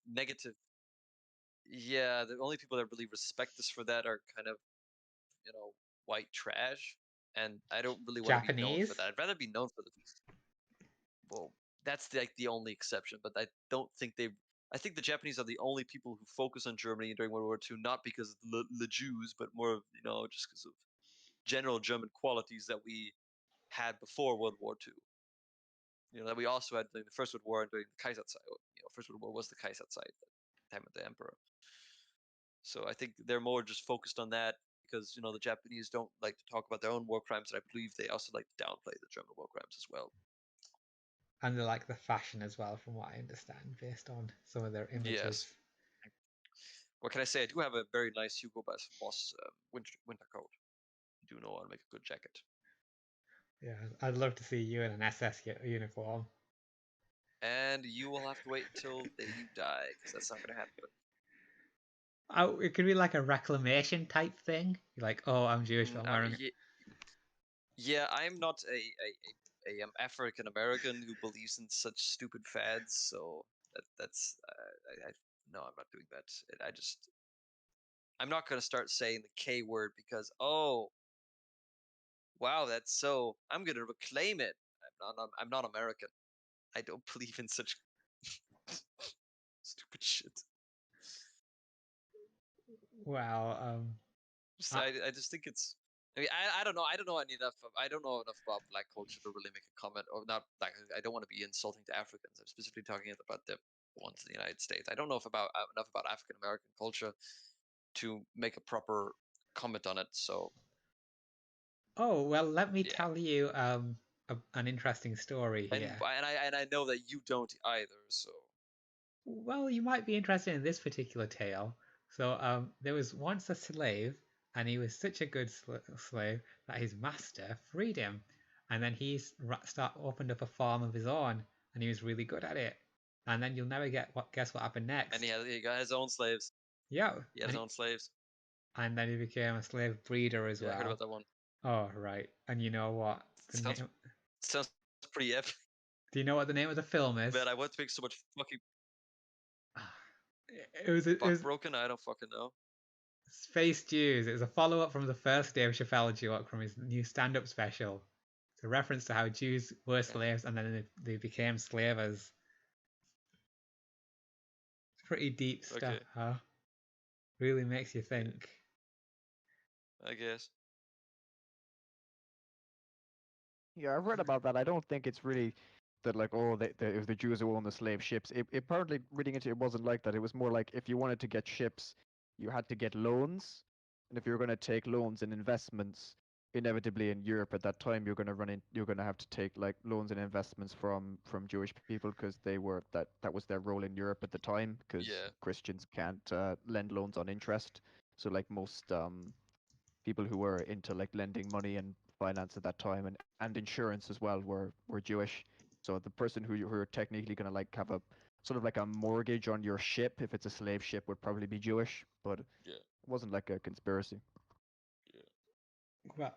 Yeah, the only people that really respect us for that are kind of white trash, and I don't really want to be known for Japanese? that. I'd rather be known for the well, that's the only exception. But I don't think they. I think the Japanese are the only people who focus on Germany during World War II, not because of the Jews, but more of just because of general German qualities that we had before World War II. That we also had during the First World War and during the Kaiserzeit. First World War was the Kaiserzeit, the time of the Emperor. So I think they're more just focused on that because the Japanese don't like to talk about their own war crimes, and I believe they also like to downplay the German war crimes as well. And they like the fashion as well, from what I understand, based on some of their images. Yes. What can I say? I do have a very nice Hugo Boss winter coat. I do know how to make a good jacket. Yeah, I'd love to see you in an SS uniform. And you will have to wait until you die, because that's not going to happen. Oh, it could be like a reclamation type thing. You're like, oh, I'm Jewish, but I'm wearing. Yeah, I'm not a African American who believes in such stupid fads, so that's no, I'm not doing that. I'm not gonna start saying the K word because wow, that's so. I'm gonna reclaim it. I'm not American. I don't believe in such stupid shit. Well, I just think it's. I mean, I don't know. I don't know enough. I don't know enough about black culture to really make a comment, or not. Like, I don't want to be insulting to Africans. I'm specifically talking about the ones in the United States. I don't know enough about African American culture to make a proper comment on it. So Oh, well, let me Yeah. tell you an interesting story And here. I know that you don't either. So Well, you might be interested in this particular tale. So, there was once a slave, and he was such a good slave that his master freed him, and then opened up a farm of his own, and he was really good at it. And then you'll never guess what happened next. and he got his own slaves. Yeah, He had his own slaves. and then he became a slave breeder as Yeah, well. I heard about that one. Oh, right. And you know what? Sounds pretty epic. Do you know what the name of the film is? Man, I want to make so much fucking It was broken. I don't fucking know. Space Jews. It was a follow-up from the first Dave Chappelle joke from his new stand-up special. It's a reference to how Jews were slaves and then they became slavers. It's pretty deep stuff, Okay. huh? Really makes you think. I guess. Yeah, I've read about that. I don't think it's really that like it was the Jews who owned the slave ships. Apparently reading into it wasn't like that. It was more like if you wanted to get ships, you had to get loans, and if you were going to take loans and investments, inevitably in Europe at that time you're going to have to take like loans and investments from Jewish people because that was their role in Europe at the time because Yeah. Christians can't lend loans on interest. So like most people who were into like lending money and finance at that time and insurance as well were Jewish. So the person who are technically going to like have a sort of like a mortgage on your ship if it's a slave ship would probably be Jewish, but Yeah. it wasn't like a conspiracy. Well,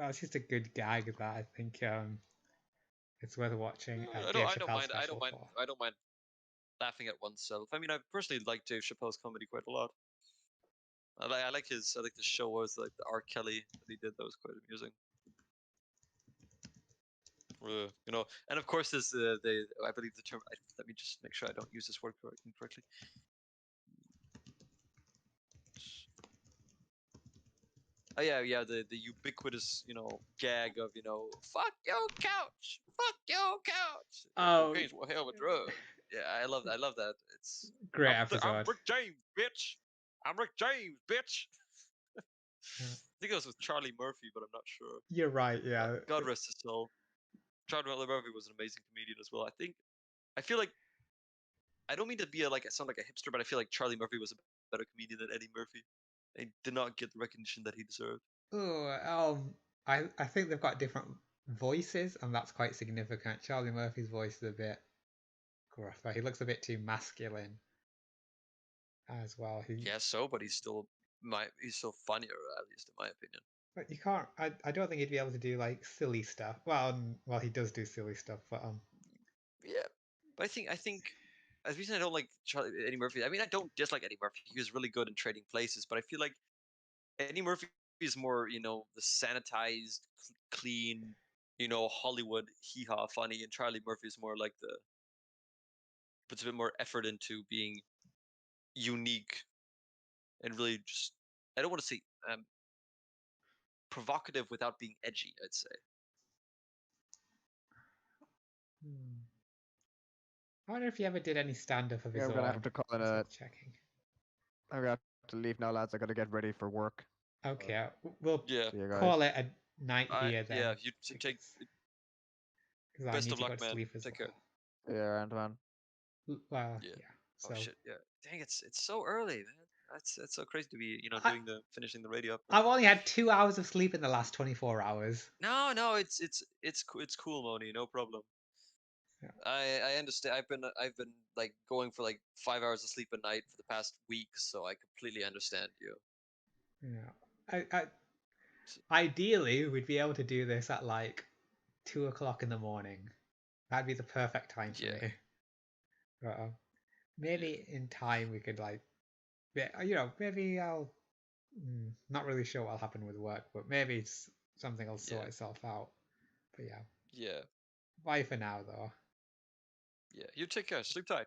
it's just a good gag that I think it's worth watching. I don't mind laughing at oneself. I mean, I personally like Dave Chappelle's comedy quite a lot. I like the show was like the R. Kelly that he did. That was quite amusing. You know, and of course there's I believe the term. Let me just make sure I don't use this word incorrectly. Oh yeah, the ubiquitous gag of fuck your couch, Oh, okay, well, hell of a drug. Yeah, I love that. It's great I'm episode. Rick James, bitch. I'm Rick James, bitch. Yeah. I think it was with Charlie Murphy, but I'm not sure. You're right, yeah. God rest his soul. Charlie Murphy was an amazing comedian as well. I feel like I don't mean to be sound like a hipster, but I feel like Charlie Murphy was a better comedian than Eddie Murphy. He did not get the recognition that he deserved. Oh, I think they've got different voices, and that's quite significant. Charlie Murphy's voice is a bit gruffer. He looks a bit too masculine as well. But he's still funnier, at least in my opinion. But you can't. I don't think he'd be able to do like silly stuff. Well, he does do silly stuff, but Yeah, but I think the reason I don't like Eddie Murphy. I mean, I don't dislike Eddie Murphy. He was really good in Trading Places, but I feel like Eddie Murphy is more, the sanitized, clean, Hollywood hee-haw funny, and Charlie Murphy is more like puts a bit more effort into being unique and really just, I don't want to say provocative without being edgy, I'd say. I wonder if he ever did any stand-up of his own. I'm gonna have to call it a. Checking. I'm gonna have to leave now, lads. I gotta get ready for work. Okay, we'll Yeah. call it a night here then. Yeah, you take. Best of luck, man. Take care. Yeah, and man. Well, Yeah. So. Oh shit! Yeah. Dang, it's so early, man. That's so crazy to be finishing the radio up. I've only had 2 hours of sleep in the last 24 hours. No, it's cool, Moni. No problem. Yeah. I understand. I've been like going for like 5 hours of sleep a night for the past week, so I completely understand you. Yeah. Ideally, we'd be able to do this at like 2 o'clock in the morning. That'd be the perfect time for me. But maybe in time we could maybe I'll. Not really sure what'll happen with work, but maybe something will sort itself out. But yeah. Yeah. Bye for now, though. Yeah. You take care. Sleep tight.